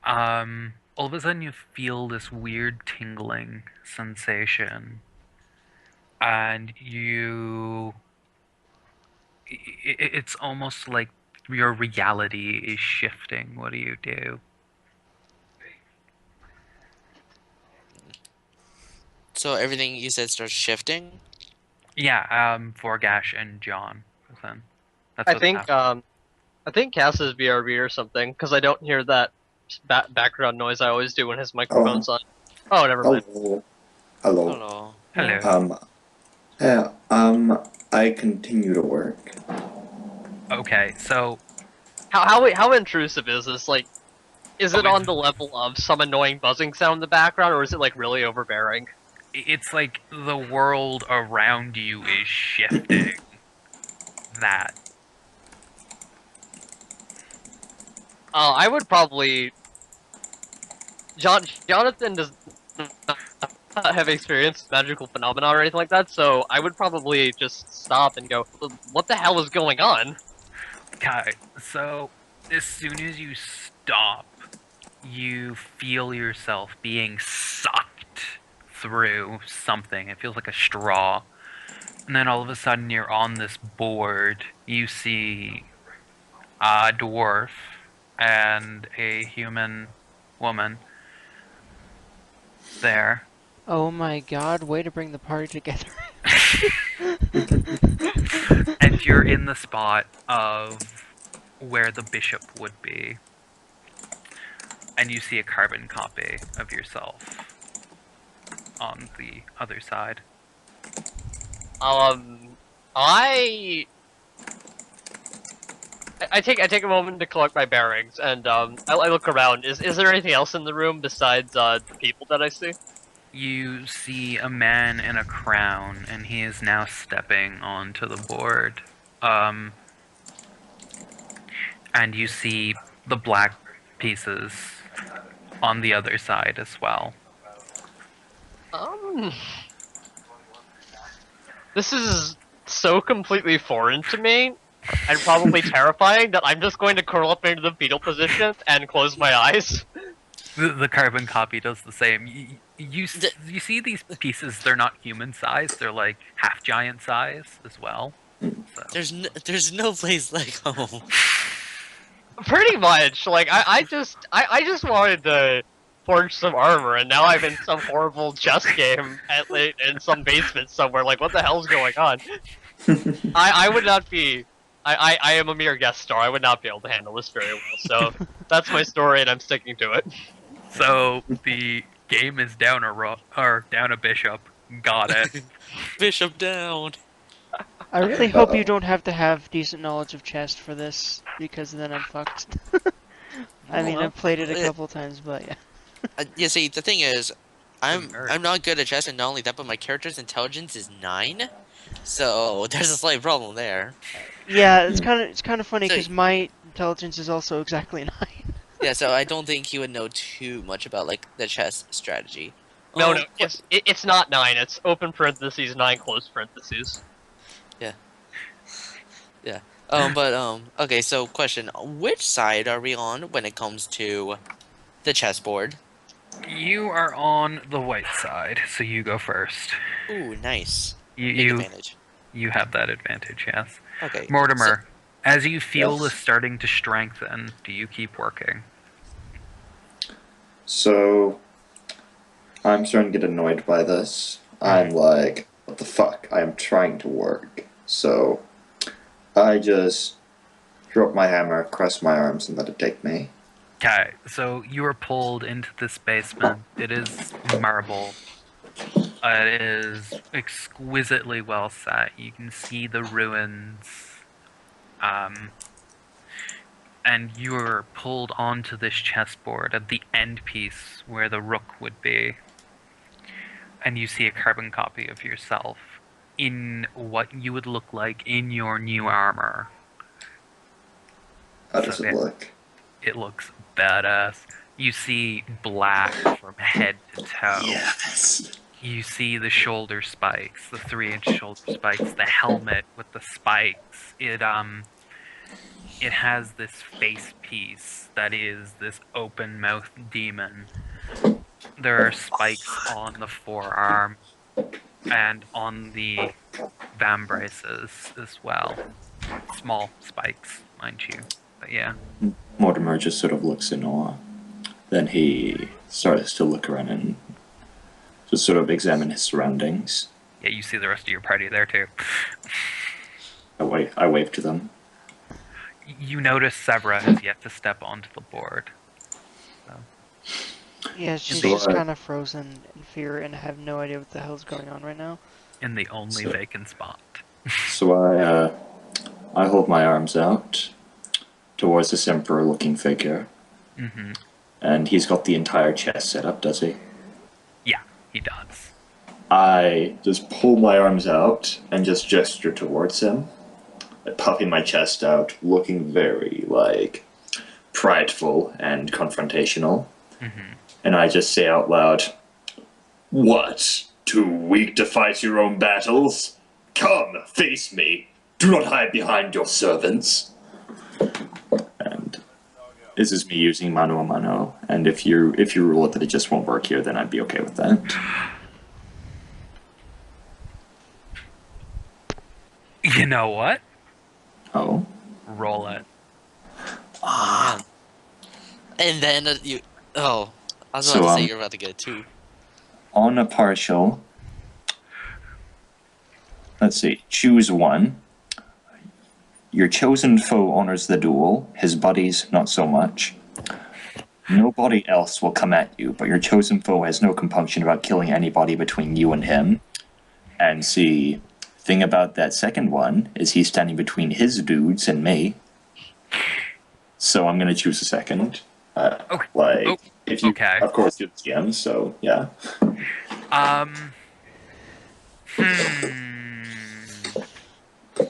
all of a sudden you feel this weird tingling sensation, and it's almost like your reality is shifting. What do you do? So everything you said starts shifting? Yeah, Forgash and John. Then that's I what's think, happening. I think Cass is BRB or something, because I don't hear that background noise I always do when his microphone's on. Oh, never mind. Hello. Hello. Hello. Hello. I continue to work. Okay, so How intrusive is this? Like, is it Oh, on the level of some annoying buzzing sound in the background, or is it like really overbearing? it's like the world around you is shifting. That. I would probably. Jonathan does not have experienced magical phenomena or anything like that, so I would probably just stop and go, "What the hell is going on?" Okay, so as soon as you stop, you feel yourself being sucked through something. It feels like a straw. And then all of a sudden you're on this board. You see a dwarf and a human woman there. Oh my god, way to bring the party together. And you're in the spot of where the bishop would be. And you see a carbon copy of yourself on the other side. I take a moment to collect my bearings, and I look around. Is there anything else in the room besides the people that I see? You see a man in a crown, and he is now stepping onto the board. And you see the black pieces on the other side as well. This is so completely foreign to me, and probably terrifying that I'm just going to curl up into the fetal position and close my eyes. The carbon copy does the same. You see these pieces, they're not human size, they're like half giant size as well. So. There's no place like home. Pretty much. Like I just wanted to forge some armor, and now I'm in some horrible chess game in some basement somewhere. Like, what the hell's going on? I would not be. I am a mere guest star. I would not be able to handle this very well. So that's my story, and I'm sticking to it. So the game is down down a bishop. Got it. Bishop down. I really hope you don't have to have decent knowledge of chess for this, because then I'm fucked. I mean, I've played it a couple times, but yeah. Yeah, see, the thing is, I'm Nerd. not good at chess, and not only that, but my character's intelligence is 9, so there's a slight problem there. Yeah, it's kind of funny So- because my intelligence is also exactly 9. Yeah, so I don't think he would know too much about like the chess strategy. No, it's not 9. It's open parentheses 9 close parentheses. Okay, so question: which side are we on when it comes to the chessboard? You are on the white side, so you go first. Ooh, nice. Big You advantage. you have that advantage, yes. Okay. Mortimer, as you feel Yes. this starting to strengthen, do you keep working? So, I'm starting to get annoyed by this. I'm like, what the fuck? I am trying to work. So, I just drop my hammer, cross my arms, and let it take me. Okay, so you are pulled into this basement. It is marble. It is exquisitely well set. You can see the ruins. And you're pulled onto this chessboard at the end piece where the rook would be. And you see a carbon copy of yourself in what you would look like in your new armor. How does So, it yeah. look? It looks badass. You see black from head to toe. Yes. You see the shoulder spikes, the 3-inch shoulder spikes, the helmet with the spikes. It has this face piece that is this open mouth demon. There are spikes on the forearm and on the vambraces as well. Small spikes, mind you. But yeah. Mortimer just sort of looks in awe. Then he starts to look around and just sort of examine his surroundings. Yeah, you see the rest of your party there too. I wave to them. You notice Severa has yet to step onto the board. Yeah, she's So, just kind of frozen in fear and have no idea what the hell's going on right now. in the only So- vacant spot. So I hold my arms out towards this emperor-looking figure, Mm-hmm. and he's got the entire chest set up, does he? Yeah, he does. I just pull my arms out and just gesture towards him, puffing my chest out, looking very, like, prideful and confrontational. Mm-hmm. And I just say out loud, "What? Too weak to fight your own battles? Come, face me. Do not hide behind your servants." And this is me using mano a mano. And if you rule it that it just won't work here, then I'd be okay with that. You know what? Oh. Roll it. Oh, man. And then you. Oh, I was So, about to say you're about to get it too. On a partial, let's see, choose one. Your chosen foe honors the duel, his buddies not so much. Nobody else will come at you, but your chosen foe has no compunction about killing anybody between you and him. And see, thing about that second one is he's standing between his dudes and me. So I'm gonna choose a second. Okay. Like, Oh, if you, okay. of course, you're the GM, so yeah.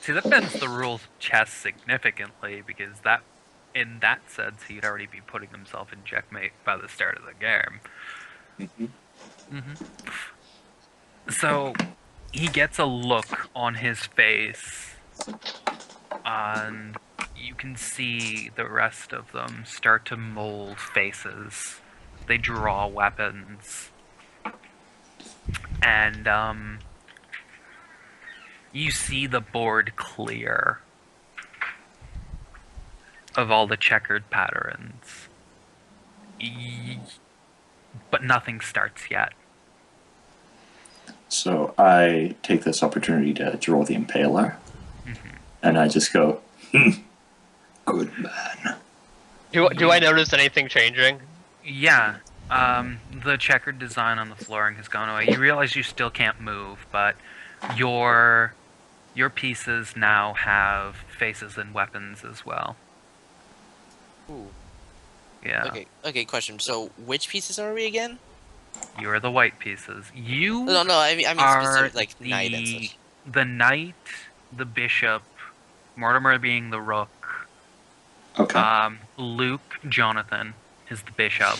See, that bends the rules of chess significantly because that, in that sense, he'd already be putting himself in checkmate by the start of the game. So he gets a look on his face, and you can see the rest of them start to mold faces. They draw weapons, and you see the board clear of all the checkered patterns. But nothing starts yet. So I take this opportunity to draw the Impaler, and I just go, "Good man." Do I notice anything changing? Yeah, the checkered design on the flooring has gone away. You realize you still can't move, but your pieces now have faces and weapons as well. Ooh. Yeah, Okay, question. So, which pieces are we again? you are the white pieces. You No, I mean are specific, like knight and such. the knight, the bishop, Mortimer being the rook, Okay. Luke, Jonathan is the bishop.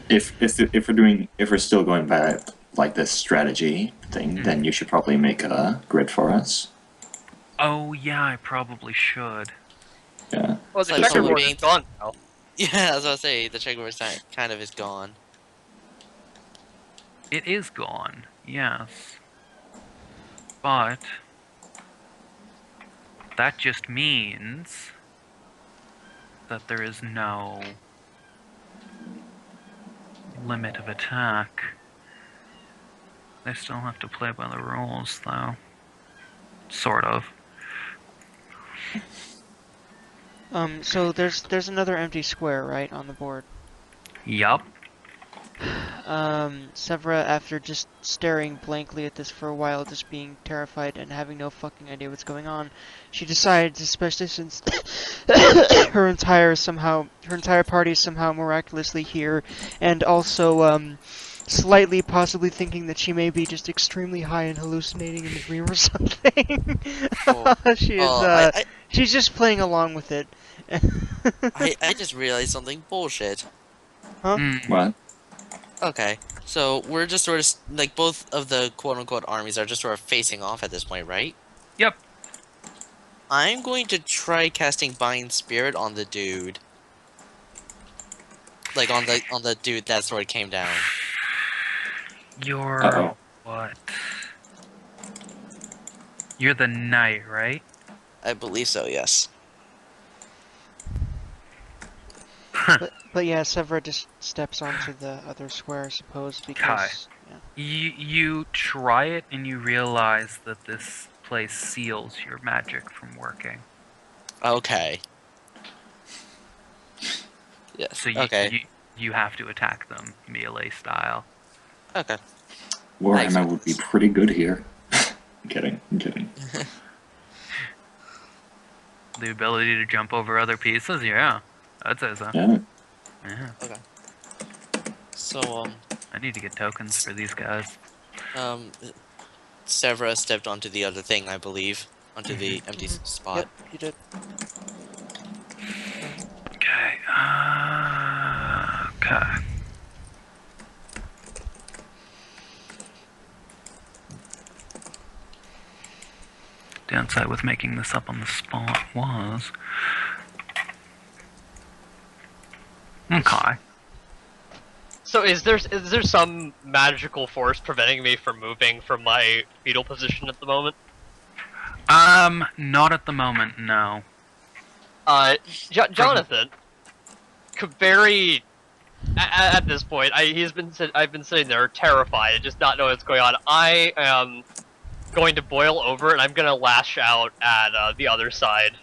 If we're still going by like this strategy thing, then you should probably make a grid for us. Oh yeah, I probably should. Yeah. Well, It's the like checkerboard someone is gone now. Yeah, I was about to say the checkerboard kind of is gone. It is gone, yes. But that just means that there is no limit of attack. They still have to play by the rules, though. Sort of. So there's another empty square, right, on the board. Yup. Severa, after just staring blankly at this for a while, just being terrified and having no fucking idea what's going on, she decides, especially since her entire party is somehow miraculously here, and also, slightly possibly thinking that she may be just extremely high and hallucinating in the dream or something. Oh. She is, Oh, she's just playing along with it. I just realized something bullshit. Huh? What? Okay, so we're just sort of like both of the quote-unquote armies are just sort of facing off at this point, right? Yep. I'm going to try casting Bind Spirit on the dude. Like on the dude that sort of came down. You're... Uh-oh. what? You're the knight, right? I believe so, yes. But yeah, Severa just steps onto the other square, I suppose, because... Yeah. You try it and you realize that this place seals your magic from working. Okay. Yes. So okay. you have to attack them melee style. Okay. Warhammer would be pretty good here. I'm kidding. I'm kidding. The ability to jump over other pieces, yeah. I'd say so. Yeah. Yeah. Okay. So, I need to get tokens for these guys. Severa stepped onto the other thing, I believe. Onto the empty spot. Yep, you did. Okay. Okay. Downside with making this up on the spot was... Okay. So is there some magical force preventing me from moving from my fetal position at the moment? Not at the moment, no. Jonathan, very at this point, I've been sitting there terrified, just not knowing what's going on. I am going to boil over, and I'm gonna lash out at the other side.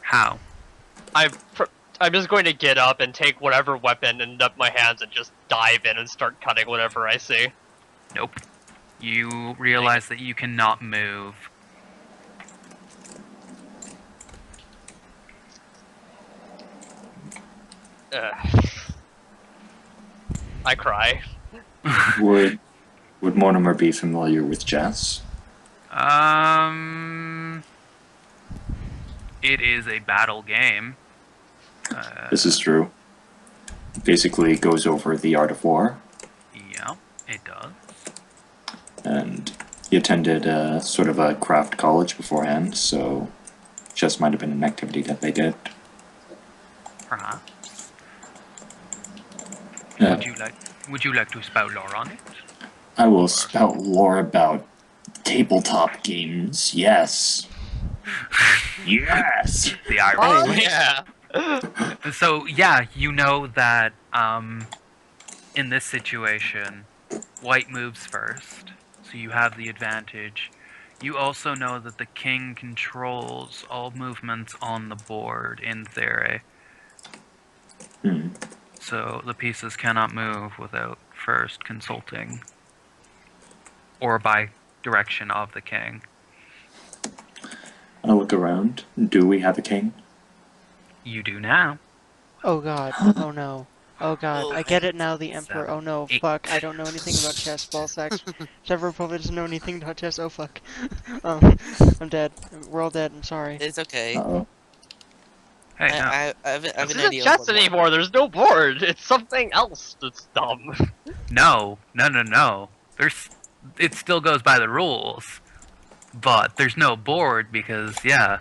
How? I'm just going to get up and take whatever weapon in my hands and just dive in and start cutting whatever I see. Nope. You realize that you cannot move. I cry. Would Mortimer be familiar with chess? It is a battle game. This is true. Basically, it goes over the art of war, Yeah, it does. and he attended sort of a craft college beforehand, so chess might have been an activity that they did. Perhaps. Yeah. Would you like to spout lore on it? I will spout lore about tabletop games, yes. Yes! The irony. Oh yeah. So yeah, you know that in this situation, white moves first, so you have the advantage. You also know that the king controls all movements on the board in theory, Hmm. so the pieces cannot move without first consulting or by direction of the king. I'll look around. Do we have a king? You do now. Oh god. Oh no. Oh god. I get it now, the Emperor. 7, Oh no. 8. Fuck. I don't know anything about chess. Ball sacks. Trevor probably doesn't know anything about chess. Oh fuck. I'm dead. We're all dead. I'm sorry. It's okay. Uh-oh. Hey, no. I have This an isn't idea. chess of what anymore. There's no board. It's something else that's dumb. No. It still goes by the rules, but there's no board because, yeah,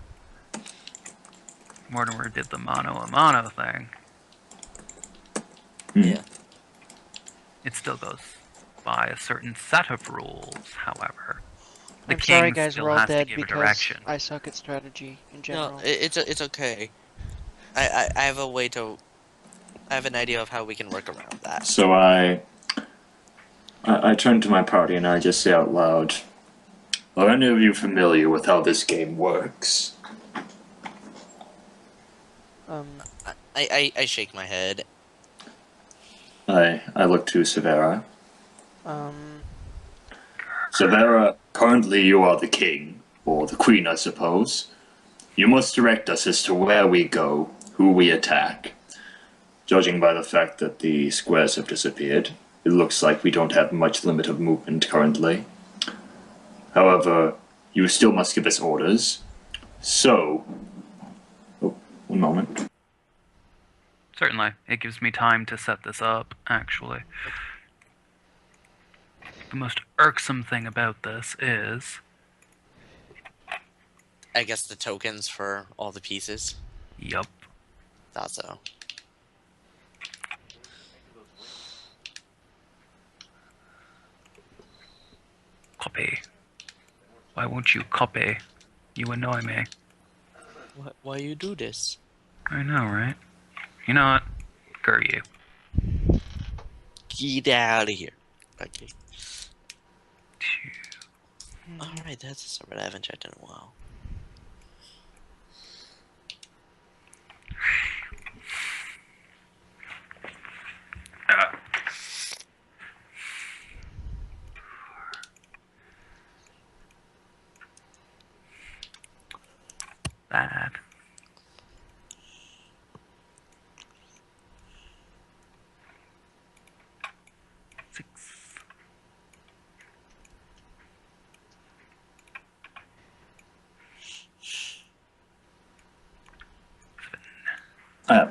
Mortimer did the mano-a-mano thing. Hmm. Yeah. It still goes by a certain set of rules, however. The I'm king sorry guys, still we're all has to dead give a because direction. I suck at strategy in general. No, it's okay. I have a way to. I have an idea of how we can work around that. So I turn to my party and I just say out loud, "Are any of you familiar with how this game works?" I shake my head. I look to Severa. Severa, currently you are the king, or the queen, I suppose. You must direct us as to where we go, who we attack. Judging by the fact that the squares have disappeared, it looks like we don't have much limit of movement currently. However, you still must give us orders. So... Oh, one moment. Certainly. It gives me time to set this up, actually. The most irksome thing about this is... I guess the tokens for all the pieces. Yup. Thought so. Copy. Why won't you copy? You annoy me. Why you do this? I know, right? You know what? Screw you. Get out of here. Okay. Two. Alright, that's a server I haven't checked in a while. that. Six.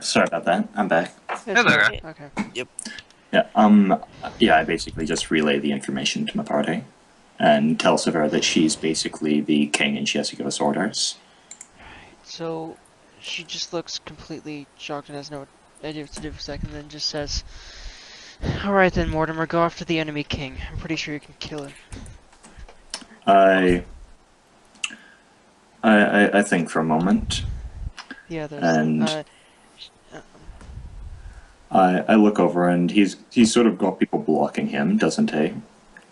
Sorry about that. I'm back. It's Hello. alright. Okay. Yeah, I basically just relay the information to my party and tell Severa that she's basically the king and she has to give us orders. So she just looks completely shocked and has no idea what to do for a second, then just says, "Alright then, Mortimer, go after the enemy king. I'm pretty sure you can kill him." I think for a moment. Yeah, there's. And- I look over and he's sort of got people blocking him, doesn't he?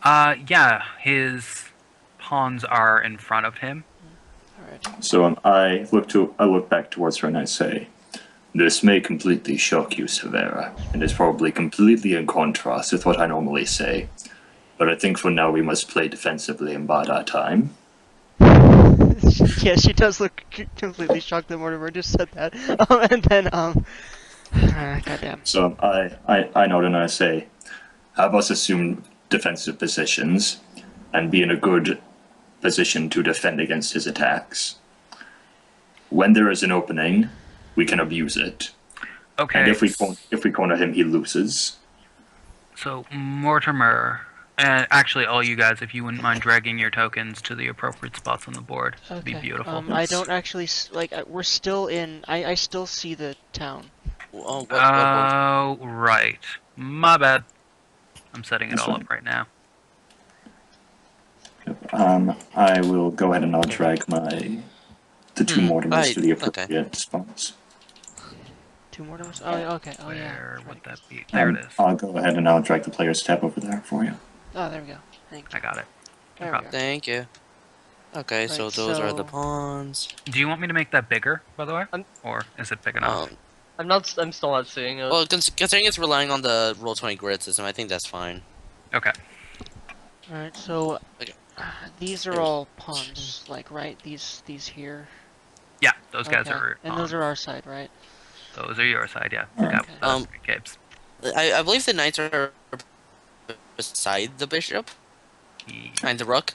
Yeah, his pawns are in front of him. Alright. So I look back towards her and I say, "This may completely shock you, Severa, and is probably completely in contrast with what I normally say. But I think for now we must play defensively and bide our time." Yeah, she does look completely shocked that Mortimer just said that. And then, goddamn. So I nod and I say, "Have us assume defensive positions and be in a good position to defend against his attacks. When there is an opening, we can abuse it. Okay. And if we corner him, he loses." So Mortimer, and actually all you guys, if you wouldn't mind dragging your tokens to the appropriate spots on the board, it'd be beautiful. I don't actually we're still in. I still see the town. Oh, Oh, right. My bad. I'm setting it That's all fine. up right now. I will go ahead and I'll drag the two Mortimers to the appropriate spots. Two Mortimers? Oh, yeah, okay. Oh, yeah. Where that's would right. that be? There it is. I'll go ahead and I'll drag the player's tab over there for you. Oh, there we go. Thank I you. got it. There we problem. go. Thank you. Okay, so Right, those are the so- pawns. Do you want me to make that bigger, by the way? Or is it big enough? Um, I'm still not seeing it. well, considering it's relying on the Roll20 grid system, I think that's fine. Okay. Alright, so Okay. these are all pawns, like, right? These here. Yeah, those guys Okay. are And those are our side, right? those are your side, yeah. Alright. Got the Um, three capes. I believe the knights are beside the bishop and the rook.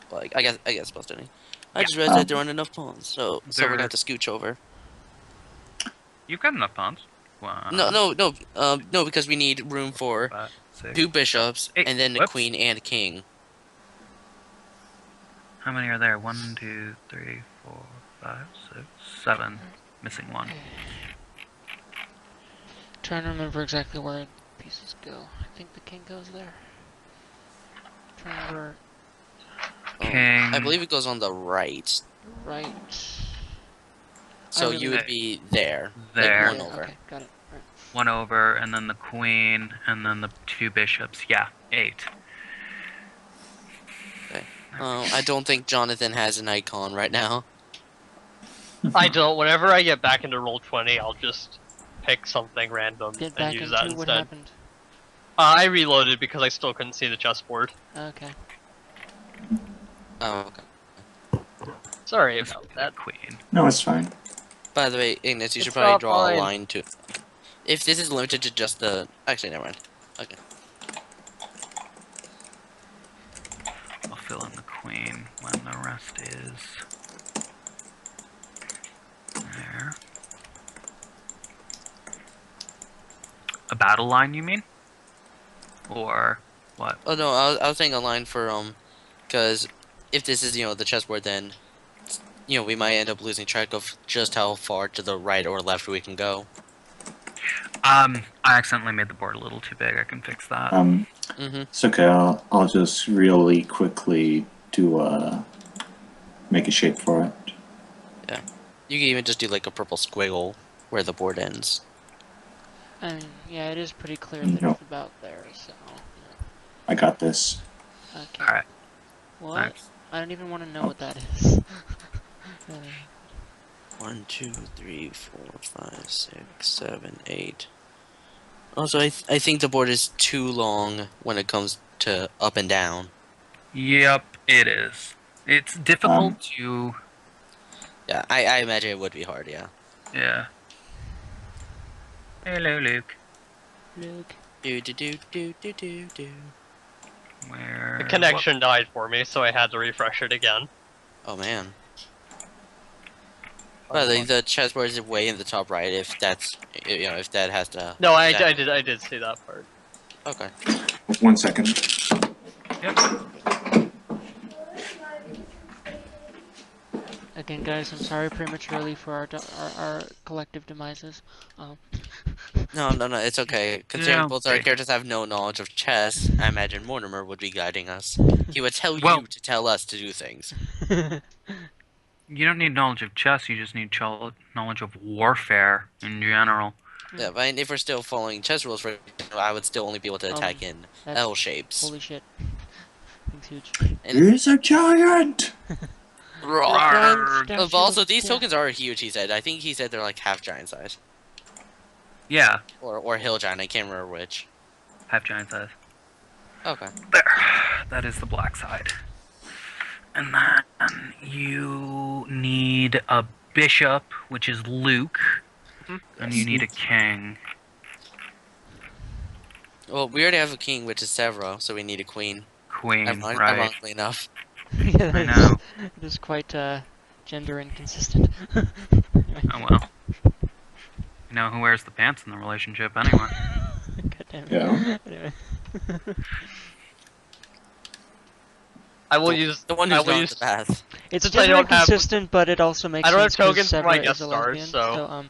Like I guess most any. I just realized that there aren't enough pawns, so we're There- gonna have to scooch over. You've got enough pawns. One, No, because we need room for 5, 6. 2 bishops Hey, and then the whoops. queen and king. How many are there? 1, 2, 3, 4, 5, 6, 7. Missing one. Trying to remember exactly where pieces go. I think the king goes there. Trying to remember. King. I believe it goes on the right, Right. so really you would like- be there. There. Like one over. Okay, got it. Right. One over, and then the queen, and then the 2 bishops. Yeah, 8. I don't think Jonathan has an icon right now. I don't. Whenever I get back into Roll20, I'll just pick something random Get and back use into that what instead. happened. I reloaded because I still couldn't see the chessboard. Okay. Oh, okay. Sorry about that. Queen. No, it's fine. By the way, Ignis, you It's should probably not draw a fine. line to. If this is limited to just the. Actually, never mind. Okay. I'll fill in the queen when the rest is there. A battle line, you mean? Or what? Oh no, I was saying a line for because if this is the chessboard, then we might end up losing track of just how far to the right or left we can go. I accidentally made the board a little too big. I can fix that. It's okay. I'll just really quickly do make a shape for it. You can even just do like a purple squiggle where the board ends. I mean, yeah, it is pretty clear that No. it's about there, so. I got this. Yeah. Okay. Alright. What? Thanks. I don't even want to know what that is. 1, 2, 3, 4, 5, 6, 7, 8. Also, I think the board is too long when it comes to up and down. Yep, it is. It's difficult to Yeah, I imagine it would be hard. Yeah. Yeah. Hello, Luke. Luke. Do do do do do do do. Where? The connection died for me, so I had to refresh it again. Oh man. Well, the chessboard is way in the top right. If that's if that has to. No, I that- did see that part. Okay. 1 second. Yep. Again, guys, I'm sorry prematurely for our collective demises. No, it's okay. Considering Yeah, both our okay. characters have no knowledge of chess, I imagine Mortimer would be guiding us. He would tell Well- you to tell us to do things. You don't need knowledge of chess. You just need knowledge of warfare in general. Yeah, but if we're still following chess rules, I would still only be able to attack in that's- L shapes. Holy shit. Thing's huge. He's a giant! Rawr. Giant But also, statue. these Yeah. tokens are huge, he said. I think he said they're like half giant size. Yeah, Or hill giant, I can't remember which. half giant size. Okay. There. That is the black side. And then you need a bishop, which is Luke. And you need a king. Well, we already have a king, which is Severo, so we need a queen. Queen, right. Ironically enough. Yeah, I know. It is quite gender inconsistent. Oh well. You know who wears the pants in the relationship anyway. God damn it. Yeah. Anyway. I will use The one I who's will not use the path. It's Since I gender don't have- inconsistent, but it also makes I don't have sense 'cause tokens for my Severa guest is a stars, lesbian, so-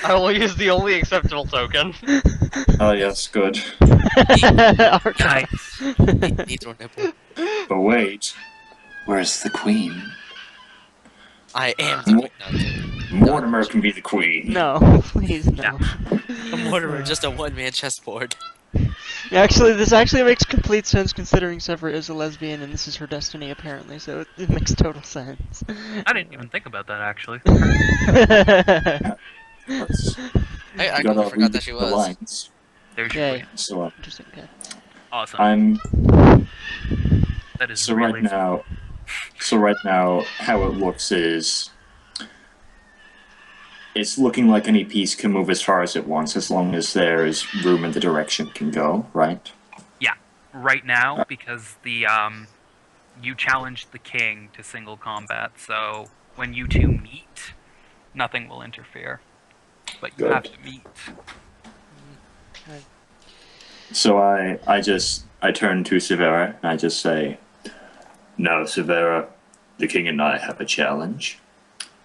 I will use the only acceptable token. Oh, yes, good. Our God. Neither nipple. But wait, where's the queen? I am the queen. Mortimer can be the queen. No, please no. No. Mortimer, just a one-man chessboard. Actually, this actually makes complete sense considering Severa is a lesbian and this is her destiny apparently, so it makes total sense. I didn't even think about that actually. Let's- I you gotta completely forgot read that she the was. lines. There's Yay. your queen. So, Interesting, okay. Awesome. That is so really right now, how it looks is, it's looking like any piece can move as far as it wants, as long as there's room in the direction it can go, right? right now because the you challenged the king to single combat, so when you two meet, nothing will interfere. But you Good. have to meet. So I turn to Severa and I just say, "Now, Severa, the king and I have a challenge,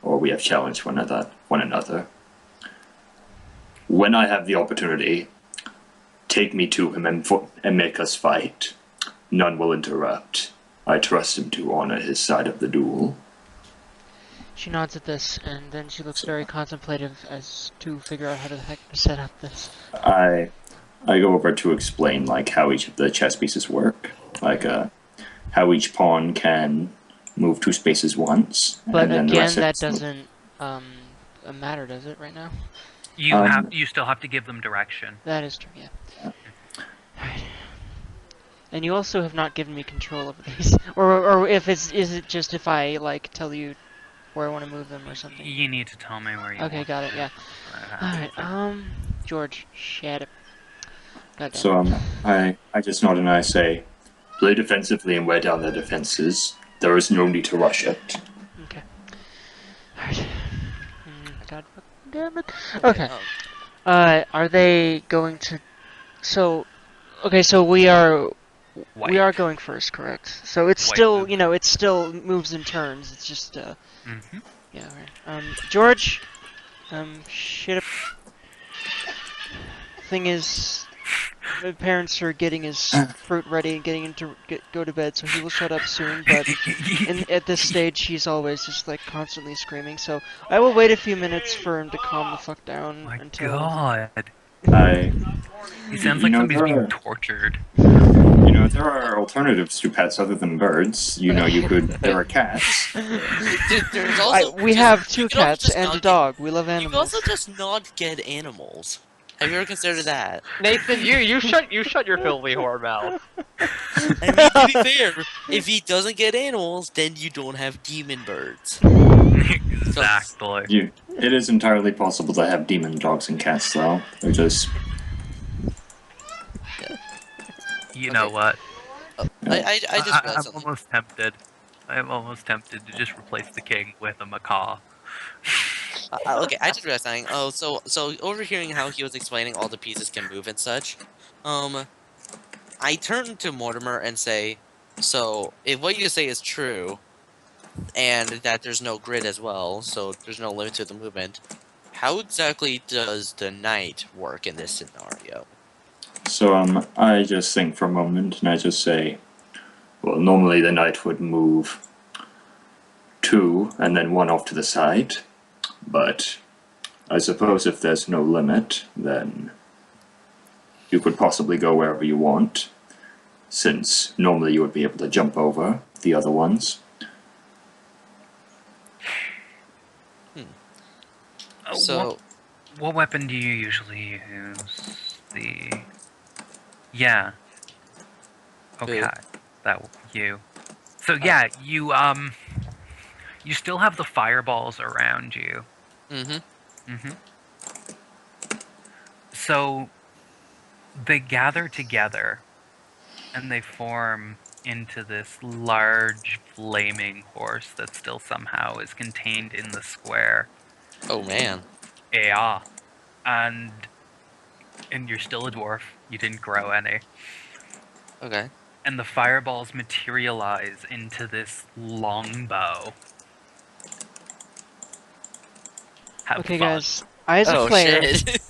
or we have challenged one another. When I have the opportunity, take me to him and make us fight. None will interrupt. I trust him to honor his side of the duel." She nods at this, and then she looks very contemplative as to figure out how the heck to set up this. I go over to explain like how each of the chess pieces work, like how each pawn can move 2 spaces once. But and then the again, rest of that it's move- doesn't matter, does it, right now? You still have to give them direction. That is true, yeah. Alright. And you also have not given me control over these. Or if is it just if I, like, tell you where I want to move them or something? You need to tell me where you Okay, want got it, yeah. Alright, Alright, George, shut up. God damn So it. I just nod and I say, play defensively and wear down their defenses. There is no need to rush it. Okay. Alright. God fucking damn it. Okay. Are they going to... So... Okay, so we are White. going first, correct? So it's White still, moves. you know, it still moves in turns. It's just, Mm-hmm. yeah, right. George, shit up. Thing is, my parents are getting his fruit ready and getting him to go to bed, so he will shut up soon, but at this stage, he's always just, like, constantly screaming, so I will wait a few minutes for him to calm the fuck down My until... God. I, He sounds You like know, somebody's there being are- tortured. there are alternatives to pets other than birds. There are cats. There's also we just- have 2 you can also cats just and not a dog. We love You can animals. also just not get animals. Have you ever considered that? Nathan, you shut your filthy whore mouth. I mean, to be fair, if he doesn't get animals, then you don't have demon birds. Exactly. It is entirely possible to have demon dogs and cats, though. They're just You know Okay. what? I just realized I'm something. almost tempted. I'm almost tempted to just replace the king with a macaw. Okay, I just realized something. Oh, so overhearing how he was explaining all the pieces can move and such, I turn to Mortimer and say, so if what you say is true, and that there's no grid as well, so there's no limit to the movement, how exactly does the knight work in this scenario? so. I just think for a moment, and I just say, well, normally the knight would move 2 and then 1 off to the side, but I suppose if there's no limit, then you could possibly go wherever you want, since normally you would be able to jump over the other ones. So, what weapon do you usually use? Yeah. Okay. Who? You. So yeah, you still have the fireballs around you. mm-hmm. So they gather together and they form into this large flaming horse that still somehow is contained in the square. Oh man. Yeah. And you're still a dwarf. You didn't grow any. Okay. And the fireballs materialize into this longbow. Have Okay, fun. guys. I as a Oh player, shit.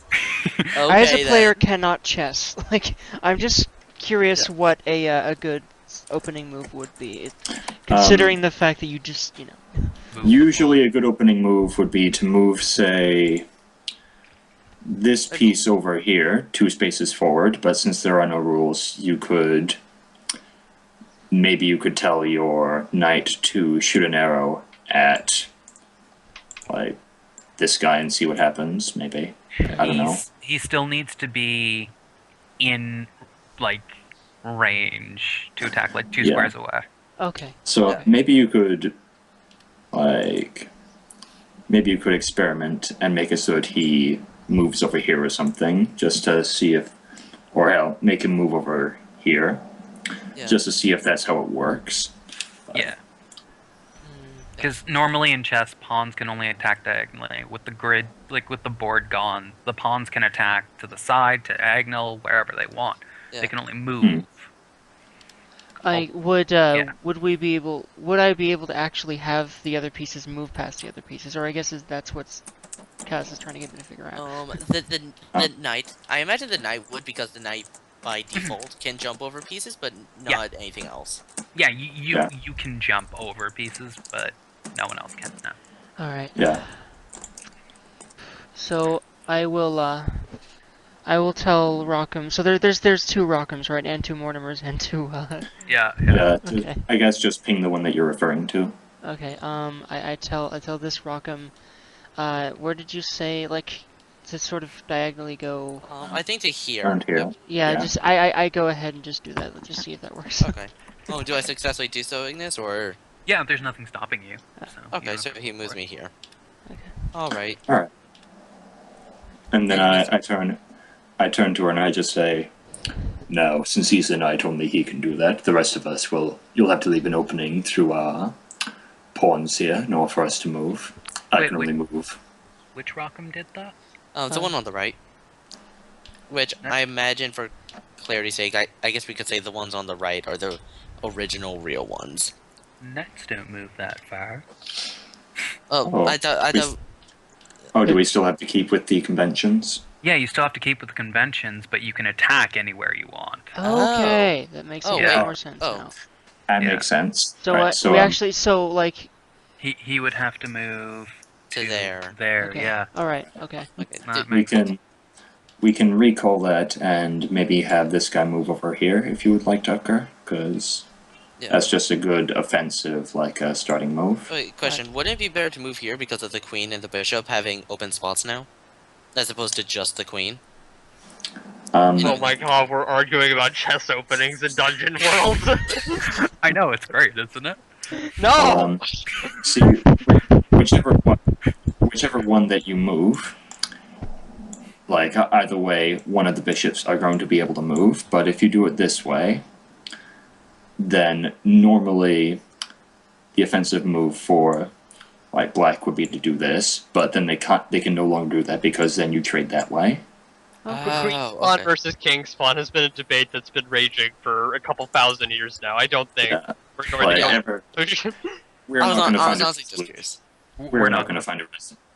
I as a Okay, player then. cannot chess. Like, I'm just curious what a good opening move would be, considering the fact that you just, you know. Move the Usually a good opening move would be to move, say, this piece over here, 2 spaces forward, but since there are no rules, maybe you could tell your knight to shoot an arrow at, like, this guy and see what happens, maybe. I don't know. He still needs to be in, like, range to attack, like 2 Yeah. squares away. Okay. So Yeah. maybe you could, maybe you could experiment and make it so that he moves over here or something, just to see if, or hell, make him move over here, Yeah. just to see if that's how it works. Yeah. Because normally in chess, pawns can only attack diagonally. With the grid, like with the board gone, the pawns can attack to the side, to diagonal, wherever they want. Yeah. They can only move. Would yeah. would I be able to actually have the other pieces move past the other pieces, or I guess that's what's Kaz is trying to get me to figure out. The knight. I imagine the knight would, because the knight by default can jump over pieces, but not anything else. Yeah, Yeah. you can jump over pieces, but no one else can now. All right. Yeah. So I will tell Rockham. So there's 2 Rockhams, right, and 2 Mortimers, and 2. Yeah. Okay. I guess just ping the one that you're referring to. Okay. I tell this Rockham. Where did you say, like, to sort of diagonally go? I think to here. Around here. Yep. Yeah. Yeah. Just I go ahead and just do that. Let's just see if that works. Okay. Oh, do I successfully do so, Ignis, or? Yeah, there's nothing stopping you. So you Okay, don't so have to he go moves for it. me here. Okay. All right. And then Yeah, I turn to her and I just say, no, since he's the knight, only he can do that. The rest of us you'll have to leave an opening through our pawns here in order for us to move. I Wait, can only move. Which Rockham did that? The one on the right. Which I imagine, for clarity's sake, I guess we could say the ones on the right are the original real ones. Knights don't move that far. Oh, I thought. Oh, do we still have to keep with the conventions? Yeah, you still have to keep with the conventions, but you can attack anywhere you want. Okay, that makes a Oh, bit wait. more sense Oh. now. That Yeah. makes sense. So Right, we actually like. He would have to move To there. There, Okay. yeah. All right. Okay. Okay. That we makes can recall that and maybe have this guy move over here if you would like, Tucker, because Yeah. that's just a good offensive, like, starting move. Wait, question. Wouldn't it be better to move here because of the queen and the bishop having open spots now? As opposed to just the queen? Oh my god, we're arguing about chess openings in Dungeon World. I know, it's great, isn't it? No! See, whichever one that you move, like either way, one of the bishops are going to be able to move. But if you do it this way, then normally the offensive move for like black would be to do this, but then they can no longer do that because then you trade that way. Queen Oh, spawn okay. versus king spawn has been a debate that's been raging for a couple thousand years now. I don't think Yeah, we're going like to ever, we're I not going to was find a honestly just resolution. curious. We're not going to find a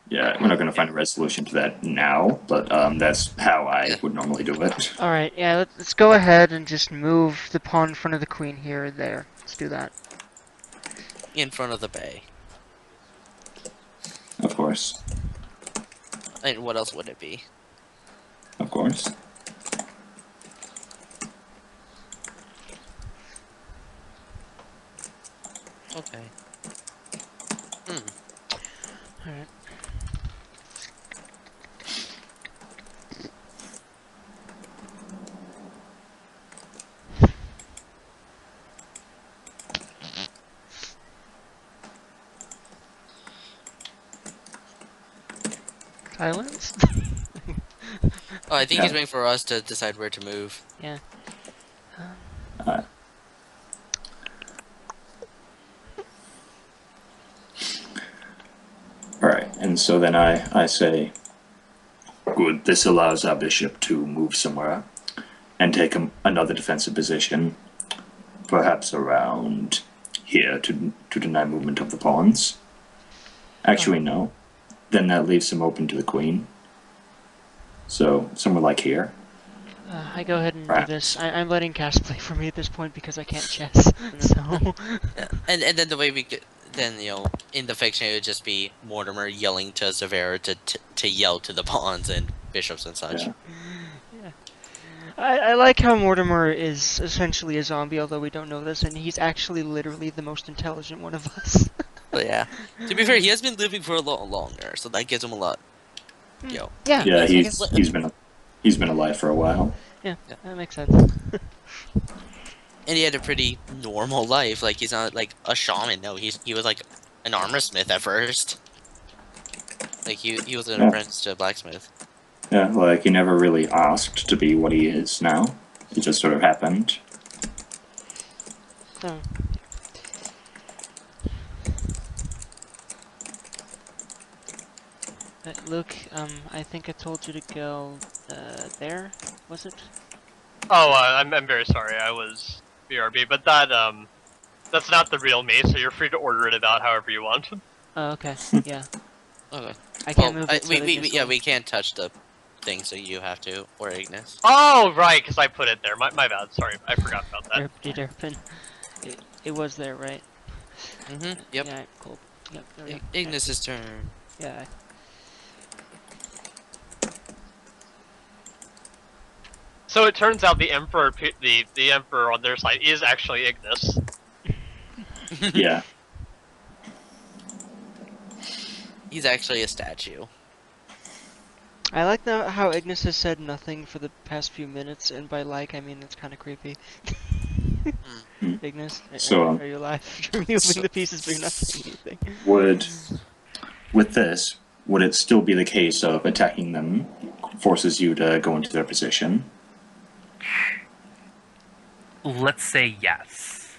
we're not going to find a resolution to that now, but that's how I would normally do it. Alright, yeah, let's go ahead and just move the pawn in front of the queen here or there. Let's do that. In front of the bay. Of course, And what else would it be? of course. Okay. Alright. Silence? Oh, I think Yeah. he's waiting for us to decide where to move. Alright, and so then I say, good, this allows our bishop to move somewhere and take another defensive position, perhaps around here to deny movement of the pawns. Actually, no. Then that leaves him open to the queen. So, somewhere like here. I go ahead and do Perhaps. this. I'm letting Cass play for me at this point because I can't chess. So, Yeah. And then the way we get, then in the fiction it would just be Mortimer yelling to Zavera to yell to the pawns and bishops and such. Yeah. I like how Mortimer is essentially a zombie, although we don't know this, and he's actually literally the most intelligent one of us. But yeah, to be fair, he has been living for a lot longer, so that gives him a lot. Yeah, Yeah, I guess- he's been alive for a while. yeah, that makes sense. And he had a pretty normal life. Like he's not like a shaman. No, he was like an armor smith at first. Like he was an Yeah. apprentice to a blacksmith. Yeah, like he never really asked to be what he is now. It just sort of happened. So, Luke, I think I told you to go there. Was it? Oh, I'm very sorry. I was BRB, but that's not the real me. So you're free to order it about however you want. Oh, okay. Yeah, Okay. I can't move it. so we Ignis yeah will- we can't touch the thing, so you have to or Ignis. Oh, right, because I put it there. My bad. Sorry, I forgot about that. Derpin. It was there, right? Mhm. Yep. Yeah, cool. Yep. There we go. Ignis's turn. Yeah. So it turns out the emperor, the emperor on their side is actually Ignis. Yeah. He's actually a statue. I like how Ignis has said nothing for the past few minutes, and by like I mean it's kind of creepy. Hmm. Ignis, So, are you alive? You're moving the pieces, but you're not saying anything. With this, would it still be the case of attacking them forces you to go into their position? Let's say yes.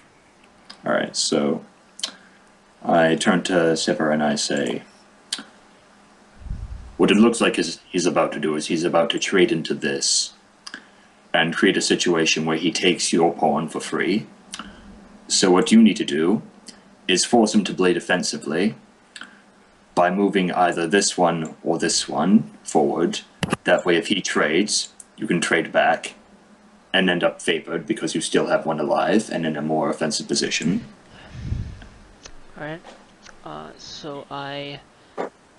Alright, so I turn to Sivir and I say, what it looks like he's about to do is he's about to trade into this and create a situation where he takes your pawn for free. So what you need to do is force him to play defensively by moving either this one or this one forward. That way if he trades, you can trade back and end up favored because you still have one alive and in a more offensive position. Alright. So I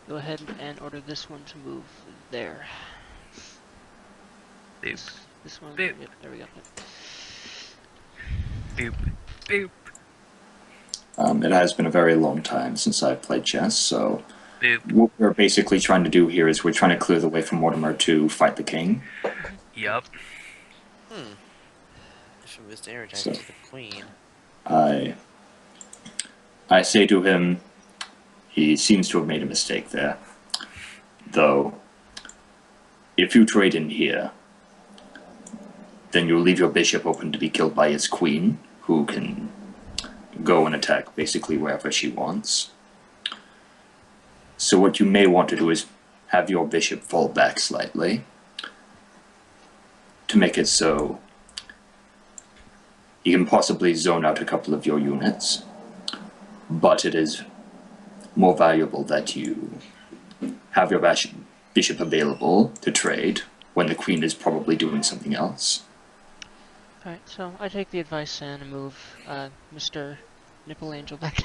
go ahead and order this one to move there. Boop, This one. Boop. Yep, there we go. boop, boop, It has been a very long time since I've played chess, so boop. what we're basically trying to do here is we're trying to clear the way for Mortimer to fight the king. Yep. If it was energized So- to the queen. I say to him, he seems to have made a mistake there. Though, if you trade in here, then you'll leave your bishop open to be killed by his queen, who can go and attack basically wherever she wants. So what you may want to do is have your bishop fall back slightly to make it so you can possibly zone out a couple of your units, but it is more valuable that you have your bishop available to trade when the queen is probably doing something else. Alright, so I take the advice and move Mr. Nipple Angel back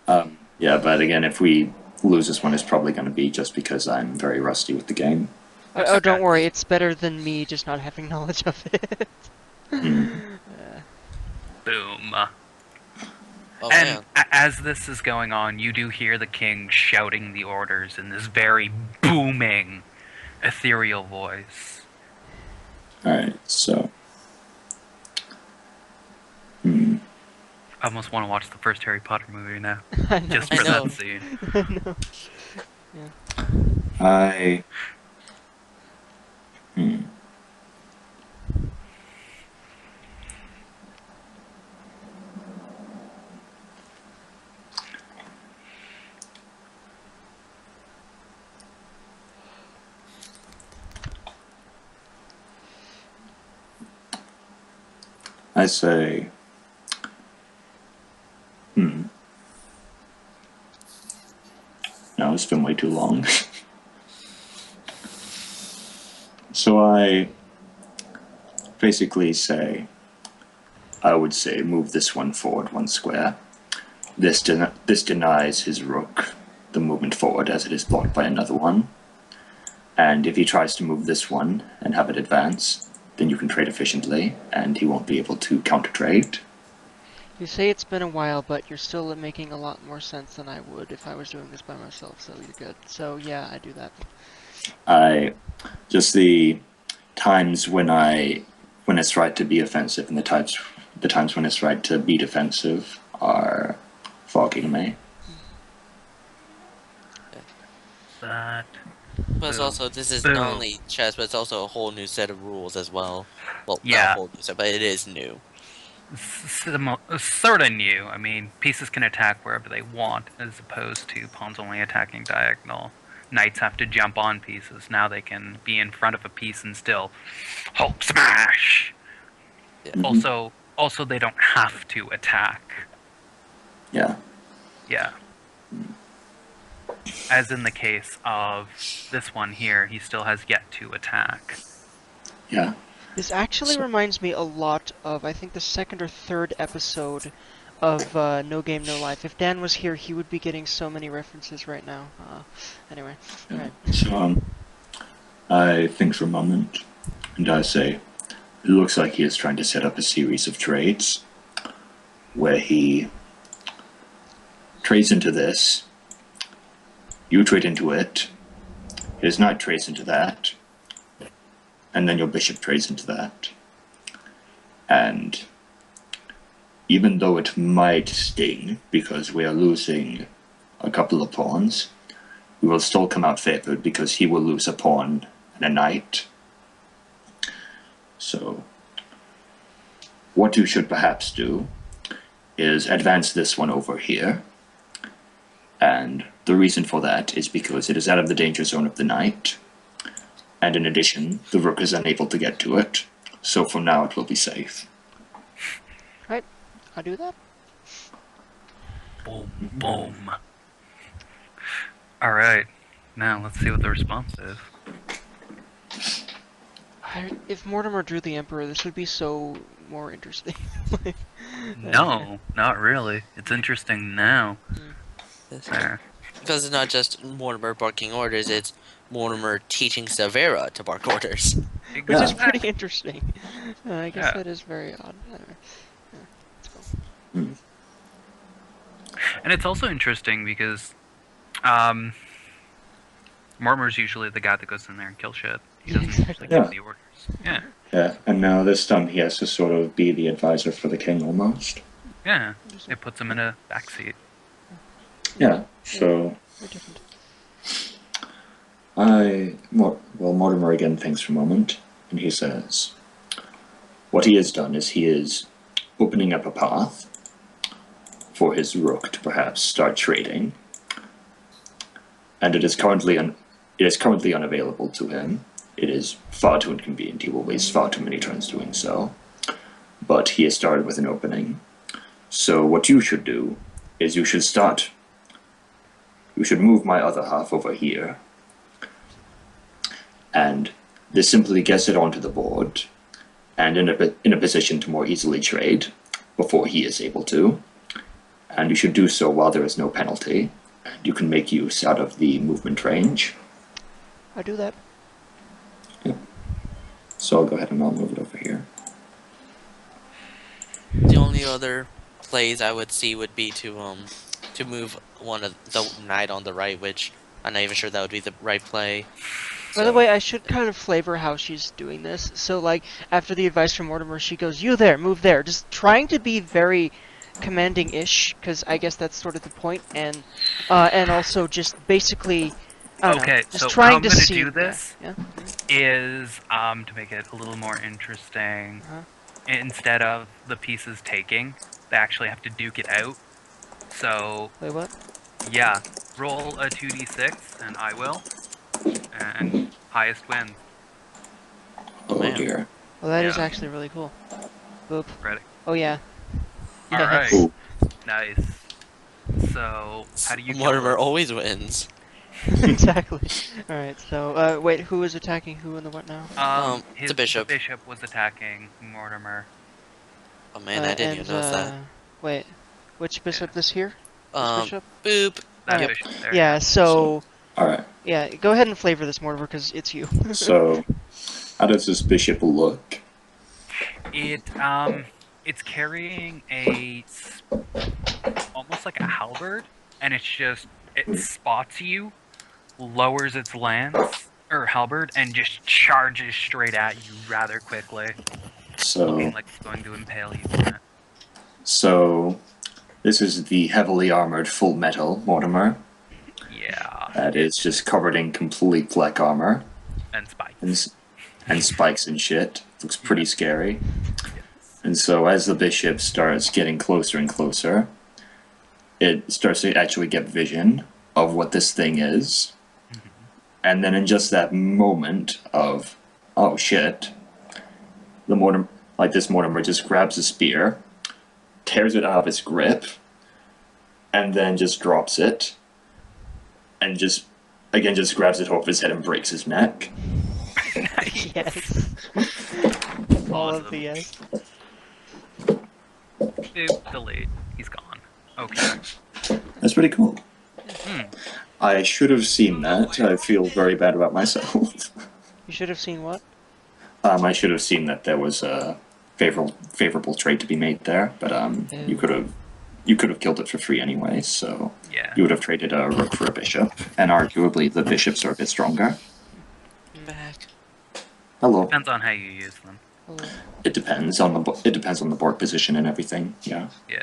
there. Yeah, but again, if we lose this one, it's probably going to be just because I'm very rusty with the game. Oh, don't worry, it's better than me just not having knowledge of it. Boom. Oh And man. as this is going on, you do hear the king shouting the orders in this very booming, ethereal voice. Alright, so. I almost want to watch the first Harry Potter movie now, I know. just I for know. that scene. I know. I. I say. No, it's been way too long. So I basically say, I would say move this one forward one square. This denies his rook the movement forward as it is blocked by another one. And if he tries to move this one and have it advance, then you can trade efficiently, and he won't be able to counter trade. You say it's been a while, but you're still making a lot more sense than I would if I was doing this by myself, so you're good. So yeah, I do that. Just the times when it's right to be offensive and the times when it's right to be defensive are foggy to me. That. But it's also, this is Boom. not only chess, but it's also a whole new set of rules as well. Well, not Yeah. a whole new set, but it is new. Sort of new. I mean, pieces can attack wherever they want, as opposed to pawns only attacking diagonal. Knights have to jump on pieces. Now they can be in front of a piece and still Hulk smash. Yeah. Also, they don't have to attack. Yeah. Yeah. As in the case of this one here, he still has yet to attack. Yeah. This actually So- reminds me a lot of, I think, the second or third episode of No Game No Life. If Dan was here, he would be getting so many references right now. Anyway, Yeah. right. So I think for a moment, and I say, it looks like he is trying to set up a series of trades where he trades into this, you trade into it, his knight trades into that, and then your bishop trades into that. And even though it might sting because we are losing a couple of pawns, we will still come out favored because he will lose a pawn and a knight. So, what you should perhaps do is advance this one over here. And the reason for that is because it is out of the danger zone of the knight. And in addition, the rook is unable to get to it. So for now it will be safe. I'll do that. Boom, boom. Alright, now let's see what the response is. If Mortimer drew the Emperor, this would be so more interesting. Like, No, not really. It's interesting now. Yes. There. Because it's not just Mortimer barking orders, it's Mortimer teaching Severa to bark orders. which is Yeah. pretty interesting. I guess Yeah. that is very odd. Anyway, let's go. And it's also interesting because Mortimer's usually the guy that goes in there and kills shit. He doesn't usually Yeah. give the orders. Yeah, Yeah, and now this time he has to sort of be the advisor for the king almost. yeah. It puts him in a backseat. Yeah, so Very different. Mortimer again thinks for a moment, and he says, what he has done is he is opening up a path for his rook to perhaps start trading, and it is currently unavailable to him. It is far too inconvenient. He will waste far too many turns doing so. But he has started with an opening. So what you should do is you should move my other half over here. And this simply gets it onto the board and in a position to more easily trade before he is able to. And you should do so while there is no penalty. And you can make use out of the movement range. I do that. So I'll go ahead and I'll move it over here. The only other plays I would see would be to move one of the knight on the right, which I'm not even sure that would be the right play. By the way, I should kind of flavor how she's doing this. So, like, after the advice from Mortimer, she goes, "You there, move there." Just trying to be very commanding-ish, because I guess that's sort of the point, and also just basically, I don't know, Okay, just so trying how I'm to gonna see. do this Yeah. is to make it a little more interesting. Uh-huh. Instead of the pieces taking, they actually have to duke it out. So Wait, what? yeah, roll a 2d6, and I will, and highest wins. Oh man. dear. Well, that is Yeah. actually really cool. Boop. Ready? Oh yeah. All right. Cool. Nice. So how do you kill Mortimer this? always wins. Exactly. All right. So, wait, who is attacking who and the what now? The bishop. The bishop was attacking Mortimer. Oh man, I didn't even notice that. Wait, which bishop? This here? This Um, bishop? boop. That Alright. bishop there. Yeah. So, Alright, yeah. Go ahead and flavor this, Mortimer, because it's you. so how does this bishop look? It's carrying almost like a halberd, and it spots you, lowers its lance or halberd, and just charges straight at you rather quickly, looking So, like it's going to impale you on it. so this is the heavily armored full metal Mortimer. Yeah, That is just covered in complete black armor and spikes. and spikes and shit. Looks pretty scary. And so as the bishop starts getting closer and closer, it starts to actually get vision of what this thing is. And then in just that moment of, oh shit, this Mortimer just grabs a spear, tears it out of its grip, and then just drops it, and just grabs it off his head and breaks his neck. Yes. All of Awesome. the yes. Boop, delayed. He's gone. Okay. That's pretty cool. Hmm. I should have seen that. I feel very bad about myself. You should have seen what? I should have seen that there was a favorable trade to be made there, but you could have killed it for free anyway. So Yeah. you would have traded a rook for a bishop, and arguably the bishops are a bit stronger. I'm back. Hello. Depends on how you use them. Oh, It depends on the board position and everything. Yeah. Yeah.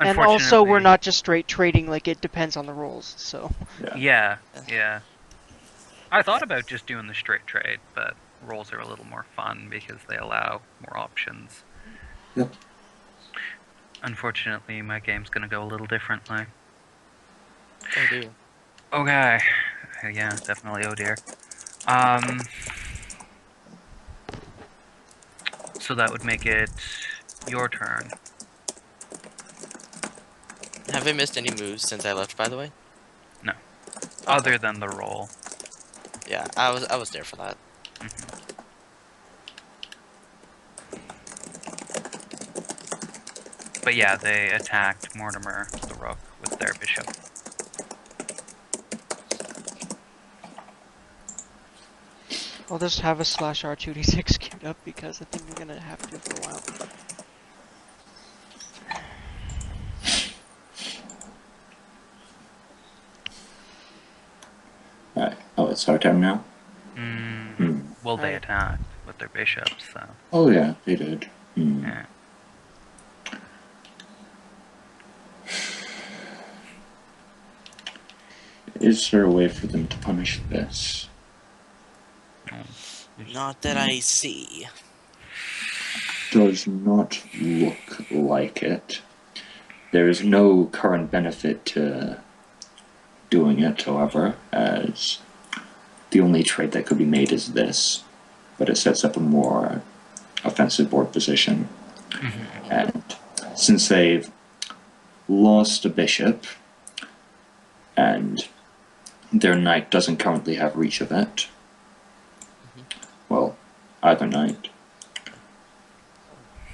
and also, we're Unfortunately- not just straight trading. Like, it depends on the rules. So. Yeah, yeah. I thought about just doing the straight trade, but rolls are a little more fun because they allow more options. Yep. Unfortunately, my game's gonna go a little differently. Oh dear. Okay. Yeah, definitely. Oh dear. So that would make it your turn. Have I missed any moves since I left, by the way? No. Other than the roll. Yeah, I was there for that. But yeah, they attacked Mortimer, the rook, with their bishop. I'll just have a /R2d6 queued up because I think we're gonna have to for a while. Alright. Oh, it's our turn now. Well, they Alright. attacked with their bishops, so. Oh yeah, they did. Hmm. Yeah. Is there a way for them to punish this? Not that I see. Does not look like it. There is no current benefit to doing it, however, as the only trade that could be made is this, but it sets up a more offensive board position. And since they've lost a bishop, and their knight doesn't currently have reach of it, well, either knight,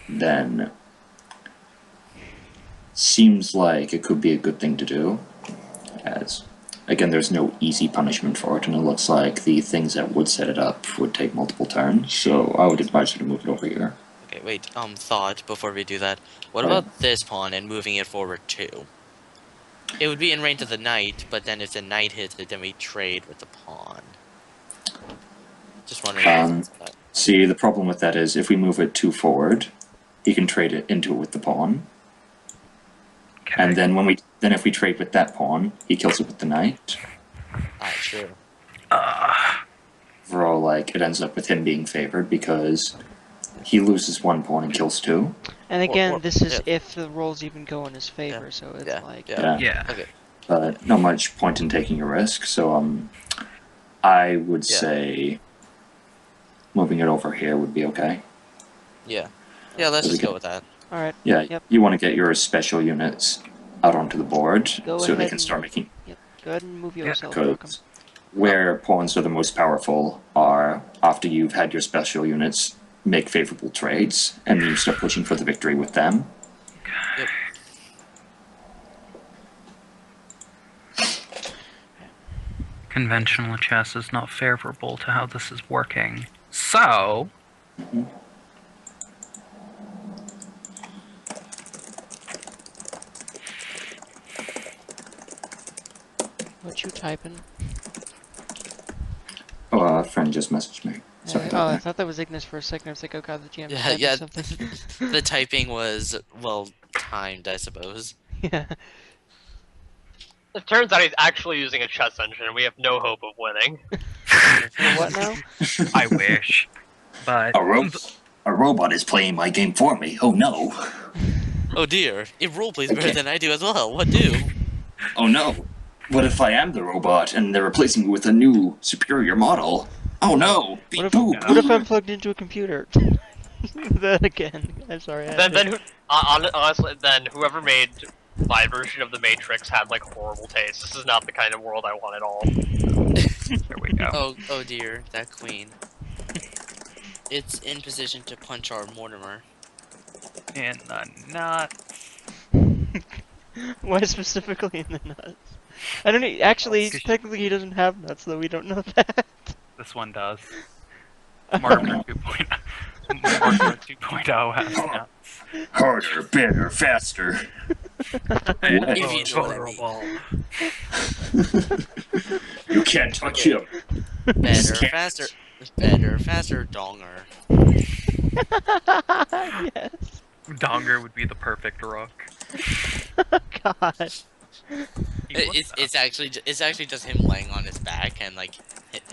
then seems like it could be a good thing to do, as again there's no easy punishment for it, and it looks like the things that would set it up would take multiple turns, so I would advise you to move it over here. Okay, wait, thought before we do that. What Alright. about this pawn and moving it forward too? It would be in range of the knight, but then if the knight hits it, then we trade with the pawn. Just wondering. See, the problem with that is if we move it too forward, he can trade it into it with the pawn, Okay. and then if we trade with that pawn, he kills it with the knight. True. Overall, like, it ends up with him being favored because he loses one pawn and kills two. And again, or- this is yeah. if the rolls even go in his favor, so it's Yeah, like... yeah. Yeah. Okay. But not much point in taking a risk, so I would Yeah. say moving it over here would be okay. Yeah. Yeah, let's just go with that. Alright, Yeah, Yep. you want to get your special units out onto the board Go so they ahead can and- start making. go ahead and move Yeah, yourself, Malcolm. Because where pawns are the most powerful are after you've had your special units make favorable trades, and then you start pushing for the victory with them. Yep. Conventional chess is not favorable to how this is working. So, What you typing? Oh, a friend just messaged me. Sorry Oh, about I that. thought that was Ignis for a second. I was like, oh god, the GM Yeah, typing yeah. something. The typing was, well, timed, I suppose. Yeah. It turns out he's actually using a chess engine, and we have no hope of winning. What now? I wish. But A robot is playing my game for me. Oh no. Oh dear, it roleplays better Okay. than I do as well. What do? Oh no. What if I am the robot and they're replacing me with a new, superior model? Oh no. What if, Boo. what if I'm plugged into a computer? Then again, I'm sorry. I Honestly, then whoever made my version of the Matrix had like horrible taste. This is not the kind of world I want at all. there we go. Oh dear, that queen. It's in position to punch our Mortimer. In the nut. Why specifically in the nuts? I don't know. Actually, technically he doesn't have nuts, though. We don't know that. This one does. Mortimer 2.0. Mortimer 2.0 has nuts. Harder, better, faster. If you know what I mean. You can't touch him. Better, Can't. faster, donger. Yes. Donger would be the perfect rook. God. He would It's actually just him laying on his back and like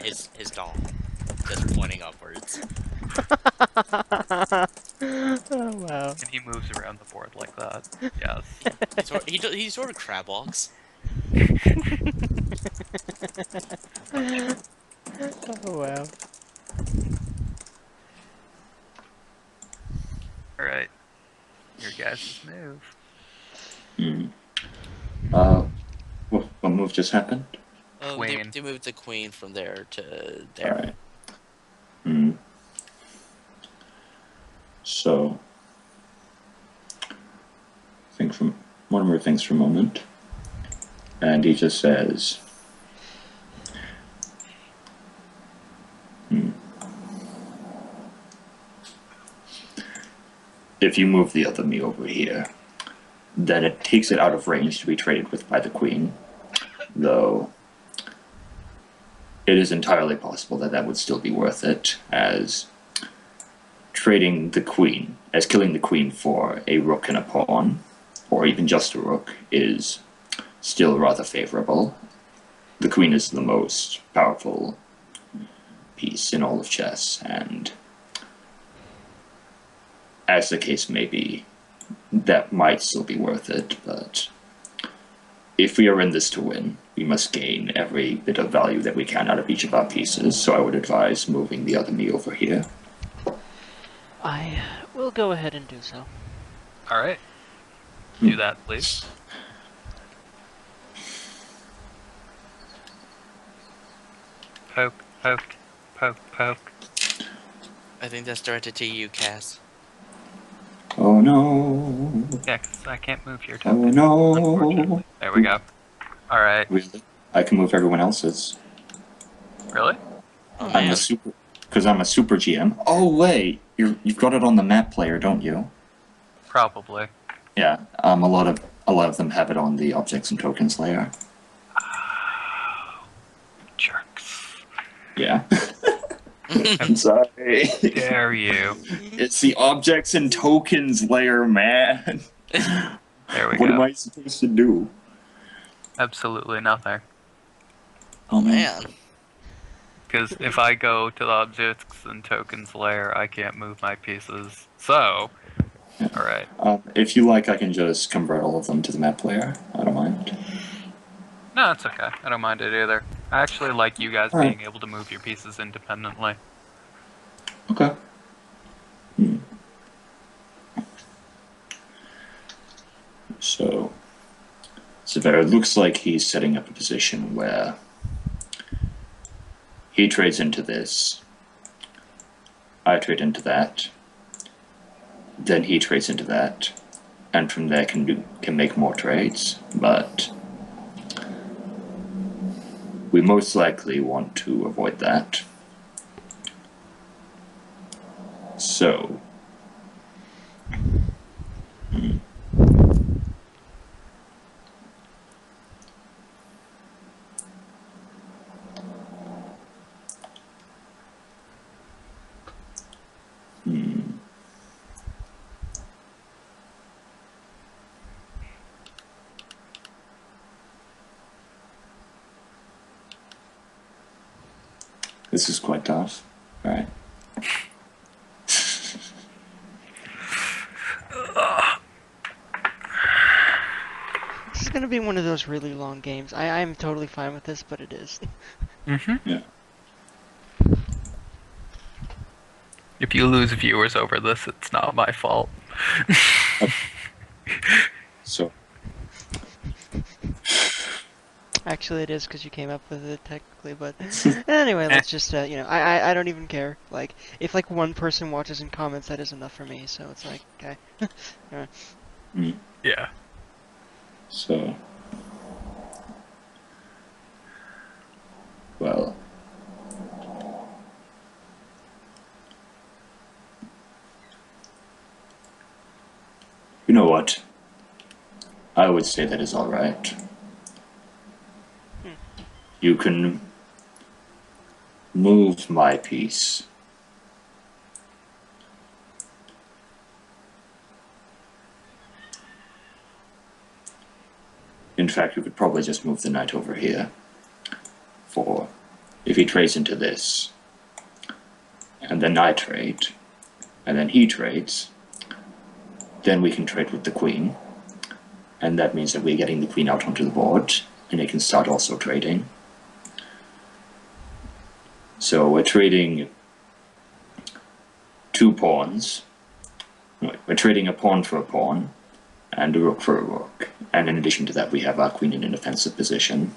his dong just pointing upwards. Oh wow. and he moves around the board like that. Yes. He sort of crab walks. Oh wow. Alright. Your guys' move. What move just happened? Queen. They moved the queen from there to there. Alright. So, Mortimer thinks for a moment, and he just says, if you move the other me over here, then it takes it out of range to be traded with by the queen, though. If you move the other me over here, then it takes it out of range to be traded with by the queen, though. If you move the other me over here, then it takes it out of range to be traded with by the queen, though. If you move the other me over here, then it takes it out of range to be traded with by the queen, though. If you move the other me over here, then it takes it out of range to be traded with by the queen, though. it is entirely possible that that would still be worth it, as trading the queen, as killing the queen for a rook and a pawn, or even just a rook, is still rather favorable. The queen is the most powerful piece in all of chess, and as the case may be, that might still be worth it, but if we are in this to win, we must gain every bit of value that we can out of each of our pieces, so I would advise moving the other me over here. I will go ahead and do so. All right. Do that, please. Poke, poke, poke, poke. I think that's directed to you, Cass. Oh no. Yeah, 'cause I can't move your Oh token. no. Unfortunately. There we go. All right. Really? I can move everyone else's. Really? Oh I'm man. a super, because I'm a super GM. Oh wait, you've got it on the map player, don't you? Probably. Yeah. A lot of them have it on the objects and tokens layer. Jerks. Yeah. I'm sorry. Dare you? It's the objects and tokens layer, man. There we What go. am I supposed to do? Absolutely nothing. Oh man. Because if I go to the objects and tokens layer, I can't move my pieces. So, all right. If you like, I can just convert all of them to the map player. I don't mind. No, it's okay. I don't mind it either. I actually like you guys Alright. being able to move your pieces independently. Okay. So it looks like he's setting up a position where he trades into this, I trade into that, then he trades into that, and from there can make more trades, but we most likely want to avoid that. So this is quite tough. All right. This is gonna be one of those really long games. I'm totally fine with this, but it is. Mm-hmm. Yeah. If you lose viewers over this, it's not my fault. So Actually, it is because you came up with it technically, but anyway, let's just I don't even care. Like, if like one person watches and comments, that is enough for me. So it's like, okay. Alright. Yeah. So, well, you know what? I would say that is all right. You can move my piece. In fact, you could probably just move the knight over here. For if he trades into this, and then I trade, and then he trades, then we can trade with the queen, and that means that we're getting the queen out onto the board, and they can start also trading. So we're trading two pawns. We're trading a pawn for a pawn, and a rook for a rook. And in addition to that, we have our queen in an offensive position.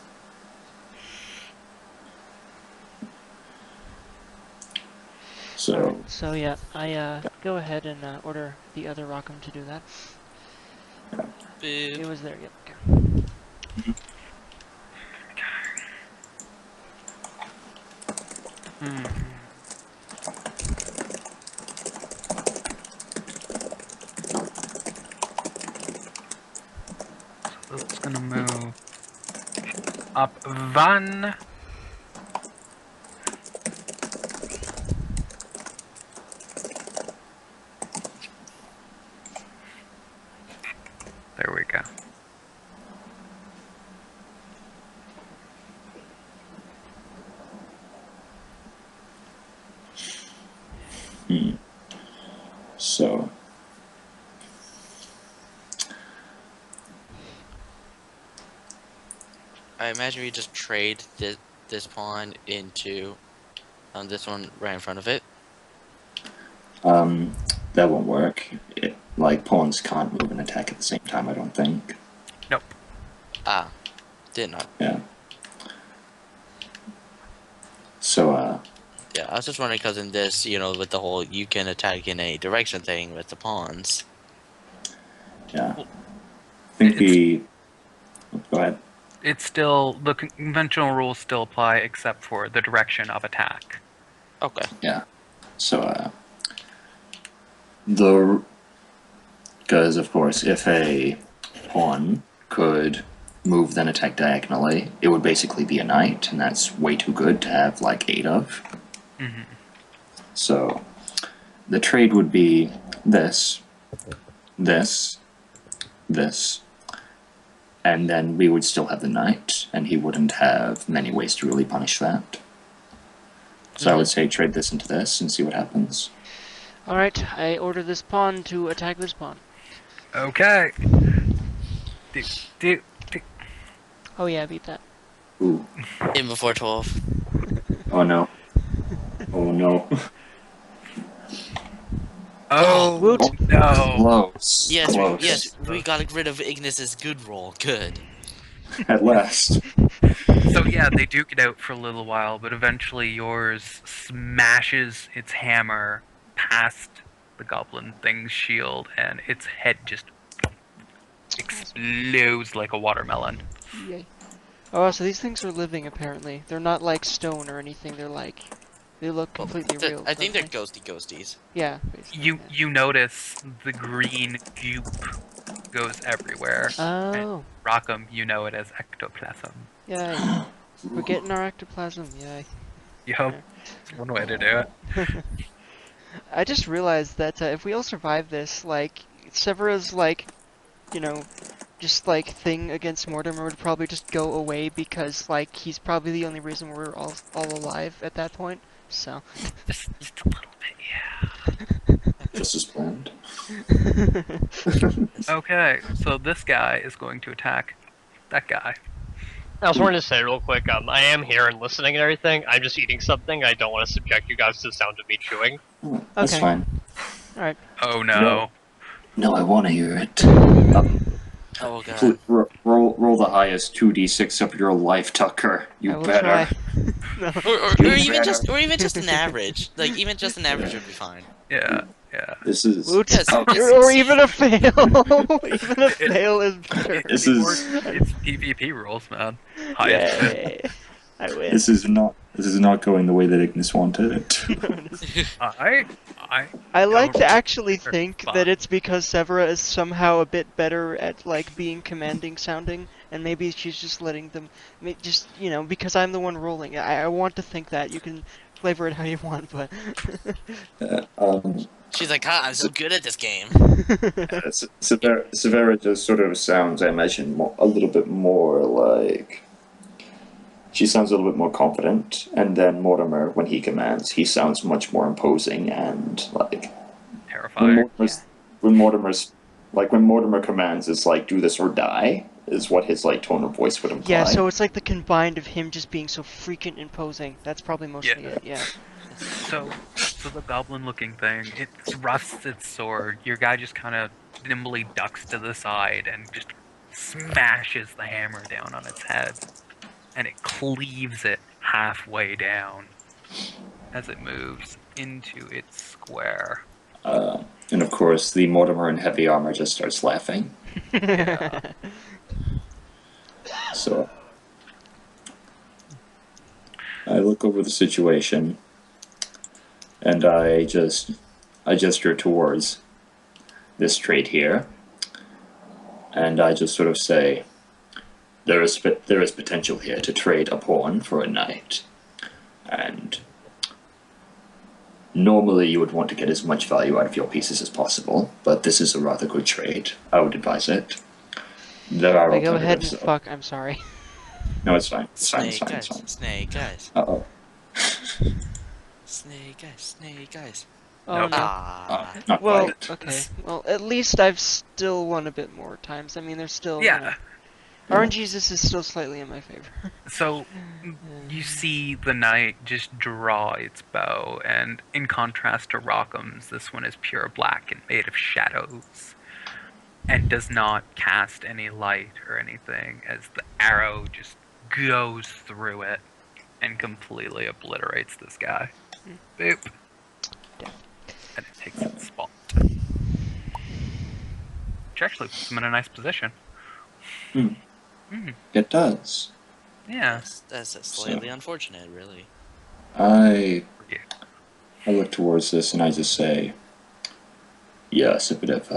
So, So yeah, I go ahead and order the other Rockham to do that. It Boo. was there. Yep. Okay. So it's gonna move up one. There we go. So, I imagine we just trade this pawn into this one right in front of it. that won't work. Like, pawns can't move and attack at the same time, I don't think. Nope. Ah, did not. Yeah. So, Yeah, I was just wondering because in this, with the whole you can attack in any direction thing with the pawns. yeah. I think Go ahead. It's still, the conventional rules still apply except for the direction of attack. Okay. Yeah. So, because, of course, if a pawn could move then attack diagonally, it would basically be a knight, and that's way too good to have, like, 8 of. Mm-hmm. So, the trade would be this, this, this, and then we would still have the knight, and he wouldn't have many ways to really punish that. So I would say trade this into this and see what happens. Alright, I order this pawn to attack this pawn. Okay. Oh yeah, beat that. Ooh. In before 12. Oh no. Oh no. Oh, Woot. no. Close. Yes, Close. yes, we got rid of Ignis's good roll. Good. At last. So yeah, they duke it out for a little while, but eventually yours smashes its hammer past the goblin thing's shield, and its head just explodes like a watermelon. Yay. Oh, so these things are living apparently. They're not like stone or anything, they look completely real. I think they're don't they? ghosties. Yeah, basically. You notice the green goop goes everywhere. Oh. Rockham, you know it as ectoplasm. Yay. We're getting our ectoplasm, yay. Yup, it's one way to do it. I just realized that if we all survive this, like, Severa's, like, just, like, thing against Mortimer would probably just go away because, like, he's probably the only reason we're all alive at that point, so. Just a little bit, yeah. Just as planned. Okay, so this guy is going to attack that guy. I was wanting to say real quick, I am here and listening and everything. I'm just eating something. I don't want to subject you guys to the sound of me chewing. Oh, that's Okay. fine. Alright. Oh no. No, I want to hear it. Oh god. Roll the highest 2d6 of your life, Tucker. I You will better. try. No. Or You even just an average. Like even just an average would be fine. Yeah, yeah. This is. Woot. Yes, Oh, yes. Or even a fail. Even a fail is better. This is. It's PvP rules, man. Highest. Yay. I win. This is not going the way that Ignis wanted it. I like to don't- actually think Fine. that it's because Severa is somehow a bit better at, like, being commanding sounding, and maybe she's just letting them, just, because I'm the one rolling. I want to think that. You can flavor it how you want, but... She's like, I'm so good at this game. Severa just sort of sounds, I imagine, a little bit more like. She sounds a little bit more confident, and then Mortimer, when he commands, he sounds much more imposing and like. Terrifying. When Mortimer commands, it's like do this or die, is what his like tone of voice would imply. Yeah, so it's like the combined of him just being so freaking imposing. That's probably mostly Yeah. it, yeah. So the goblin-looking thing, it thrusts its sword. Your guy just kind of nimbly ducks to the side and just smashes the hammer down on its head, and it cleaves it halfway down as it moves into its square. And of course, the Mortimer in heavy armor just starts laughing. So I look over the situation, and I gesture towards this trade here, and I just sort of say, there is potential here to trade a pawn for a knight, and normally you would want to get as much value out of your pieces as possible, but this is a rather good trade. I would advise it. There are Okay, go ahead and alternatives. though. fuck. I'm sorry. No, it's fine. It's fine. It's Snake fine. It's eyes. fine. Snake eyes. Uh-oh. Snake eyes. Snake eyes. Oh Nope. no. Ah. Not Well, quite. okay. Well, at least I've still won a bit more times. I mean, there's still. Yeah. RNGesus is still slightly in my favor. So you see the knight just draw its bow, and in contrast to Rockham's, this one is pure black and made of shadows, and does not cast any light or anything, as the arrow just goes through it and completely obliterates this guy. Boop. Damn. And it takes its spot. Which actually puts him in a nice position. It does. Yeah. That's slightly unfortunate, really. I Yeah. look towards this and I just say, yes, a bit of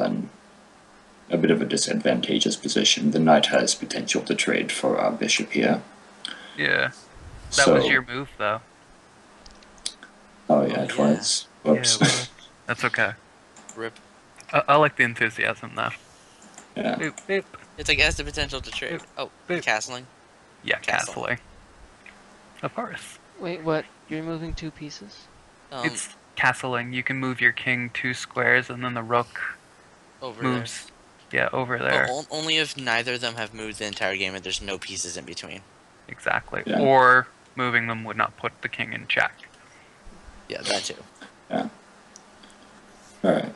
a disadvantageous position. The knight has potential to trade for our bishop here. Yeah. That So, was your move, though. oh yeah, it yeah. was. Whoops. Yeah, well, that's okay. Rip. I like the enthusiasm, though. Yeah. Boop, boop. It's like it has the potential to trade. Oh, Boop. castling. Yeah, Castle. castling. Of course. Wait, what? You're moving 2 pieces? It's castling. You can move your king 2 squares, and then the rook over moves. Yeah, over there. there. Only if neither of them have moved the entire game and there's no pieces in between. Exactly. Yeah. Or moving them would not put the king in check. Yeah, that too. Alright.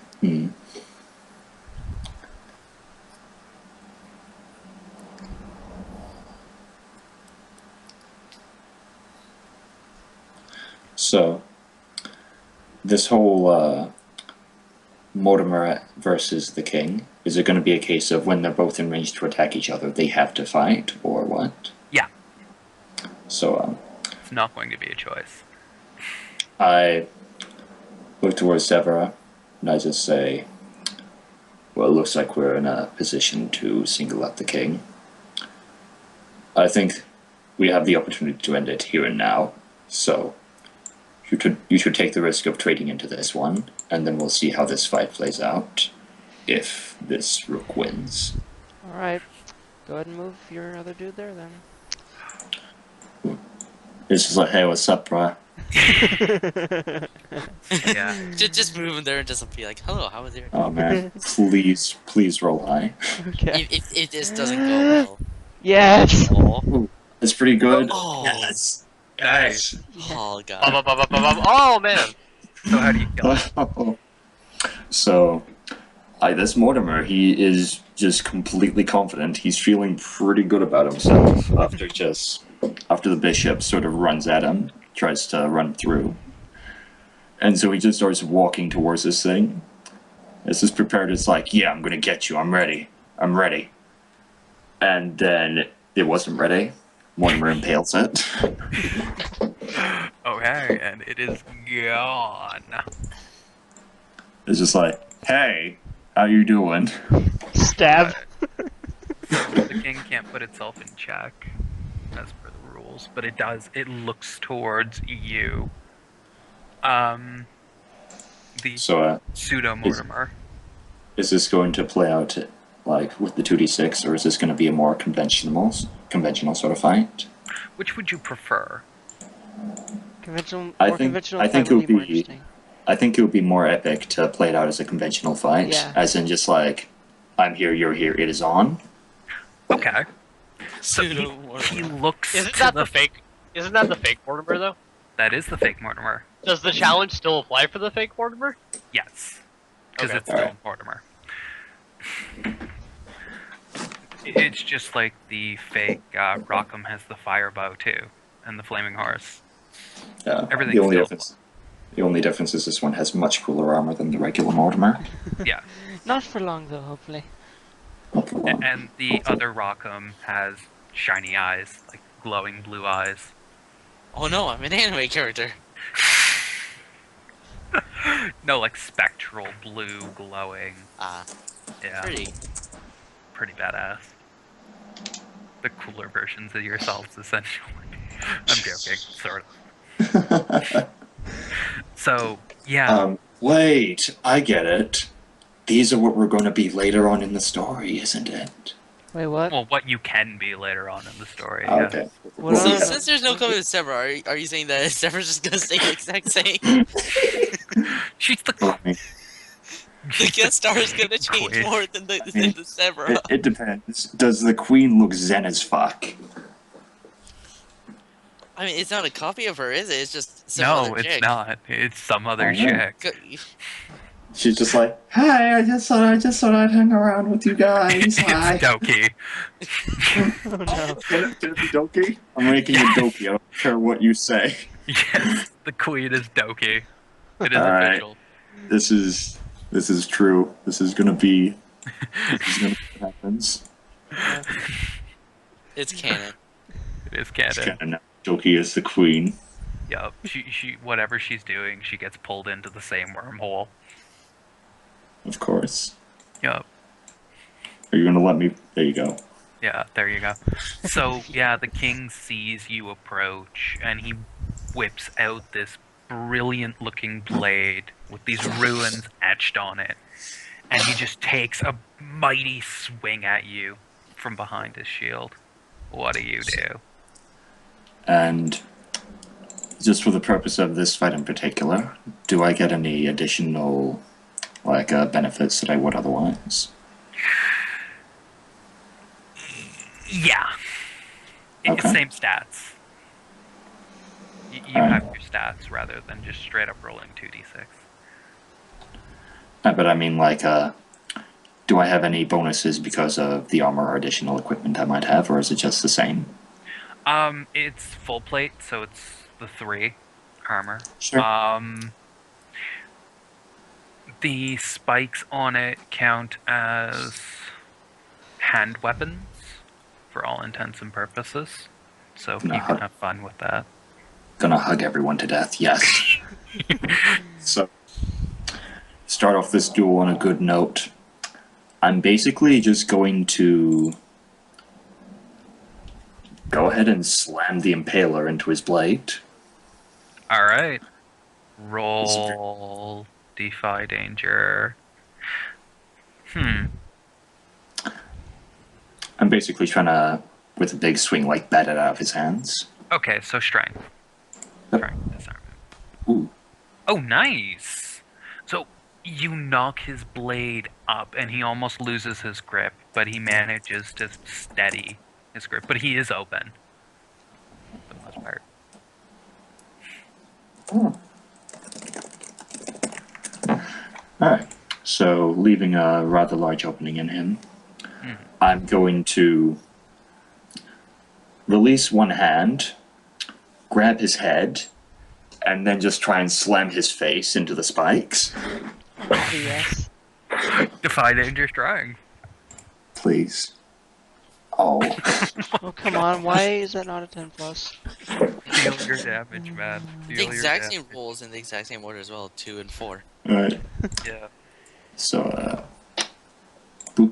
So, this whole Mortimer versus the king, is it going to be a case of when they're both in range to attack each other, they have to fight, or what? Yeah. So, It's not going to be a choice. I look towards Severa, and I just say, well, it looks like we're in a position to single out the king. I think we have the opportunity to end it here and now, so you should take the risk of trading into this one, and then we'll see how this fight plays out, if this rook wins. Alright. Go ahead and move your other dude there then. It's just like, hey, what's up, bruh? Yeah. Just move in there and just be like, hello, how was your... Oh man, please roll high. Okay. If this doesn't go well. Yes! Oh, It's pretty good. Oh. Yes. Nice. oh god. Oh man. So how do you kill it? So, this Mortimer, he is just completely confident. He's feeling pretty good about himself after the bishop sort of runs at him, tries to run through. And so he just starts walking towards this thing. This is prepared. It's like, yeah, I'm gonna get you. I'm ready. And then it wasn't ready. Mortimer impales it. Okay, and it is gone. It's just like, hey, how you doing? Stab. The king can't put itself in check, as per the rules, but it does. It looks towards you. The So, pseudo Mortimer. is this going to play out like with the 2d6, or is this going to be a more conventional sort of fight? Which would you prefer? Conventional. I more think- conventional I think fight would it be would more be- interesting. I think it would be more epic to play it out as a conventional fight, Yeah. as in just like, I'm here, you're here, it is on. Okay. So he Pseudo-Mortimer. looks Isn't to that the the fake? Isn't that the fake Mortimer though? That is the fake Mortimer. Does the challenge still apply for the fake Mortimer? Yes. Because Okay. it's still Alright. Mortimer. It's just like the fake Rockham has the fire bow too, and the flaming horse. Everything's The only difference is this one has much cooler armor than the regular Mortimer. Yeah. Not for long though, hopefully. Not for long. And the other Rockham has shiny eyes, like glowing blue eyes. Oh no, I'm an anime character. No, like spectral blue glowing. Ah, Yeah. pretty. Badass. The cooler versions of yourselves, essentially. I'm joking, sort of. So, yeah. Wait, I get it. These are what we're going to be later on in the story, isn't it? Wait, what? Well, what you can be later on in the story. Oh, Yeah. okay. What So, else? since there's no coming to Severa, are you saying that Severa's just gonna stay the exact same? She's the Well, I mean, The guest star is gonna change Queen. more than the Severa. it depends. Does the queen look zen as fuck? I mean, it's not a copy of her, is it? It's just some No, other it's chick. not. It's some other Oh, no. chick. Go- She's just like, hi, I just thought I'd hang around with you guys. It's Hi. Doki. Oh no. Can it be Doki? I'm making it Doki. I don't care what you say. Yes, the queen is Doki. It is Alright. official. This is true. This is gonna be what happens. It's canon. It is It's canon. kinda Doki is the queen. Yup. She whatever she's doing, she gets pulled into the same wormhole. Of course. Yup. Are you gonna let me? There you go. Yeah, there you go. So, yeah, the king sees you approach, and he whips out this brilliant-looking blade with these runes etched on it. And he just takes a mighty swing at you from behind his shield. What do you do? And just for the purpose of this fight in particular, do I get any additional benefits that I would otherwise? Yeah. Okay. Same stats. You Alright. have your stats rather than just straight up rolling 2d6. But I mean, do I have any bonuses because of the armor or additional equipment I might have, or is it just the same? It's full plate, so it's the 3 armor. Sure. The spikes on it count as hand weapons for all intents and purposes. So you can have fun with that. Gonna hug everyone to death, yes. So, start off this duel on a good note. I'm basically just going to go ahead and slam the Impaler into his blade. Alright. Roll Defy Danger. I'm basically trying to, with a big swing, bat it out of his hands. Okay, so strength. Strength disarmament. Ooh. Oh, nice! So you knock his blade up and he almost loses his grip, but he manages to steady his grip. But he is open. For the most part. Alright, so leaving a rather large opening in him, I'm going to release one hand, grab his head, and then just try and slam his face into the spikes. Yes. Defy Danger trying. Please. Oh. Oh come on, why is that not a 10 plus? Deal your damage, man. Deal The your exact same damage. rules in the exact same order as well, 2 and 4. Alright, Yeah. so, boop.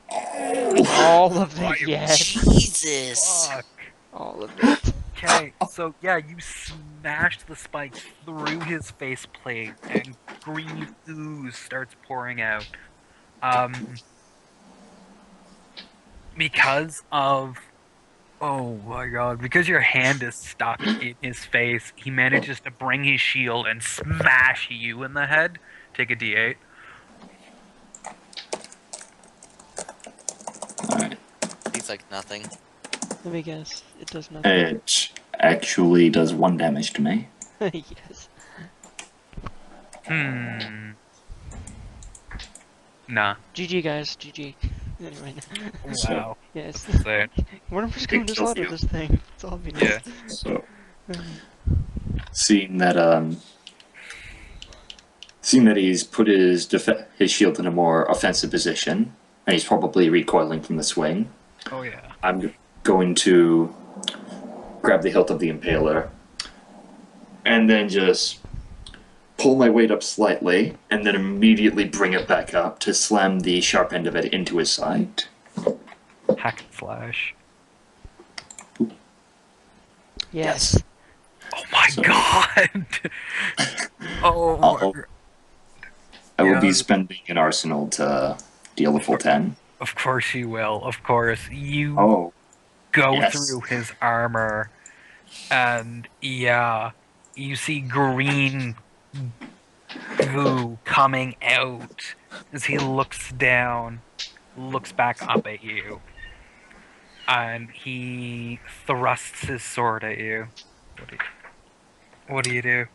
All of Why- it, yes. Jesus! Fuck. All of it. Okay, so yeah, you smashed the spike through his faceplate, and green ooze starts pouring out. Because of, oh my god, because your hand is stuck in his face, he manages to bring his shield and smash you in the head. Take a d8. Alright. He's like nothing. Let me guess. It does nothing. It actually does 1 damage to me. Yes. Nah. GG guys, GG. Anyway. Wow. Yes. Insane. We're just going to kills slaughter you. this thing. It's obvious. Yeah. So, seeing that he's put his shield in a more offensive position, and he's probably recoiling from the swing, Oh yeah. I'm going to grab the hilt of the Impaler, and then just pull my weight up slightly, and then immediately bring it back up to slam the sharp end of it into his side. Hack and slash. Yes. Oh my So- god! Oh, I will Yeah. be spending an arsenal to deal a full 10. Of course you will. Of course. You Oh, go yes. through his armor, and yeah, you see green goo coming out as he looks down, looks back up at you, and he thrusts his sword at you. What do you do?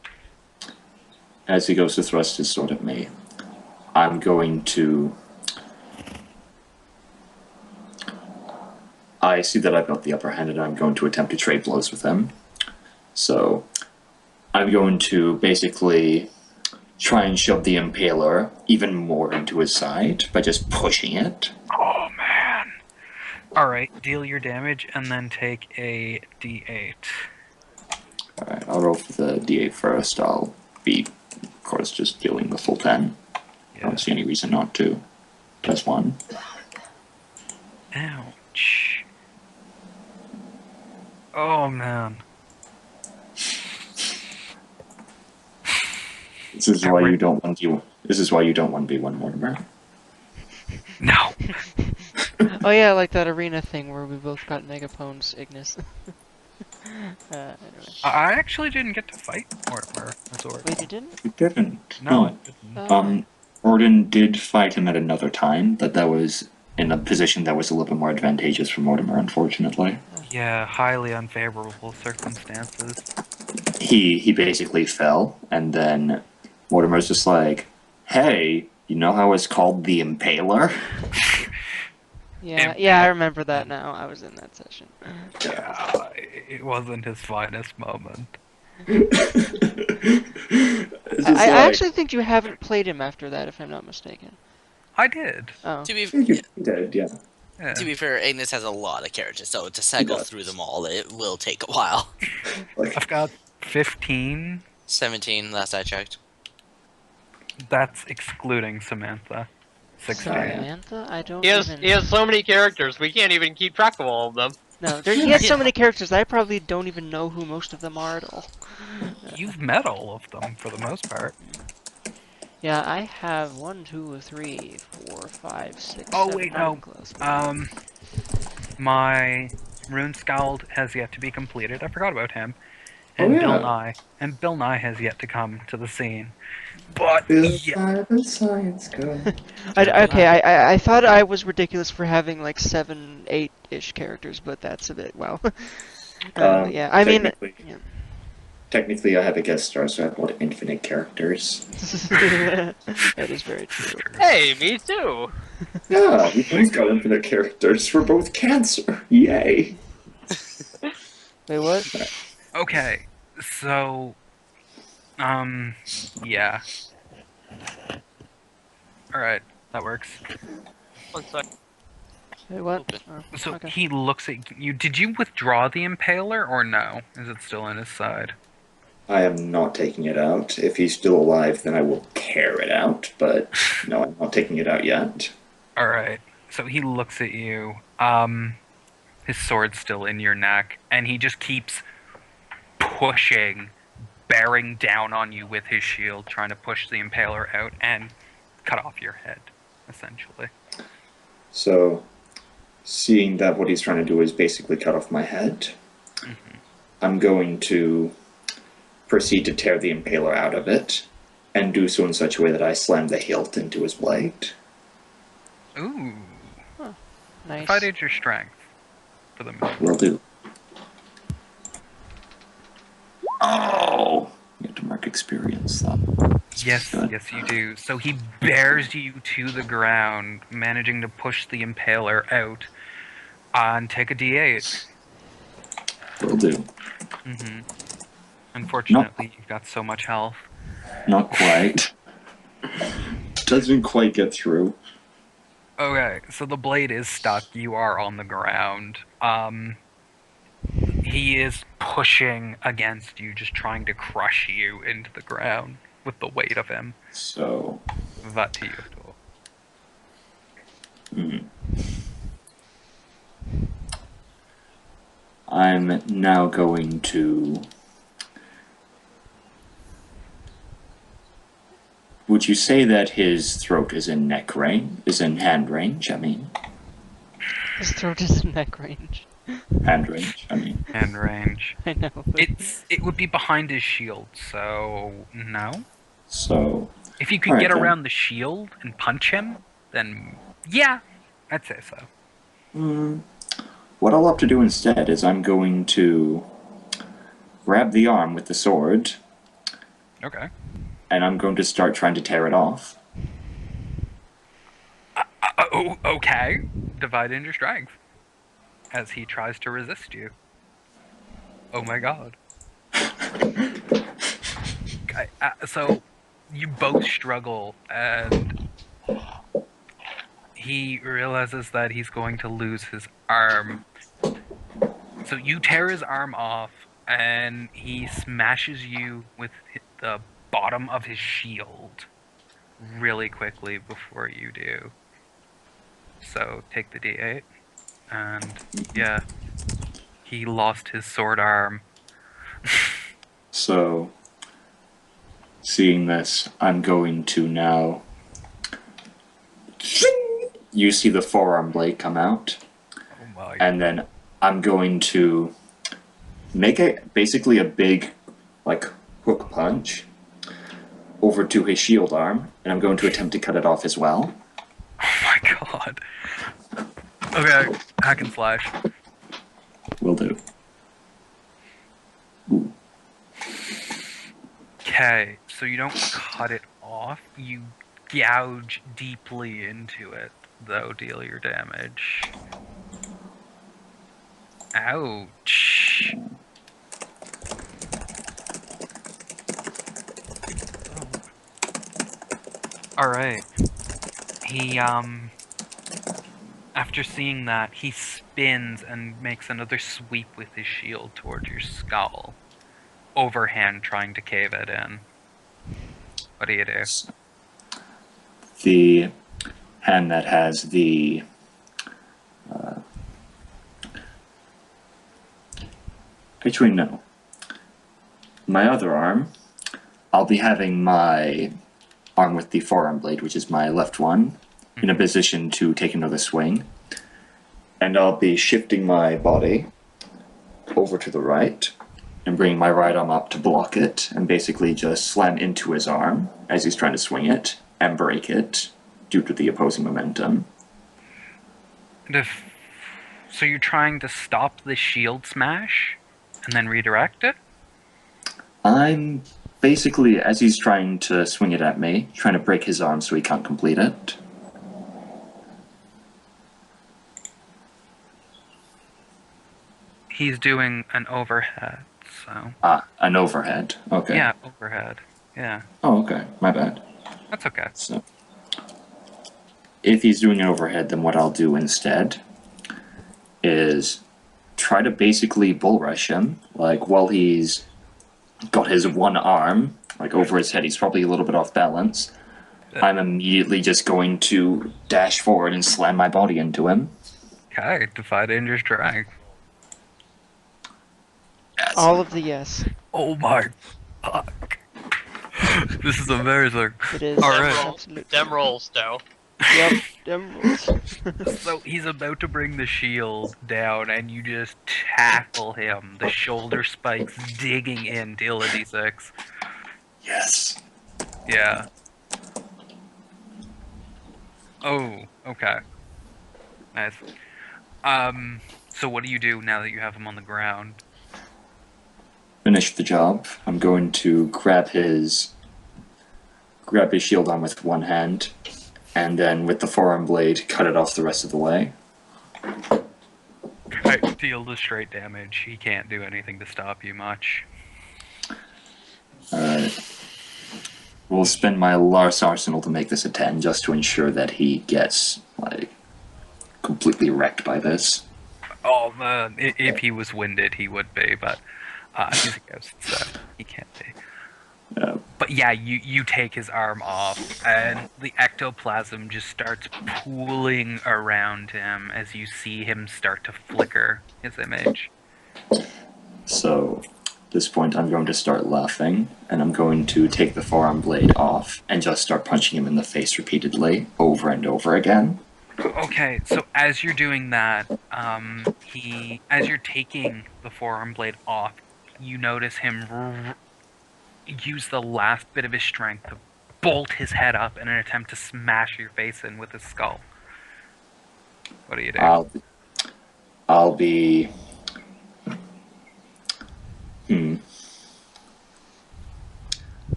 As he goes to thrust his sword at me, I'm going to. I see that I've got the upper hand, and I'm going to attempt to trade blows with him. So, I'm going to basically try and shove the Impaler even more into his side by just pushing it. Oh man! Alright, deal your damage and then take a d8. Alright, I'll roll for the D8 first. I'll be, of course, just dealing the full 10. I don't see any reason not to. That's 1. Ouch. Oh man. This is why you don't want to. This is why you don't want to be one, Mortimer. No. Oh yeah, like that arena thing where we both got Megapones, Ignis. Anyway. I actually didn't get to fight Mortimer Azor. Wait, you didn't? You didn't. No, I didn't. Orden did fight him at another time, but that was in a position that was a little bit more advantageous for Mortimer, unfortunately. Yeah, highly unfavorable circumstances. He basically fell, and then Mortimer's just like, hey, you know how it's called the Impaler? Yeah, yeah, I remember that now. I was in that session. Yeah, it wasn't his finest moment. I actually think you haven't played him after that, if I'm not mistaken. I did. Oh. To be You did, yeah. Yeah. to be fair, Ignis has a lot of characters, so to cycle does. through them all, it will take a while. Like, I've got 15. 17 last I checked. That's excluding Samantha. 16. Samantha? I don't He even... has so many characters, we can't even keep track of all of them. No, he has so many characters that I probably don't even know who most of them are at all. You've met all of them for the most part. Yeah, I have 1, 2, 3, 4, 5, 6, Oh, 7, wait, not no. even close. My Rune Scald has yet to be completed. I forgot about him. Oh, And yeah. Bill Nye has yet to come to the scene. But yeah, science go. I thought I was ridiculous for having like 7, 8-ish characters, but that's a bit, wow. Yeah, I mean... Yeah. Technically, I have a guest star, so I have a lot of infinite characters. That is very true. Hey, me too! Yeah, we both got infinite characters. We're both Cancer. Yay! Wait, what? okay. So, yeah. Alright, that works. One sec. Wait, what? Open. Oh, So okay. he looks at you. Did you withdraw the Impaler or no? Is it still in his side? I am not taking it out. If he's still alive, then I will tear it out, but no, I'm not taking it out yet. Alright. So he looks at you. His sword's still in your neck, and he just keeps pushing, bearing down on you with his shield, trying to push the Impaler out and cut off your head, essentially. So, seeing that what he's trying to do is basically cut off my head, I'm going to proceed to tear the Impaler out of it, and do so in such a way that I slam the hilt into his blade. Ooh. Nice. If I did your strength for the move. Will do. Oh! You have to mark experience, though. Yes, Good. yes you do. So he bears you to the ground, managing to push the Impaler out, and take a d8. Will do. Mm-hmm. Unfortunately, you've got so much health. Not quite. Doesn't quite get through. Okay, so the blade is stuck. You are on the ground. He is pushing against you, just trying to crush you into the ground with the weight of him. So, Vad to you då? I'm now going to... Would you say that his throat is in neck range? Is in hand range, I mean? His throat is in neck range. Hand range, I mean. And range. I know. But It would be behind his shield, so no. So, If you could Alright, get then. around the shield and punch him, then yeah, I'd say so. what I'll have to do instead is I'm going to grab the arm with the sword, Okay. and I'm going to start trying to tear it off. Oh, okay. Divide in your strength. As he tries to resist you. Oh my god. Okay, so, you both struggle, and he realizes that he's going to lose his arm. So you tear his arm off, and he smashes you with the bottom of his shield really quickly before you do. So take the d8, and yeah, he lost his sword arm. So, seeing this, I'm going to now. You see the forearm blade come out, Oh my. and then I'm going to make it basically a big, like, hook punch over to his shield arm, and I'm going to attempt to cut it off as well. Oh my god. Okay, hack and slash. Will do. Ooh. Okay, so you don't cut it off, you gouge deeply into it, though deal your damage. Ouch. Alright. He, after seeing that, he spins and makes another sweep with his shield towards your skull. Overhand trying to cave it in. What do you do? The hand that has the actually no. My other arm, I'll be having my arm with the forearm blade, which is my left one, in a position to take another swing. And I'll be shifting my body over to the right and bringing my right arm up to block it and basically just slam into his arm as he's trying to swing it and break it due to the opposing momentum. And so you're trying to stop the shield smash and then redirect it? I'm basically, as he's trying to swing it at me, trying to break his arm so he can't complete it. He's doing an overhead, so... Ah, an overhead. Okay. Yeah, overhead. Yeah, Oh, okay. My bad. that's okay. So, if he's doing an overhead, then what I'll do instead is try to basically bull rush him. Like, while he's got his one arm, like, over his head, he's probably a little bit off balance. I'm immediately just going to dash forward and slam my body into him. Okay, divide in your strength. Yes. all of the yes. Oh my fuck. This is amazing. It is. All right. Absolutely. Dem rolls, though. Yep. Dem rolls. So he's about to bring the shield down, and you just tackle him. The shoulder spikes digging in, deal a d6. Yes. Yeah. Oh, okay. Nice. So what do you do now that you have him on the ground? Finish the job. I'm going to grab his shield arm with one hand, and then with the forearm blade, cut it off the rest of the way. Okay, deal the straight damage. He can't do anything to stop you much. We'll spend my Lars arsenal to make this a 10, just to ensure that he gets, like, completely wrecked by this. Oh man, if he was winded, he would be, but he's a ghost, so he can't be. But yeah, you take his arm off, and the ectoplasm just starts pooling around him as you see him start to flicker his image. So, at this point, I'm going to start laughing, and I'm going to take the forearm blade off and just start punching him in the face repeatedly, over and over again. Okay, so as you're doing that, as you're taking the forearm blade off, you notice him use the last bit of his strength to bolt his head up in an attempt to smash your face in with his skull. What do you do? I'll be.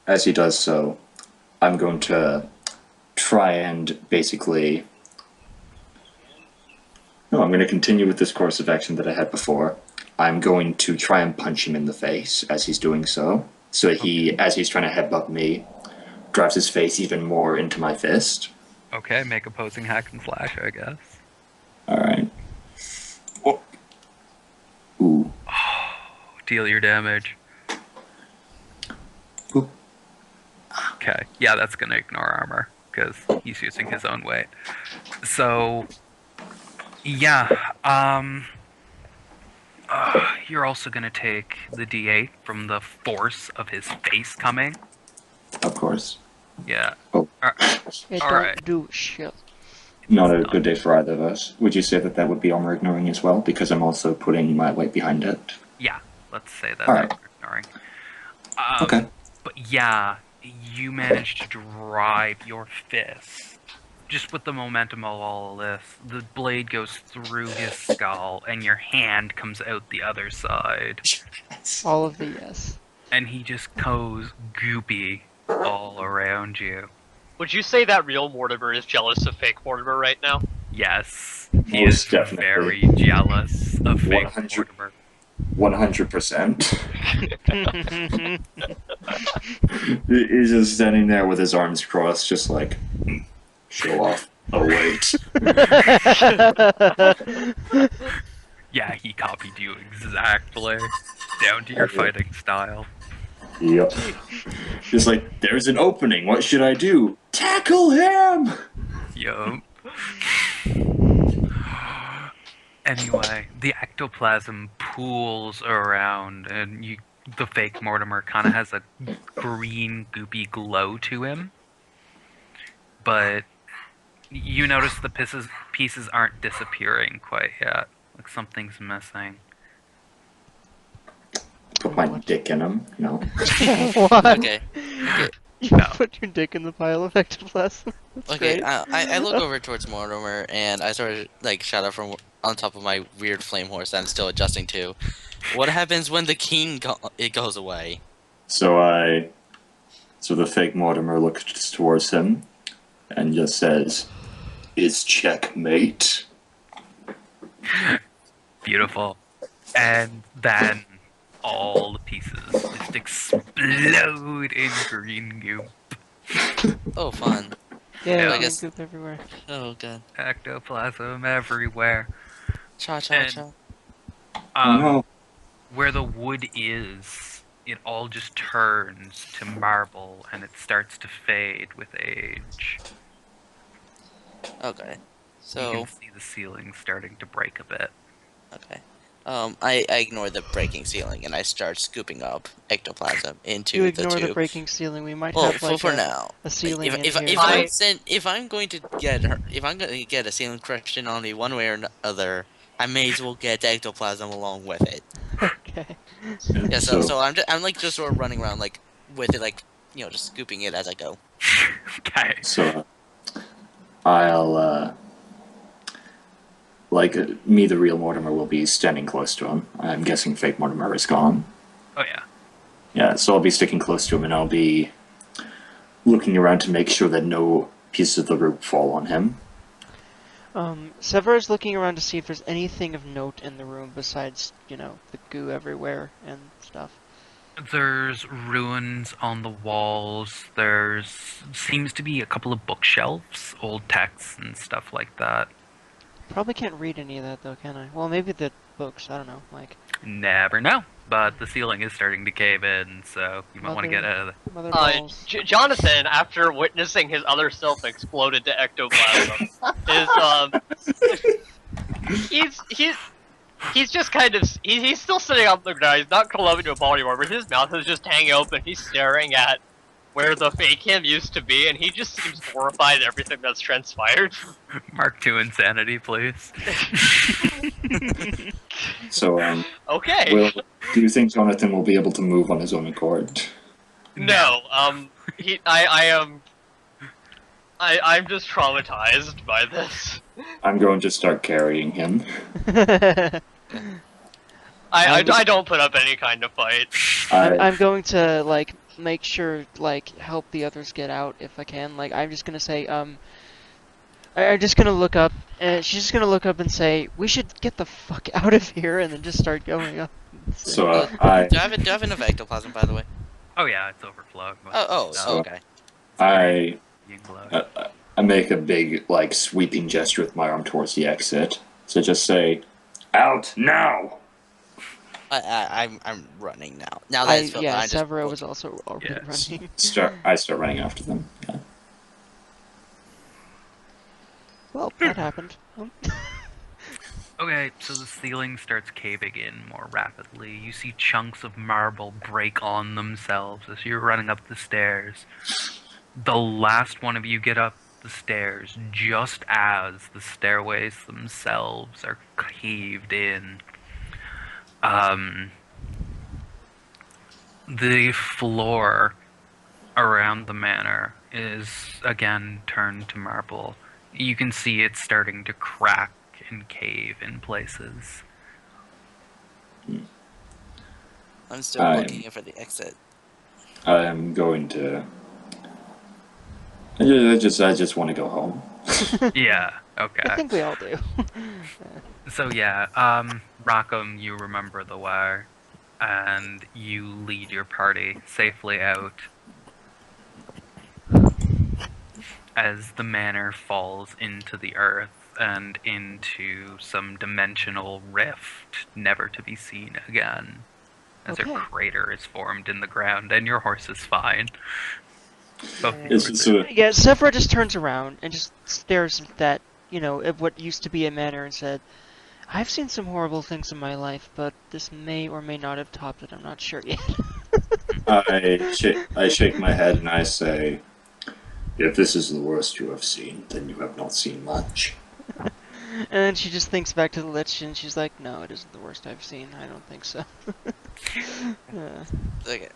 As he does so, I'm going to try and basically. No, I'm going to continue with this course of action that I had before. I'm going to try and punch him in the face as he's doing so. So as he's trying to headbutt me, drives his face even more into my fist. Okay, make opposing hack and slash, I guess. Alright. Oh. Ooh. Deal your damage. Ooh. Okay, yeah, that's gonna ignore armor, because he's using his own weight. So, yeah, you're also gonna take the D8 from the force of his face coming. Of course. Yeah. Oh. It Alright. don't do shit. Not a good day for either of us. Would you say that that would be armor ignoring as well? Because I'm also putting my weight behind it. Yeah, let's say that Alright. we're ignoring. Okay. But yeah, you managed to drive your fist. Just with the momentum of all of this, the blade goes through his skull, and your hand comes out the other side. All of the yes. And he just goes goopy all around you. Would you say that real Mortimer is jealous of fake Mortimer right now? Yes, he Most is definitely. very jealous of fake 100. Mortimer. 100%. He's just standing there with his arms crossed, just like, show off. Oh, wait. Yeah, he copied you exactly, down to your fighting style. Yep. Just like, there's an opening. What should I do? Tackle him! Yup. Anyway, the ectoplasm pools around, and the fake Mortimer kind of has a green, goopy glow to him. But you notice the pieces aren't disappearing quite yet. Like something's missing. Put my dick in him. No. What? Okay. You No. put your dick in the pile of ectoplasm. That's Okay, great. I look over towards Mortimer and I sort of like shout out from on top of my weird flame horse that I'm still adjusting to. What happens when the king it goes away? So the fake Mortimer looks towards him and just says, "It's checkmate." Beautiful. And then all the pieces just explode in green goop. Oh, fun. Yeah, I I guess- goop everywhere. Oh god. Ectoplasm everywhere. Cha cha And- cha. Um, No. Where the wood is, it all just turns to marble and it starts to fade with age. Okay. You So can see the ceiling starting to break a bit. okay. I ignore the breaking ceiling and I start scooping up ectoplasm into You the ignore the tube. breaking ceiling. We might Well, have like for a, now. a ceiling in If here. if I'm going to get her, if I'm going to get a ceiling question on me one way or another, I may as well get ectoplasm along with it. Okay. Yeah. So I'm like just sort of running around like with it, like just scooping it as I go. Okay. So I'll me, the real Mortimer, will be standing close to him. I'm guessing fake Mortimer is gone. Oh yeah. Yeah, so I'll be sticking close to him and I'll be looking around to make sure that no pieces of the roof fall on him. Sever is looking around to see if there's anything of note in the room besides, the goo everywhere and stuff. There's ruins on the walls. Seems to be a couple of bookshelves, old texts and stuff like that. Probably can't read any of that though, can I? Well, maybe the books. I don't know. Like Never know. But the ceiling is starting to cave in, so you might want to get out of there. mother balls. Jonathan, after witnessing his other self explode into ectoplasm, he's just kind of he's still sitting on the ground. He's not collapsing to a body more, but his mouth is just hanging open. He's staring at where the fake him used to be, and he just seems horrified at everything that's transpired. Mark 2 insanity, please. So, Okay. do you think Jonathan will be able to move on his own accord? No, I'm just traumatized by this. I'm going to start carrying him. I don't put up any kind of fight. I'm going to like make sure like help the others get out if I can. Like I'm just gonna say I'm just gonna look up and she's just gonna look up and say we should get the fuck out of here and then just start going up. So do I have enough ectoplasm, by the way? Oh yeah, it's overflowing. Oh, okay. I You can glow. I make a big like sweeping gesture with my arm towards the exit. So just say, "Out now!" I'm running now. Now that it's filled, yeah, I just Severo was also already Yes. running. I start running after them. Yeah. Well, that happened. Okay, so the ceiling starts caving in more rapidly. You see chunks of marble break on themselves as you're running up the stairs. The last one of you get up the stairs just as the stairways themselves are caved in. The floor around the manor is again turned to marble. You can see it starting to crack and cave in places. I'm still looking for the exit. I'm going to. I just want to go home. Yeah, I okay. think we all do. So yeah, Rackham, you remember the wire, and you lead your party safely out as the manor falls into the earth and into some dimensional rift never to be seen again. As Okay. a crater is formed in the ground, and your horse is fine. Both Yeah. of yours are- Yeah, Severo just turns around and just stares at that, at what used to be a manor and said, I've seen some horrible things in my life, but this may or may not have topped it. I'm not sure yet. I shake my head and I say, "If this is the worst you have seen, then you have not seen much." And then she just thinks back to the Lich and she's like, no, it isn't the worst I've seen. I don't think so. Like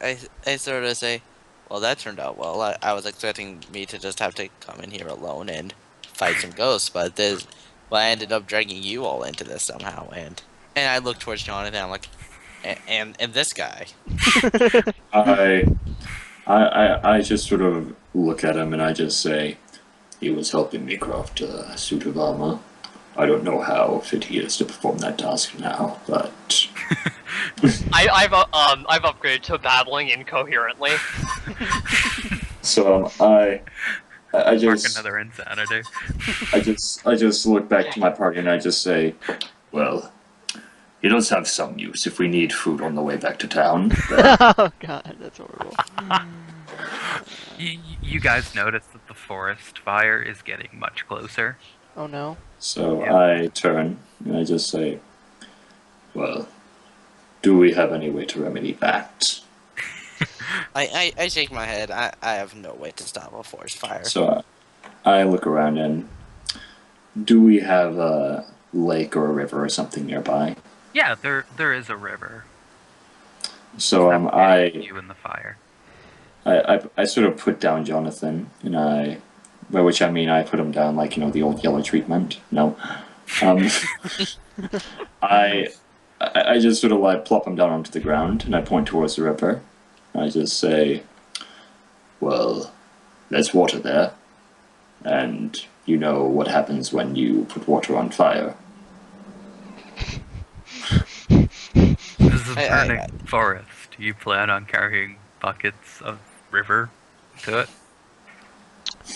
I sort of say, well, that turned out well. I was expecting me to just have to come in here alone and fight some ghosts, but I ended up dragging you all into this somehow. And I look towards Jonathan. I'm like, and this guy. I just sort of look at him and I just say, "He was helping me craft a suit of armor. I don't know how fit he is to perform that task now, but I've upgraded to babbling incoherently. so I Mark just another insanity. I just look back to my party and I just say, well, he does have some use if we need food on the way back to town." Oh god, that's horrible. You guys notice that the forest fire is getting much closer. Oh no. So Yeah. I turn and I just say, well, do we have any way to remedy that? I shake my head. I have no way to stop a forest fire. So I look around and do we have a lake or a river or something nearby? Yeah, there is a river. So You in the fire. I sort of put down Jonathan and by which I mean I put him down like, the old yellow treatment. No. I just sort of like plop him down onto the ground and I point towards the river. I just say, well, there's water there. And you know what happens when you put water on fire. This is a I- burning forest. Do you plan on carrying buckets of river to it?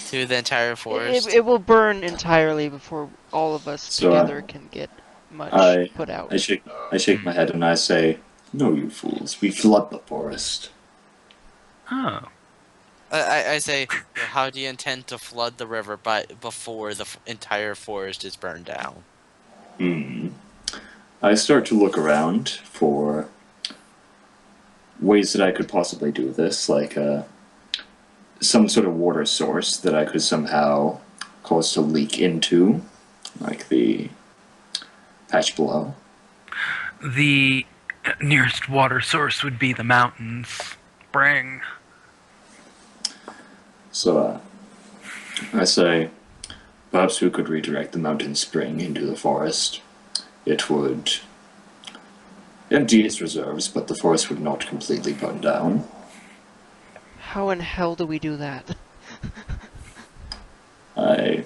To the entire forest. It will burn entirely before all of us So, together can get much I- put out. I shake my head and I say, no, you fools, we flood the forest. Oh. I say, well, how do you intend to flood the river before the entire forest is burned down? I start to look around for ways that I could possibly do this, like some sort of water source that I could somehow cause to leak into, like the patch below. The nearest water source would be the mountains. Bring. So I say, perhaps we could redirect the mountain spring into the forest. It would empty its reserves, but the forest would not completely burn down. How in hell do we do that? I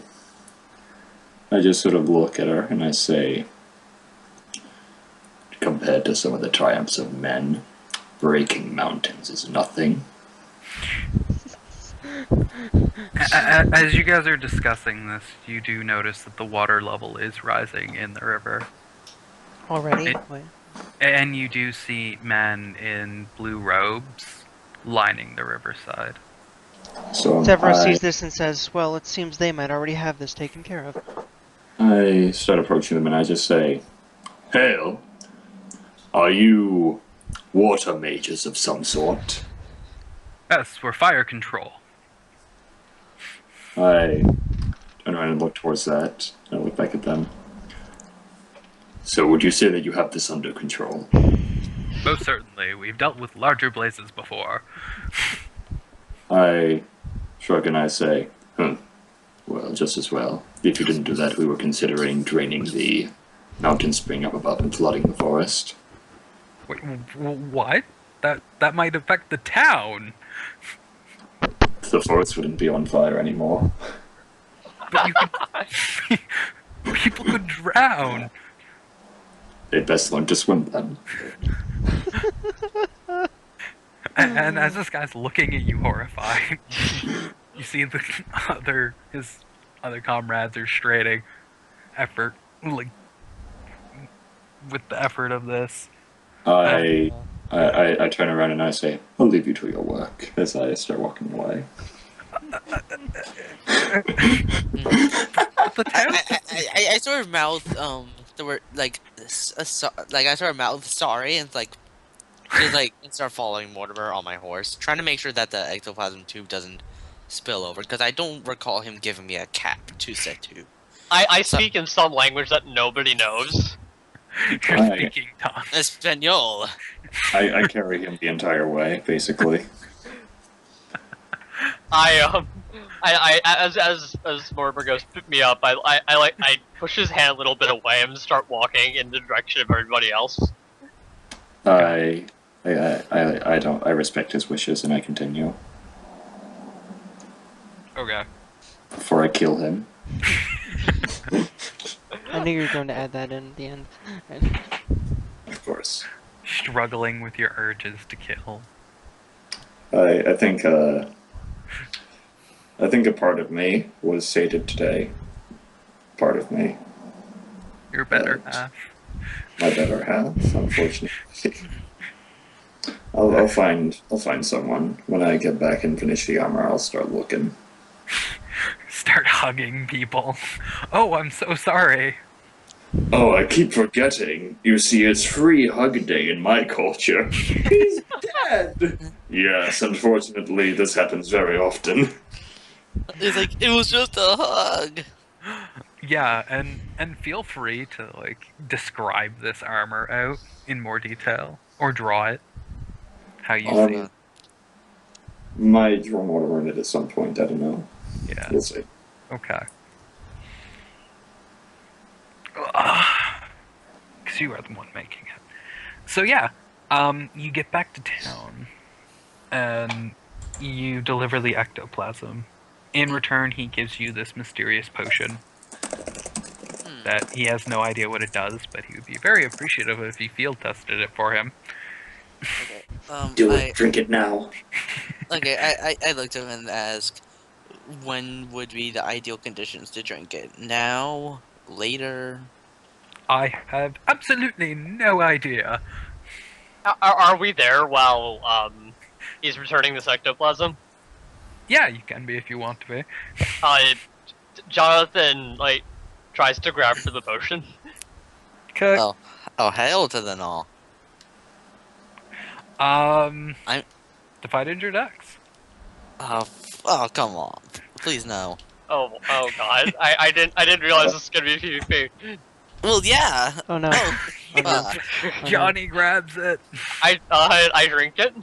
just sort of look at her and I say, compared to some of the triumphs of men, breaking mountains is nothing. As you guys are discussing this, you do notice that the water level is rising in the river. Already? It- Wait. And you do see men in blue robes lining the riverside. So Severus I, sees this and says, well, it seems they might already have this taken care of. I start approaching them and I just say, Hail, are you water mages of some sort? Yes, we're fire control. I turn around and look towards that. I look back at them. So would you say that you have this under control? Most certainly, we've dealt with larger blazes before. I shrug and I say, well, just as well. If you didn't do that, we were considering draining the mountain spring up above and flooding the forest. Wait, what? That might affect the town. The forest wouldn't be on fire anymore. But you could... People could drown. They'd best learn to swim then. And as this guy's looking at you horrified, you see his other comrades are straining effort, like, with the effort of this. I turn around and I say, I'll leave you to your work, as I start walking away. The town. I sort of mouth the word like I sort of mouth sorry and just and start following Mortimer on my horse, trying to make sure that the ectoplasm tube doesn't spill over because I don't recall him giving me a cap to set to. I speak in some language that nobody knows. You're Right. speaking tongue. Espanol. I carry him the entire way, basically. As Mortimer goes to pick me up, I push his hand a little bit away and start walking in the direction of everybody else. I respect his wishes and I continue. Okay. Before I kill him. I knew you were going to add that in at the end. Of course. Struggling with your urges to kill. I think a part of me was sated today. Part of me. Your better Right. half. My better half, unfortunately. I'll find someone. When I get back and finish the armor, I'll start looking. Start hugging people. Oh, I'm so sorry. Oh, I keep forgetting. You see, it's free hug day in my culture. He's dead! Yes, unfortunately, this happens very often. It's like it was just a hug. Yeah, and feel free to describe this armor out in more detail or draw it how you see it. Might draw more on it at some point, I don't know. Yeah. We'll see. Okay. Because you are the one making it. So yeah, you get back to town, and you deliver the ectoplasm. In return, he gives you this mysterious potion that he has no idea what it does, but he would be very appreciative if you field tested it for him. Okay. Drink it now. Okay, I looked at him and asked, when would be the ideal conditions to drink it? Now? Later? I have absolutely no idea. Are we there while he's returning this ectoplasm? Yeah, you can be if you want to be. Jonathan tries to grab for the potion. Okay. Oh, hail to them all. Divide your decks. Oh, come on. Please no. Oh god. I didn't realize this was gonna be PvP. Well, yeah. Oh no. Oh, Oh no. fuck. Oh, no. Johnny grabs it. I drink it.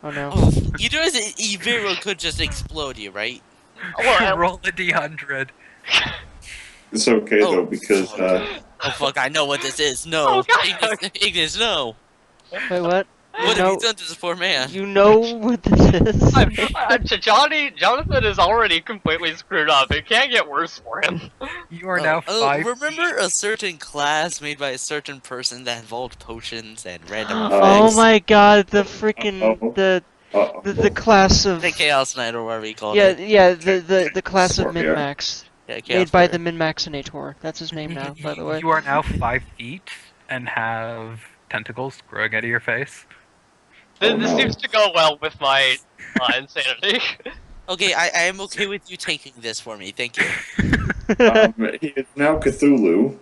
Oh no. Oh, you know, he very well could just explode you, right? Well, Roll a d100. It's okay Oh, though because Oh, fuck, I know what this is. No. Oh, God. Ignis, no. Wait, what? What have you done to this poor man? You know what this is? Jonathan is already completely screwed up. It can't get worse for him. You are now Oh, 5. remember a certain class made by a certain person that involved potions and random Oh effects? my god, the freaking Uh-oh. the class of The Chaos Knight or whatever you called yeah it. yeah the class of Scorpio. Minmax Yeah, Chaos made by Warrior. the Minmaxinator. That's his name now, by the way. You are now 5 feet and have tentacles growing out of your face. Oh, This no. seems to go well with my insanity. Okay, I am okay with you taking this for me. Thank you. he is now Cthulhu.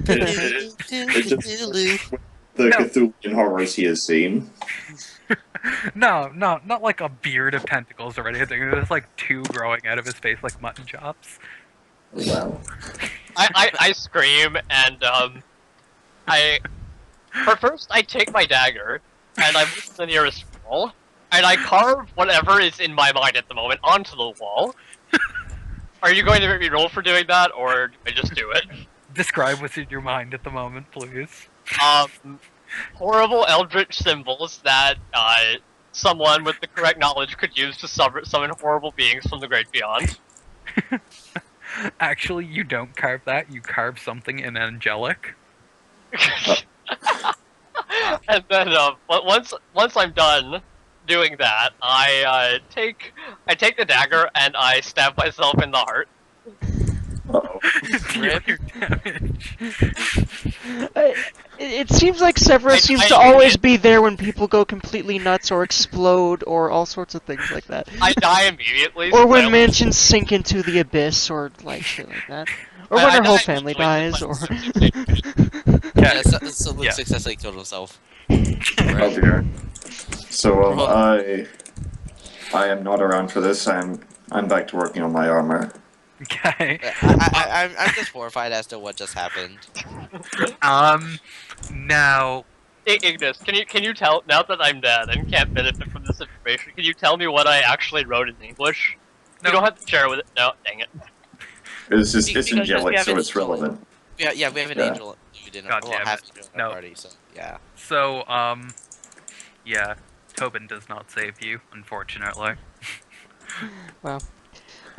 It just the No. Cthulhian horrors he has seen. No, not like a beard of tentacles or anything. There's like 2 growing out of his face like mutton chops. Wow. I scream and first I take my dagger and I move to the nearest wall and I carve whatever is in my mind at the moment onto the wall. Are you going to make me roll for doing that, or do I just do it? Describe what's in your mind at the moment, please. Horrible eldritch symbols that someone with the correct knowledge could use to summon horrible beings from the great beyond. Actually, you don't carve that. You carve something in angelic. And then once I'm done doing that, I take the dagger and I stab myself in the heart. Uh-oh. Deal your damage. It seems like Severus seems to always be there when people go completely nuts or explode or all sorts of things like that. I die immediately. Or when so- mansions sink into the abyss or like shit like that. Or I when her die whole family immediately, dies but- or Yeah, so Luke successfully killed himself. Oh dear. So I am not around for this. I'm back to working on my armor. Okay. I'm just horrified as to what just happened. Now, Ignis, can you tell, now that I'm dead and can't benefit from this information, can you tell me what I actually wrote in English? No. You don't have to share with it. No, dang it. It's just Because it's we angelic, have so an it's angel. relevant. Yeah, we have an Yeah. angel. You didn't. God Well, damn half it. angel in No. our party, so yeah. so, yeah, Tobin does not save you, unfortunately.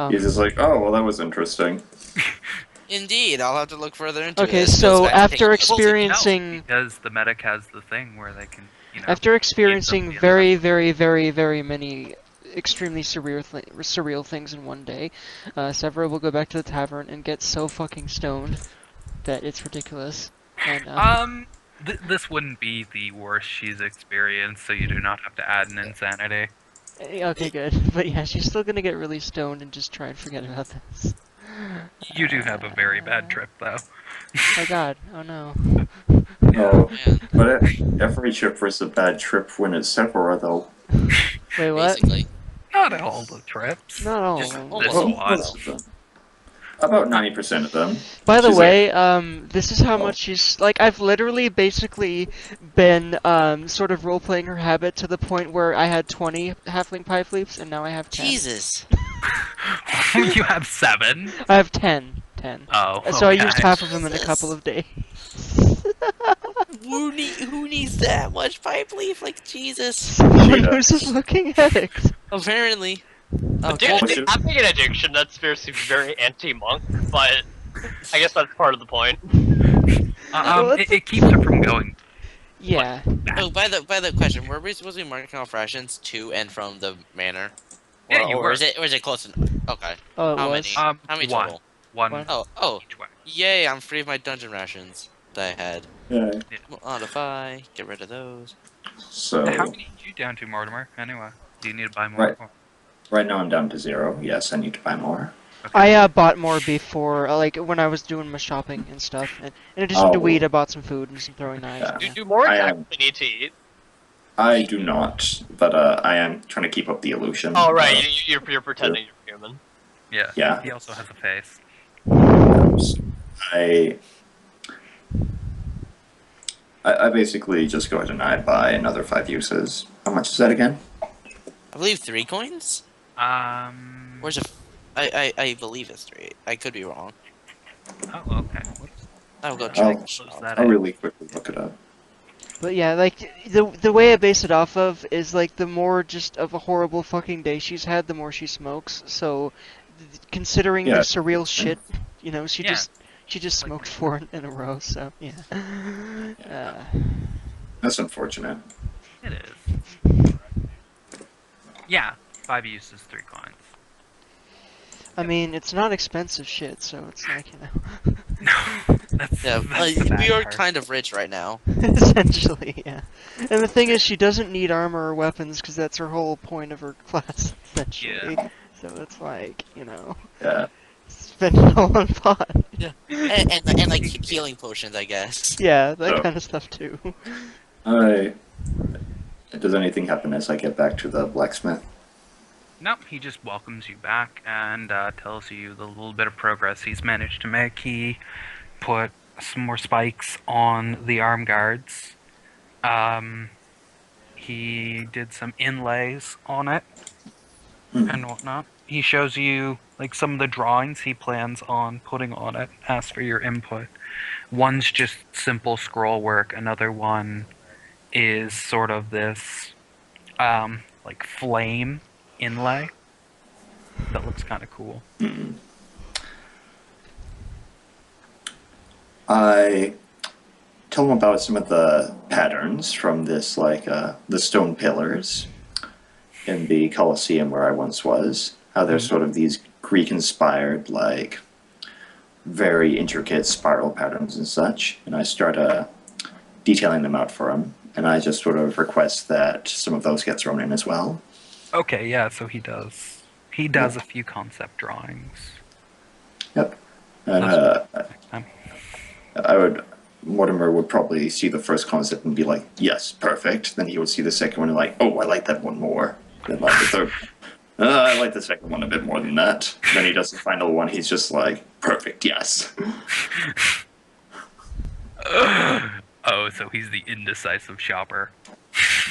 He's just like, oh well, that was interesting. Indeed, I'll have to look further into it. Okay, This so goes back to after taking- No, experiencing because the medic has the thing where they can, after experiencing somebody very, very, very, very many extremely surreal things in one day, Severa will go back to the tavern and get so fucking stoned that it's ridiculous. And this wouldn't be the worst she's experienced, so you do not have to add an insanity. okay, good. But yeah, she's still gonna get really stoned and just try and forget about this. You do have a very bad trip, though. Oh god, oh no. No, Man, but every trip is a bad trip when it's Sephora, though. Wait, what? basically. Not all the trips. Not all of Just them. this Well, one. about 90% of them. By the She's way, this is how much she's like. I've literally basically been sort of role playing her habit to the point where I had 20 halfling pipe leaps and now I have 10. Jesus. You have 7. I have 10. Oh, So I okay. used half of them in a Jesus. couple of days. Who needs that much pipe leaf? Like, Jesus. Someone does. who's a fucking addict. Apparently. Oh, Dude, well, having an addiction, that seems very anti-monk, but I guess that's part of the point. Well, It keeps her from going. Yeah. oh, by the question, were we supposed to be marking off rations to and from the manor? Or, Yeah, you or were. is it close enough? Okay. Oh, it How was. many? How many One. total? One Oh, each way. yay! I'm free of my dungeon rations that I had. Yeah. Modify. Get rid of those. So How many are you down to, Mortimer? Anyway, do you need to buy more? Right. right now I'm down to 0. Yes, I need to buy more. I bought more before, like when I was doing my shopping and stuff. And in addition to Oh. weed, I bought some food and some throwing knives. Yeah. Do more I attacks am- than need to eat. I do not, but I am trying to keep up the illusion. Oh right, you're pretending you're human. Yeah. Yeah. He also has a face. I basically just go ahead and I buy another 5 uses. How much is that again? I believe 3 coins. Where's a? I believe it's 3. I could be wrong. Oh, okay. Whoops. I'll go I'll check. close that I'll out. really quickly look it up. But yeah, like the way I base it off of is like the more just of a horrible fucking day she's had, the more she smokes. So, considering Yeah. the surreal shit, you know, she Yeah. just smoked 4 in a row. So yeah. That's unfortunate. It is. Yeah, 5 uses, 3 coins. I mean, it's not expensive shit, so it's like, you know. No, that's, Yeah, that's the bad we are part. kind of rich right now. Essentially, yeah. And the thing is, she doesn't need armor or weapons because that's her whole point of her class, essentially. Yeah. So it's like, you know, Yeah. spend it all on pot. And like healing potions, I guess. Yeah, that So- kind of stuff too. Does anything happen as I get back to the blacksmith? Nope, he just welcomes you back and tells you the little bit of progress he's managed to make. He put some more spikes on the arm guards. He did some inlays on it and whatnot. He shows you like some of the drawings he plans on putting on it. Asks for your input. One's just simple scroll work. Another one is sort of this like flame inlay that looks kind of cool. I tell him about some of the patterns from this, like the stone pillars in the Colosseum where I once was. How they're sort of these Greek-inspired, like very intricate spiral patterns and such. And I start detailing them out for him. And I just sort of request that some of those get thrown in as well. Okay, yeah, so he does. He does a few concept drawings. Yep. And time. Mortimer would probably see the first concept and be like, yes, perfect. Then he would see the second one and like, oh, I like that one more. Then like the third, I like the second one a bit more than that. Then he does the final one, he's just like, perfect, yes. Oh, so he's the indecisive shopper.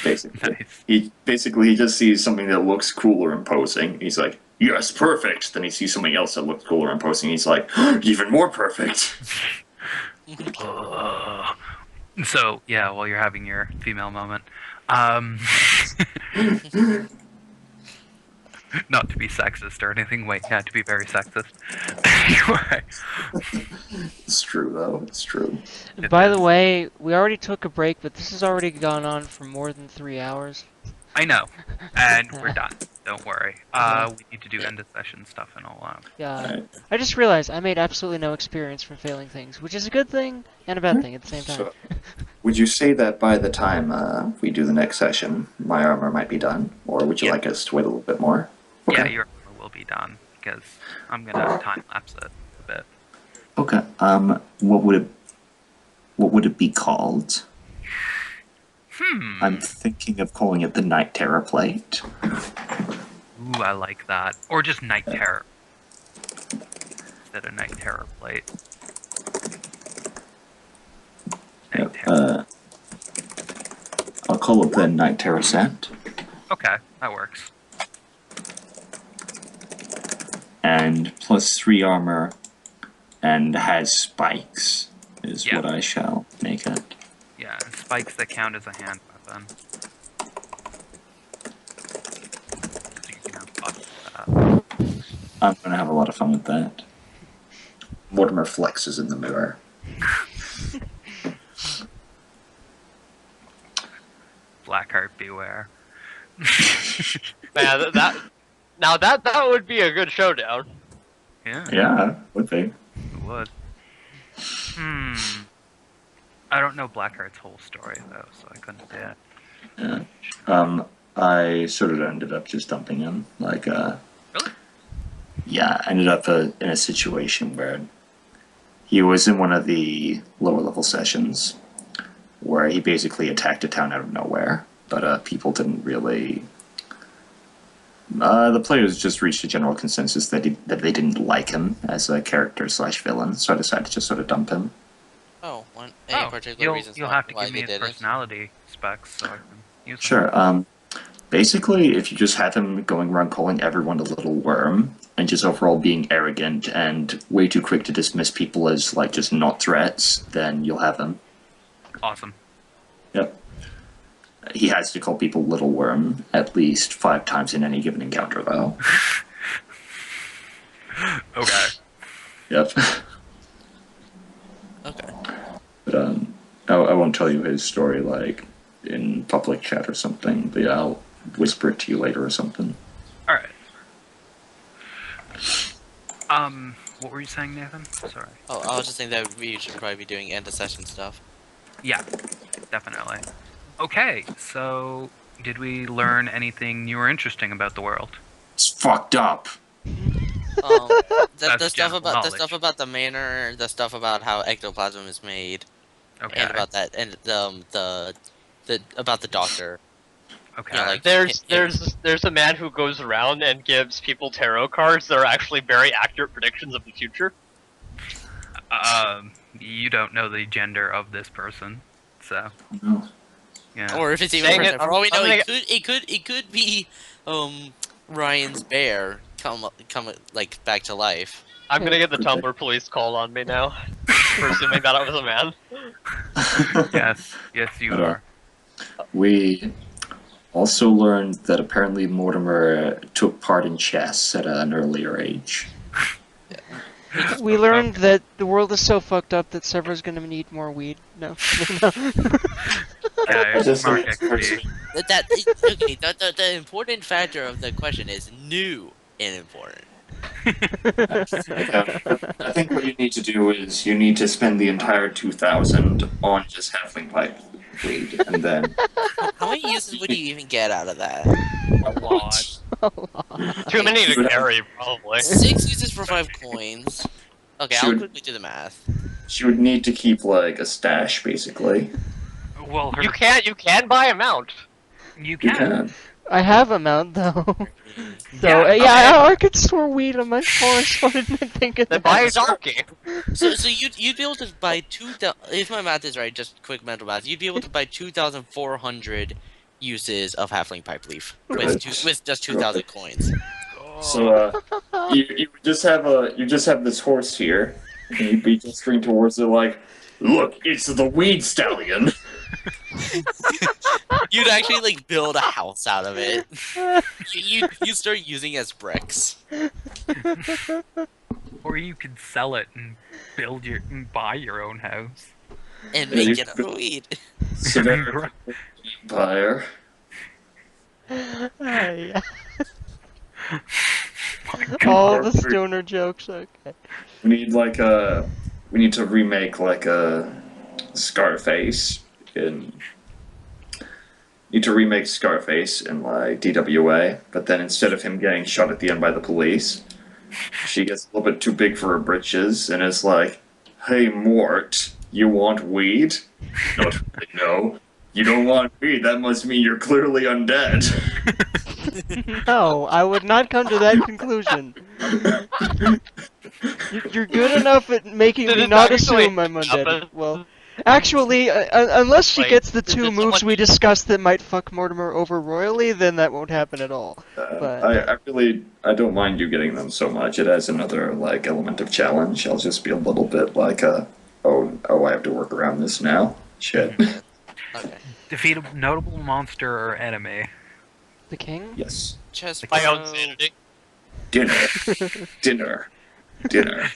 Basically. Nice. He just sees something that looks cool or imposing. He's like, yes, perfect. Then he sees something else that looks cool or imposing. He's like, even more perfect. So, yeah, while you're having your female moment, not to be sexist or anything, wait, yeah, to be very sexist. Anyway, It's true, though. It's true. By the way, we already took a break, but this has already gone on for more than 3 hours. I know, and we're done. Don't worry. We need to do end of session stuff and all that. Yeah. Alright. I just realized I made absolutely no experience from failing things, which is a good thing and a bad thing at the same time. So, would you say that by the time we do the next session, my armor might be done? Or would you Yeah. like us to wait a little bit more? Yeah, Okay. your armor will be done, because I'm gonna time-lapse it a bit. Okay. What would it be called? I'm thinking of calling it the Night Terror Plate. Ooh, I like that. Or just Night Terror. Instead of Night Terror Plate. Night Terror. I'll call it the Night Terror Set. Okay, that works. And plus 3 armor and has spikes is Yeah. what I shall make it. Yeah, spikes that count as a hand weapon. So you can have fun with that. I'm gonna have a lot of fun with that. Mortimer flexes in the mirror. Blackheart beware. Man, that would be a good showdown. Yeah, Yeah, would be. it would. I don't know Blackheart's whole story though, so I couldn't say it. Yeah. I sort of ended up just dumping him. Like, Really? yeah, I ended up in a situation where he was in one of the lower level sessions where he basically attacked a town out of nowhere. but people didn't really. The players just reached a general consensus that they didn't like him as a character / villain, so I decided to just sort of dump him. Oh, any particular reasons you'll why, have to why give me they his did it? personality specs so I can use them. Sure. Basically, if you just have him going around calling everyone a little worm, and just overall being arrogant and way too quick to dismiss people as, like, just not threats, then you'll have him. Awesome. Yep. He has to call people little worm at least 5 times in any given encounter, though. Okay. Yep. Okay. But, I won't tell you his story, like, in public chat or something, but yeah, I'll whisper it to you later or something. Alright. What were you saying, Nathan? Sorry. Oh, I was just saying that we should probably be doing end of session stuff. Yeah, definitely. Okay, so did we learn anything new or interesting about the world? It's fucked up. The That's stuff general about knowledge. the manor, the stuff about how ectoplasm is made, Okay. and about that, and the about the doctor. Okay. Yeah, like- There's a man who goes around and gives people tarot cards that are actually very accurate predictions of the future. You don't know the gender of this person, so No. yeah. Or if it's even Dang it, for all we know, I'm it could be Ryan's bear come like back to life. I'm gonna get the Tumblr police called on me now for assuming that I was a man. yes, you But, are. We also learned that apparently Mortimer took part in chess at an earlier age. We learned that the world is so fucked up that Sever's gonna need more weed. No. Okay, Just Mark like- XP. Okay, the important factor of the question is new and important. I think what you need to do is you need to spend the entire 2,000 on just halfling pipe weed, and then How many uses would you even get out of that? A lot. Too many to carry, probably. 6 uses for 5 coins. Okay, I'll Should- quickly do the math. she would need to keep like a stash, basically. Well, You can buy a mount. you You can. can. I have a mount though. So Yeah, yeah, I could store weed on my forest. Why didn't I think of Then that? buy a donkey. So you'd be able to buy 2,000. If my math is right, just quick mental math, you'd be able to buy 2,400 uses of halfling pipe leaf with just 2,000 coins. So you just have this horse here, and you'd be gesturing towards it like, look, it's the weed stallion. You'd actually like build a house out of it. You start using it as bricks. Or you could sell it and buy your own house. And Yeah, make you it a weed. Severe Empire. Yeah. My All God. the stoner jokes. Okay. We need to remake like a Scarface in. Need to remake Scarface in like DWA, but then instead of him getting shot at the end by the police, she gets a little bit too big for her britches and is like, "Hey Mort, you want weed?" Not really, no. You don't want weed. That must mean you're clearly undead. No, I would not come to that conclusion. You're good enough at making Did me it not actually assume I'm undead. happen? Well, actually, unless she Like, gets the did 2 someone- moves we discussed that might fuck Mortimer over royally, then that won't happen at all. But- I don't mind you getting them so much. It adds another like element of challenge. I'll just be a little bit like oh I have to work around this now. Shit. Okay. Defeat a notable monster or enemy. The king? Yes. Chess. My own sanity. Dinner. Dinner. Dinner.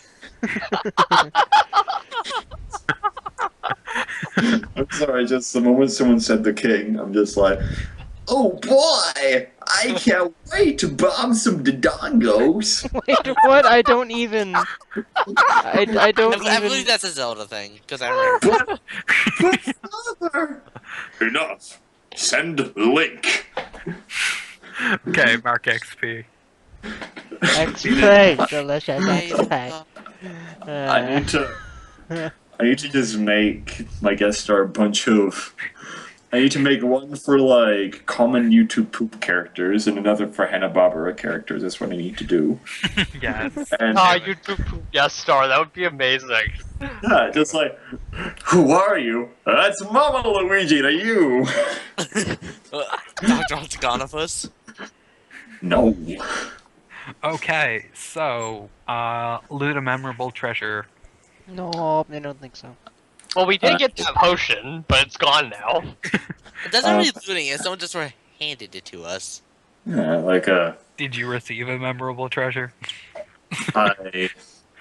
I'm sorry, just the moment someone said the king, I'm just like, oh boy! I can't wait to bomb some Dodongos! Wait, what? I don't even. I don't I believe even. that's a Zelda thing because I remember. But father! Enough! Send link! Okay, Mark XP. X-Ray! Delicious Hey, X-Ray. I need to just make my guest star a bunch of I need to make one for like common YouTube poop characters and another for Hanna-Barbera characters. That's what I need to do. Yes. And YouTube guest star, that would be amazing. yeah, just like, who are you? That's Mama Luigi to you. Dr. Octagonopus? No. Okay, so loot a memorable treasure. No, I don't think so. Well, we did get that potion, but it's gone now. It doesn't really looting it, someone just handed it to us. Yeah, like Did you receive a memorable treasure?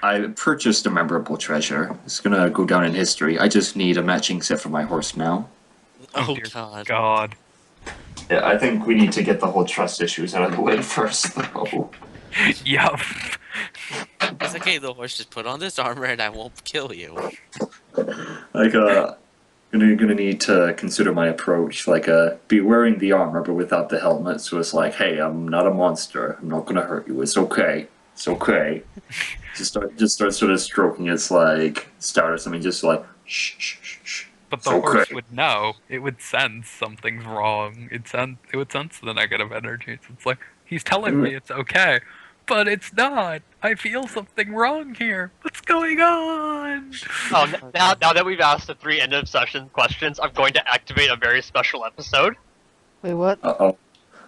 I purchased a memorable treasure. It's gonna go down in history. I just need a matching set for my horse now. Oh dear god. God. Yeah, I think we need to get the whole trust issues out of the way first, though. Yup. It's okay, the horse, just put on this armor and I won't kill you. Like, gonna need to consider my approach. Like, be wearing the armor but without the helmet. So it's like, hey, I'm not a monster. I'm not gonna hurt you. It's okay. It's okay. Just start sort of stroking its like start or something. Just like shh shh shh shh. But the It's horse okay. would know. It would sense something's wrong. It would sense the negative energy. So it's like, he's telling me it's okay, but it's not. I feel something wrong here. What's going on? Now that we've asked the 3 end of session questions, I'm going to activate a very special episode. Wait, what? Uh-oh.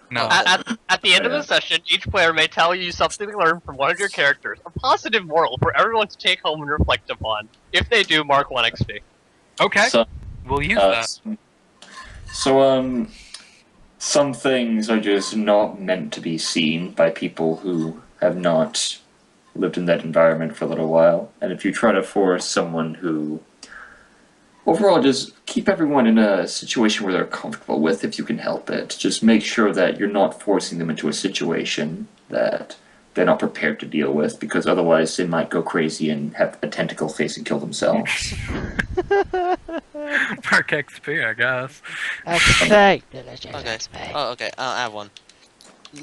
No. At the end of the session, each player may tell you something they learned from one of your characters, a positive moral for everyone to take home and reflect upon. If they do, mark 1 XP. Okay. So, We'll use that. Some things are just not meant to be seen by people who have not lived in that environment for a little while. And if you try to force someone who, overall, just keep everyone in a situation where they're comfortable with if you can help it. Just make sure that you're not forcing them into a situation that they're not prepared to deal with, because otherwise they might go crazy and have a tentacle face and kill themselves. Mark XP, I guess. XP. Delicious Okay. XP. Oh, okay. I have one.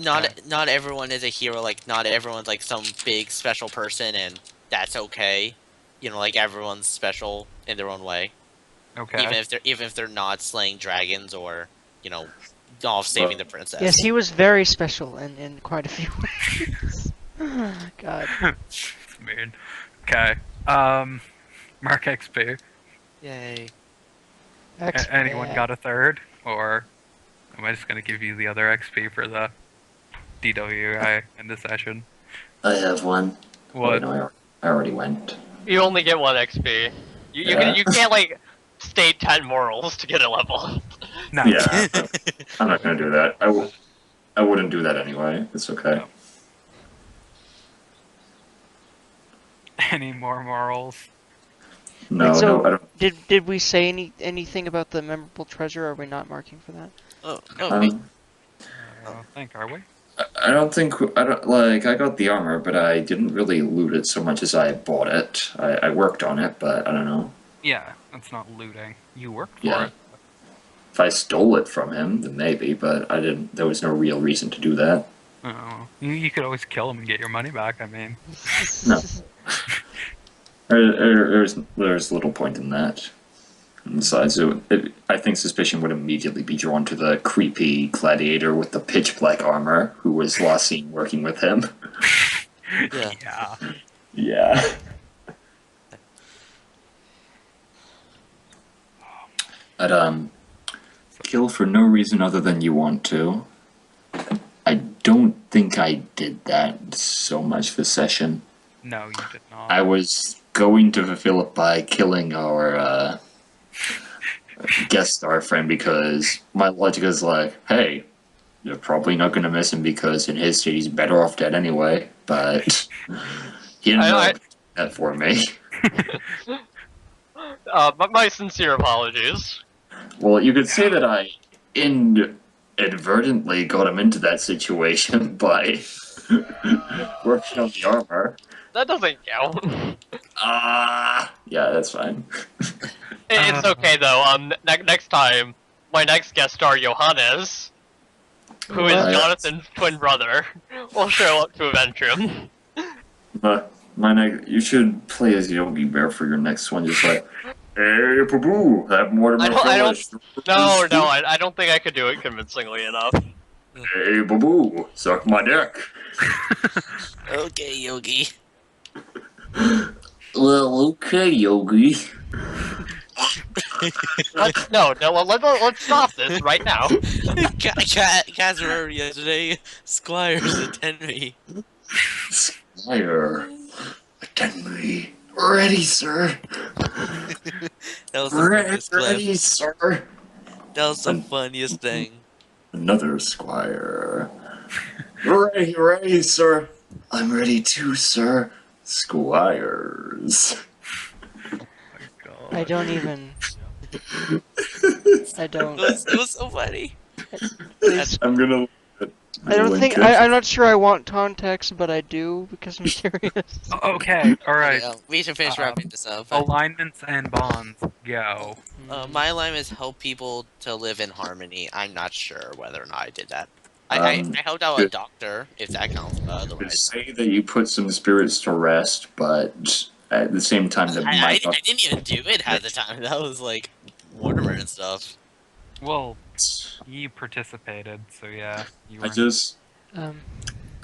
Not everyone is a hero. Like, not everyone's like some big special person, and that's okay. You know, like everyone's special in their own way. Okay. Even if they're not slaying dragons or, you know, not saving the princess. Yes, he was very special in quite a few ways. God. It's mean. Okay. Mark XP. Yay. XP. Anyone got a third? Or am I just gonna give you the other XP for the DWI in the session? I have one. What? Oh, no, I already went. You only get 1 XP. You can't like state 10 morals to get a level. No. Yeah, I'm not gonna do that. I wouldn't do that anyway. It's okay. Any more morals? No, Wait, so no, I don't. did we say anything about the memorable treasure? Are we not marking for that? Oh, wait. I don't think, are we? I don't think I don't like. I got the armor, but I didn't really loot it so much as I bought it. I worked on it, but I don't know. Yeah, that's not looting. You worked for Yeah. it. If I stole it from him, then maybe. But I didn't. There was no real reason to do that. Oh. You could always kill him and get your money back, I mean. No. There's little point in that. And besides, I think suspicion would immediately be drawn to the creepy gladiator with the pitch black armor who was last seen working with him. Yeah. Yeah. Yeah. But kill for no reason other than you want to. I don't think I did that so much this session. No, you did not. I was going to fulfill it by killing our guest star friend because my logic is like, hey, you're probably not going to miss him because in his state he's better off dead anyway. But he didn't know that for me. But my sincere apologies. Well, you could say that I inadvertently got him into that situation by working on the armor. That doesn't count. Yeah, that's fine. It's okay though. Next time, my next guest star, Johannes, who is Right. Jonathan's twin brother, will show up to avenge him. But you should play as Yogi Bear for your next one. Just like, Hey, Paboo, have Mortimer I don't- finish. No, I don't think I could do it convincingly enough. Hey, Paboo, suck my dick. Okay, Yogi. Well, okay, Yogi. Let's stop this right now. Guys, remember yesterday? Squires attend me. Squire, attend me. Ready, sir. That was the funniest clip. Ready, sir. That was the funniest thing. Another squire. Ready, sir. I'm ready too, sir. Squires. I don't even. I don't. It was so funny. Please. I'm gonna. I don't think. I'm not sure I want context, but I do because I'm curious. Okay, alright. Yeah, we should finish wrapping this up. Alignments and bonds, go. My alignment is help people to live in harmony. I'm not sure whether or not I did that. I helped out a doctor, if that counts. Could Otherwise, say that you put some spirits to rest, but at the same time, that I might not. didn't even do it at the time. That was like Mortimer and stuff. Well, you participated, so yeah. You I were... just. Um,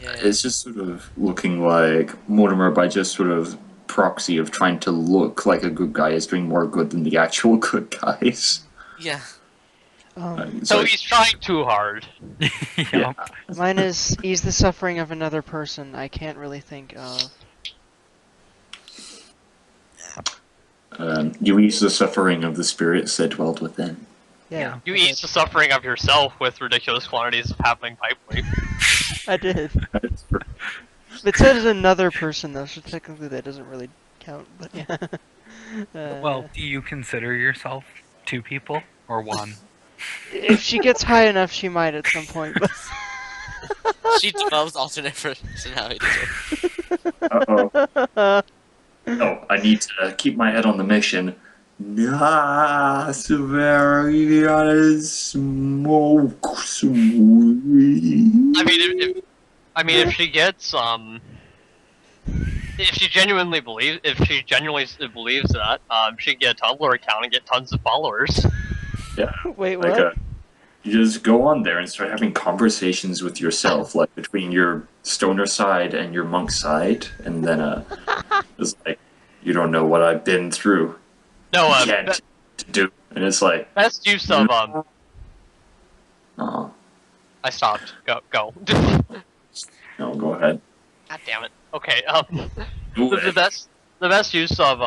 Yeah. It's just sort of looking like Mortimer, by just sort of proxy of trying to look like a good guy, is doing more good than the actual good guys. Yeah. It's So like- he's trying too hard. yeah. mine is ease the suffering of another person. I can't really think of. you ease the suffering of the spirits that dwelled within. Yeah. You I ease the suffering of yourself with ridiculous quantities of happening pipe leaf. I did. It says another person though, so technically that doesn't really count. But yeah. Well, do you consider yourself two people or one? If she gets high enough, she might at some point. But She develops alternate personalities. Uh-oh. Oh, I need to keep my head on the mission. Nah, Severian smoke sweet. I mean, if she gets if she genuinely believes that, she can get a Tumblr account and get tons of followers. wait, Like what? you just go on there and start having conversations with yourself, like between your stoner side and your monk side, and then it's like, you don't know what I've been through. No, You can't do, and it's like, best use of oh I stopped. Go. no, go ahead. God damn it. Okay. Do The it. best use of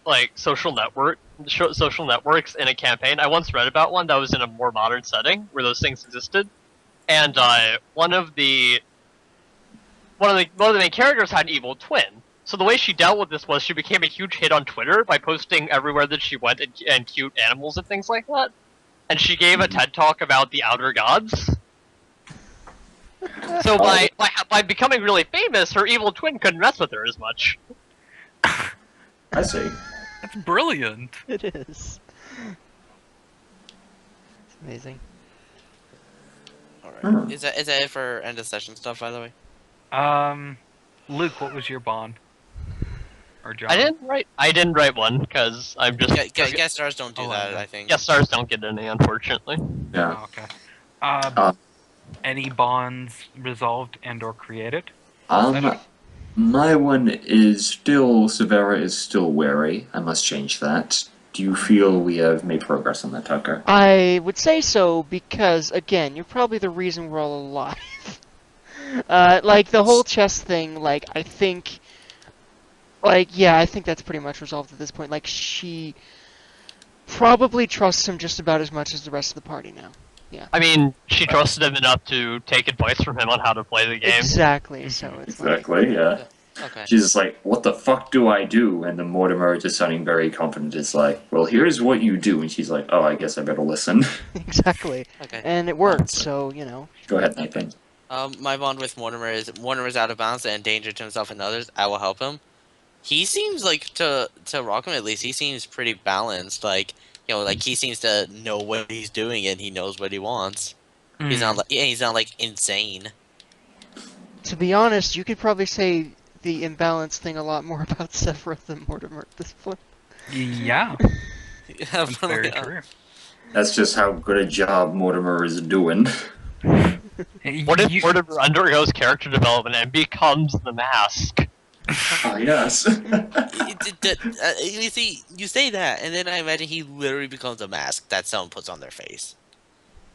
like social networks in a campaign. I once read about one that was in a more modern setting where those things existed, and one of the main characters had an evil twin. So the way she dealt with this was she became a huge hit on Twitter by posting everywhere that she went and cute animals and things like that. And she gave a TED talk about the outer gods. So by becoming really famous, her evil twin couldn't mess with her as much. I see. That's brilliant. It is. It's amazing. Alright. Is that it for end of session stuff, by the way? Luke, what was your bond? Or John? I didn't write one because I'm just Guest stars don't do Oh, that, okay. I think. guest stars don't get any, unfortunately. Yeah. Oh, okay. Uh, Any bonds resolved and or created? My one is still, Severa is still wary. I must change that. Do you feel we have made progress on that, Tucker? I would say so because, again, you're probably the reason we're all alive. Like the whole chess thing. Like I think, I think that's pretty much resolved at this point. Like she probably trusts him just about as much as the rest of the party now. I mean, she trusted him enough to take advice from him on how to play the game. Exactly. So it's like, Exactly, yeah. Okay. She's just like, what the fuck do I do? And the Mortimer, just sounding very confident, is like, well, here's what you do. And she's like, oh, I guess I better listen. exactly, Okay. and it worked. So Go ahead, Nathan. My bond with Mortimer is Mortimer's out of bounds and danger to himself and others. I will help him. He seems like to Rockham at least. He seems pretty balanced. Like like he seems to know what he's doing and he knows what he wants. He's not like insane. To be honest, you could probably say the imbalance thing a lot more about Sephiroth than Mortimer at this point. Yeah, Yeah, that's very yeah. true. That's just how good a job Mortimer is doing. What if You- Mortimer undergoes character development and becomes the mask? Ah, yes. You see, you say that, and then I imagine he literally becomes a mask that someone puts on their face.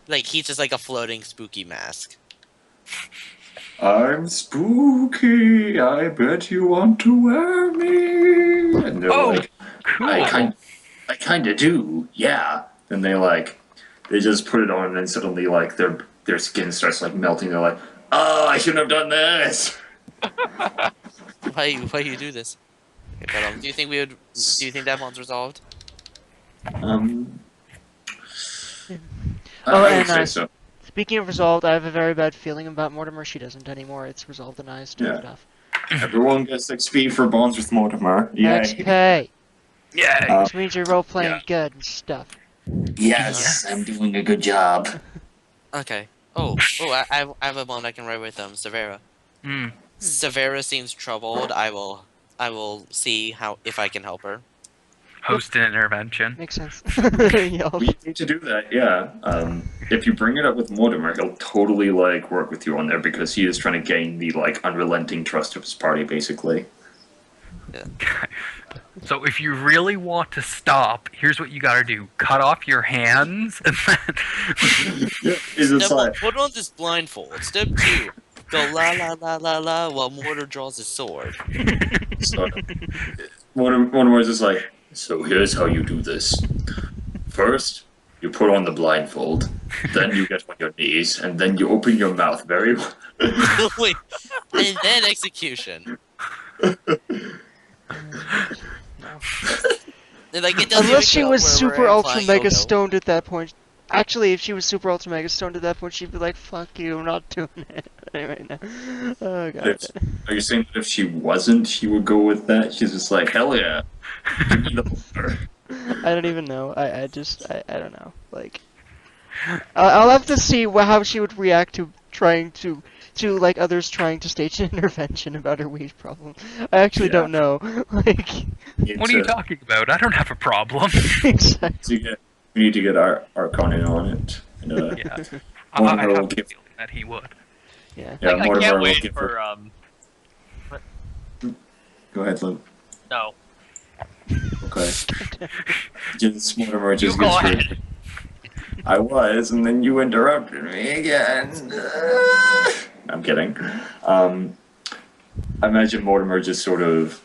Like he's just like a floating spooky mask. I'm spooky. I bet you want to wear me. And they're Oh, like, cool. I kind of do. Yeah. And they just put it on, and then suddenly, like, their skin starts like melting. They're like, oh, I shouldn't have done this. Why you do this? Okay, but, do you think we would? Do you think that one's resolved? Um. Oh, I would and, say so. Speaking of resolved, I have a very bad feeling about Mortimer. She doesn't anymore. It's resolved and I turned Yeah. it off. Everyone gets XP for bonds with Mortimer. Yay. XP! Yay! Which means you're role-playing yeah. good and stuff. Yes, I'm doing a good job. Okay. Oh, I have a bond I can write with Severa. Hmm. Severa seems troubled. I will see if I can help her. Host an intervention. Makes sense. Yup. We need to do that, yeah. If you bring it up with Mortimer, he'll totally like work with you on there because he is trying to gain the like unrelenting trust of his party, basically. So if you really want to stop, here's what you gotta do. Cut off your hands, and then... Is it Step one, like put on this blindfold. Step 2, go la la la la la while Mortar draws his sword. so, Mortimer's just like, so here's how you do this. First, you put on the blindfold, then you get on your knees, and then you open your mouth very Wait, and then execution. Like, it doesn't Unless even she go was where super we're ultra implying mega Yogo. stoned at that point. Actually, if she was super ultra mega stoned at that point, she'd be like, "Fuck you, I'm not doing it." Anyway, no. Oh god. If, are you saying that if she wasn't, she would go with that? She's just like, hell yeah. Give me the holder. I don't even know. I don't know. Like, I'll have to see how she would react to trying to like others trying to stage an intervention about her weed problem. I actually Yeah. don't know. Like, What are you talking about? I don't have a problem. exactly. We need to get our Archon on it. And, Yeah. I Mortimer have will a give. feeling that he would. Yeah. Yeah, I Mortimer can't will wait give for her. Go ahead, Luke. no. Okay. Just Mortimer You just go gets ahead. rid. I was, and then you interrupted me again. I'm kidding. I imagine Mortimer just sort of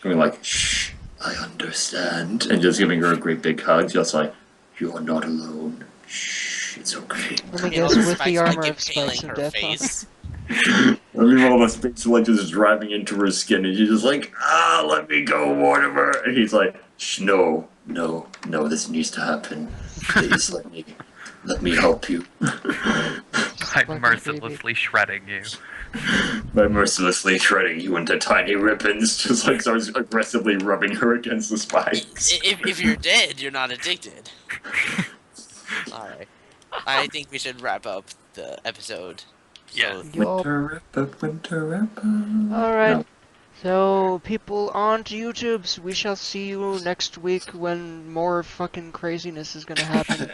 going like, "Shh, I understand," and just giving her a great big hug, just like, "You are not alone. Shh, it's okay." Let me You know, guess, with Spike's the like armor of impaling spikes of her death. face. I mean, all the space like just driving into her skin, and she's just like, let me go, Mortimer. And he's like, shh, no, this needs to happen. Please let me help you. I'm mercilessly shredding you. By mercilessly shredding you into tiny ribbons, just like starts aggressively rubbing her against the spikes. If you're dead, you're not addicted. Alright. I think we should wrap up the episode. Yeah. Yup. Winter wrap up. Alright. No. So, people on to YouTubes, we shall see you next week when more fucking craziness is gonna happen.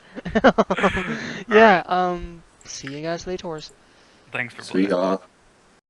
Yeah, see you guys later. Thanks for See playing. ya.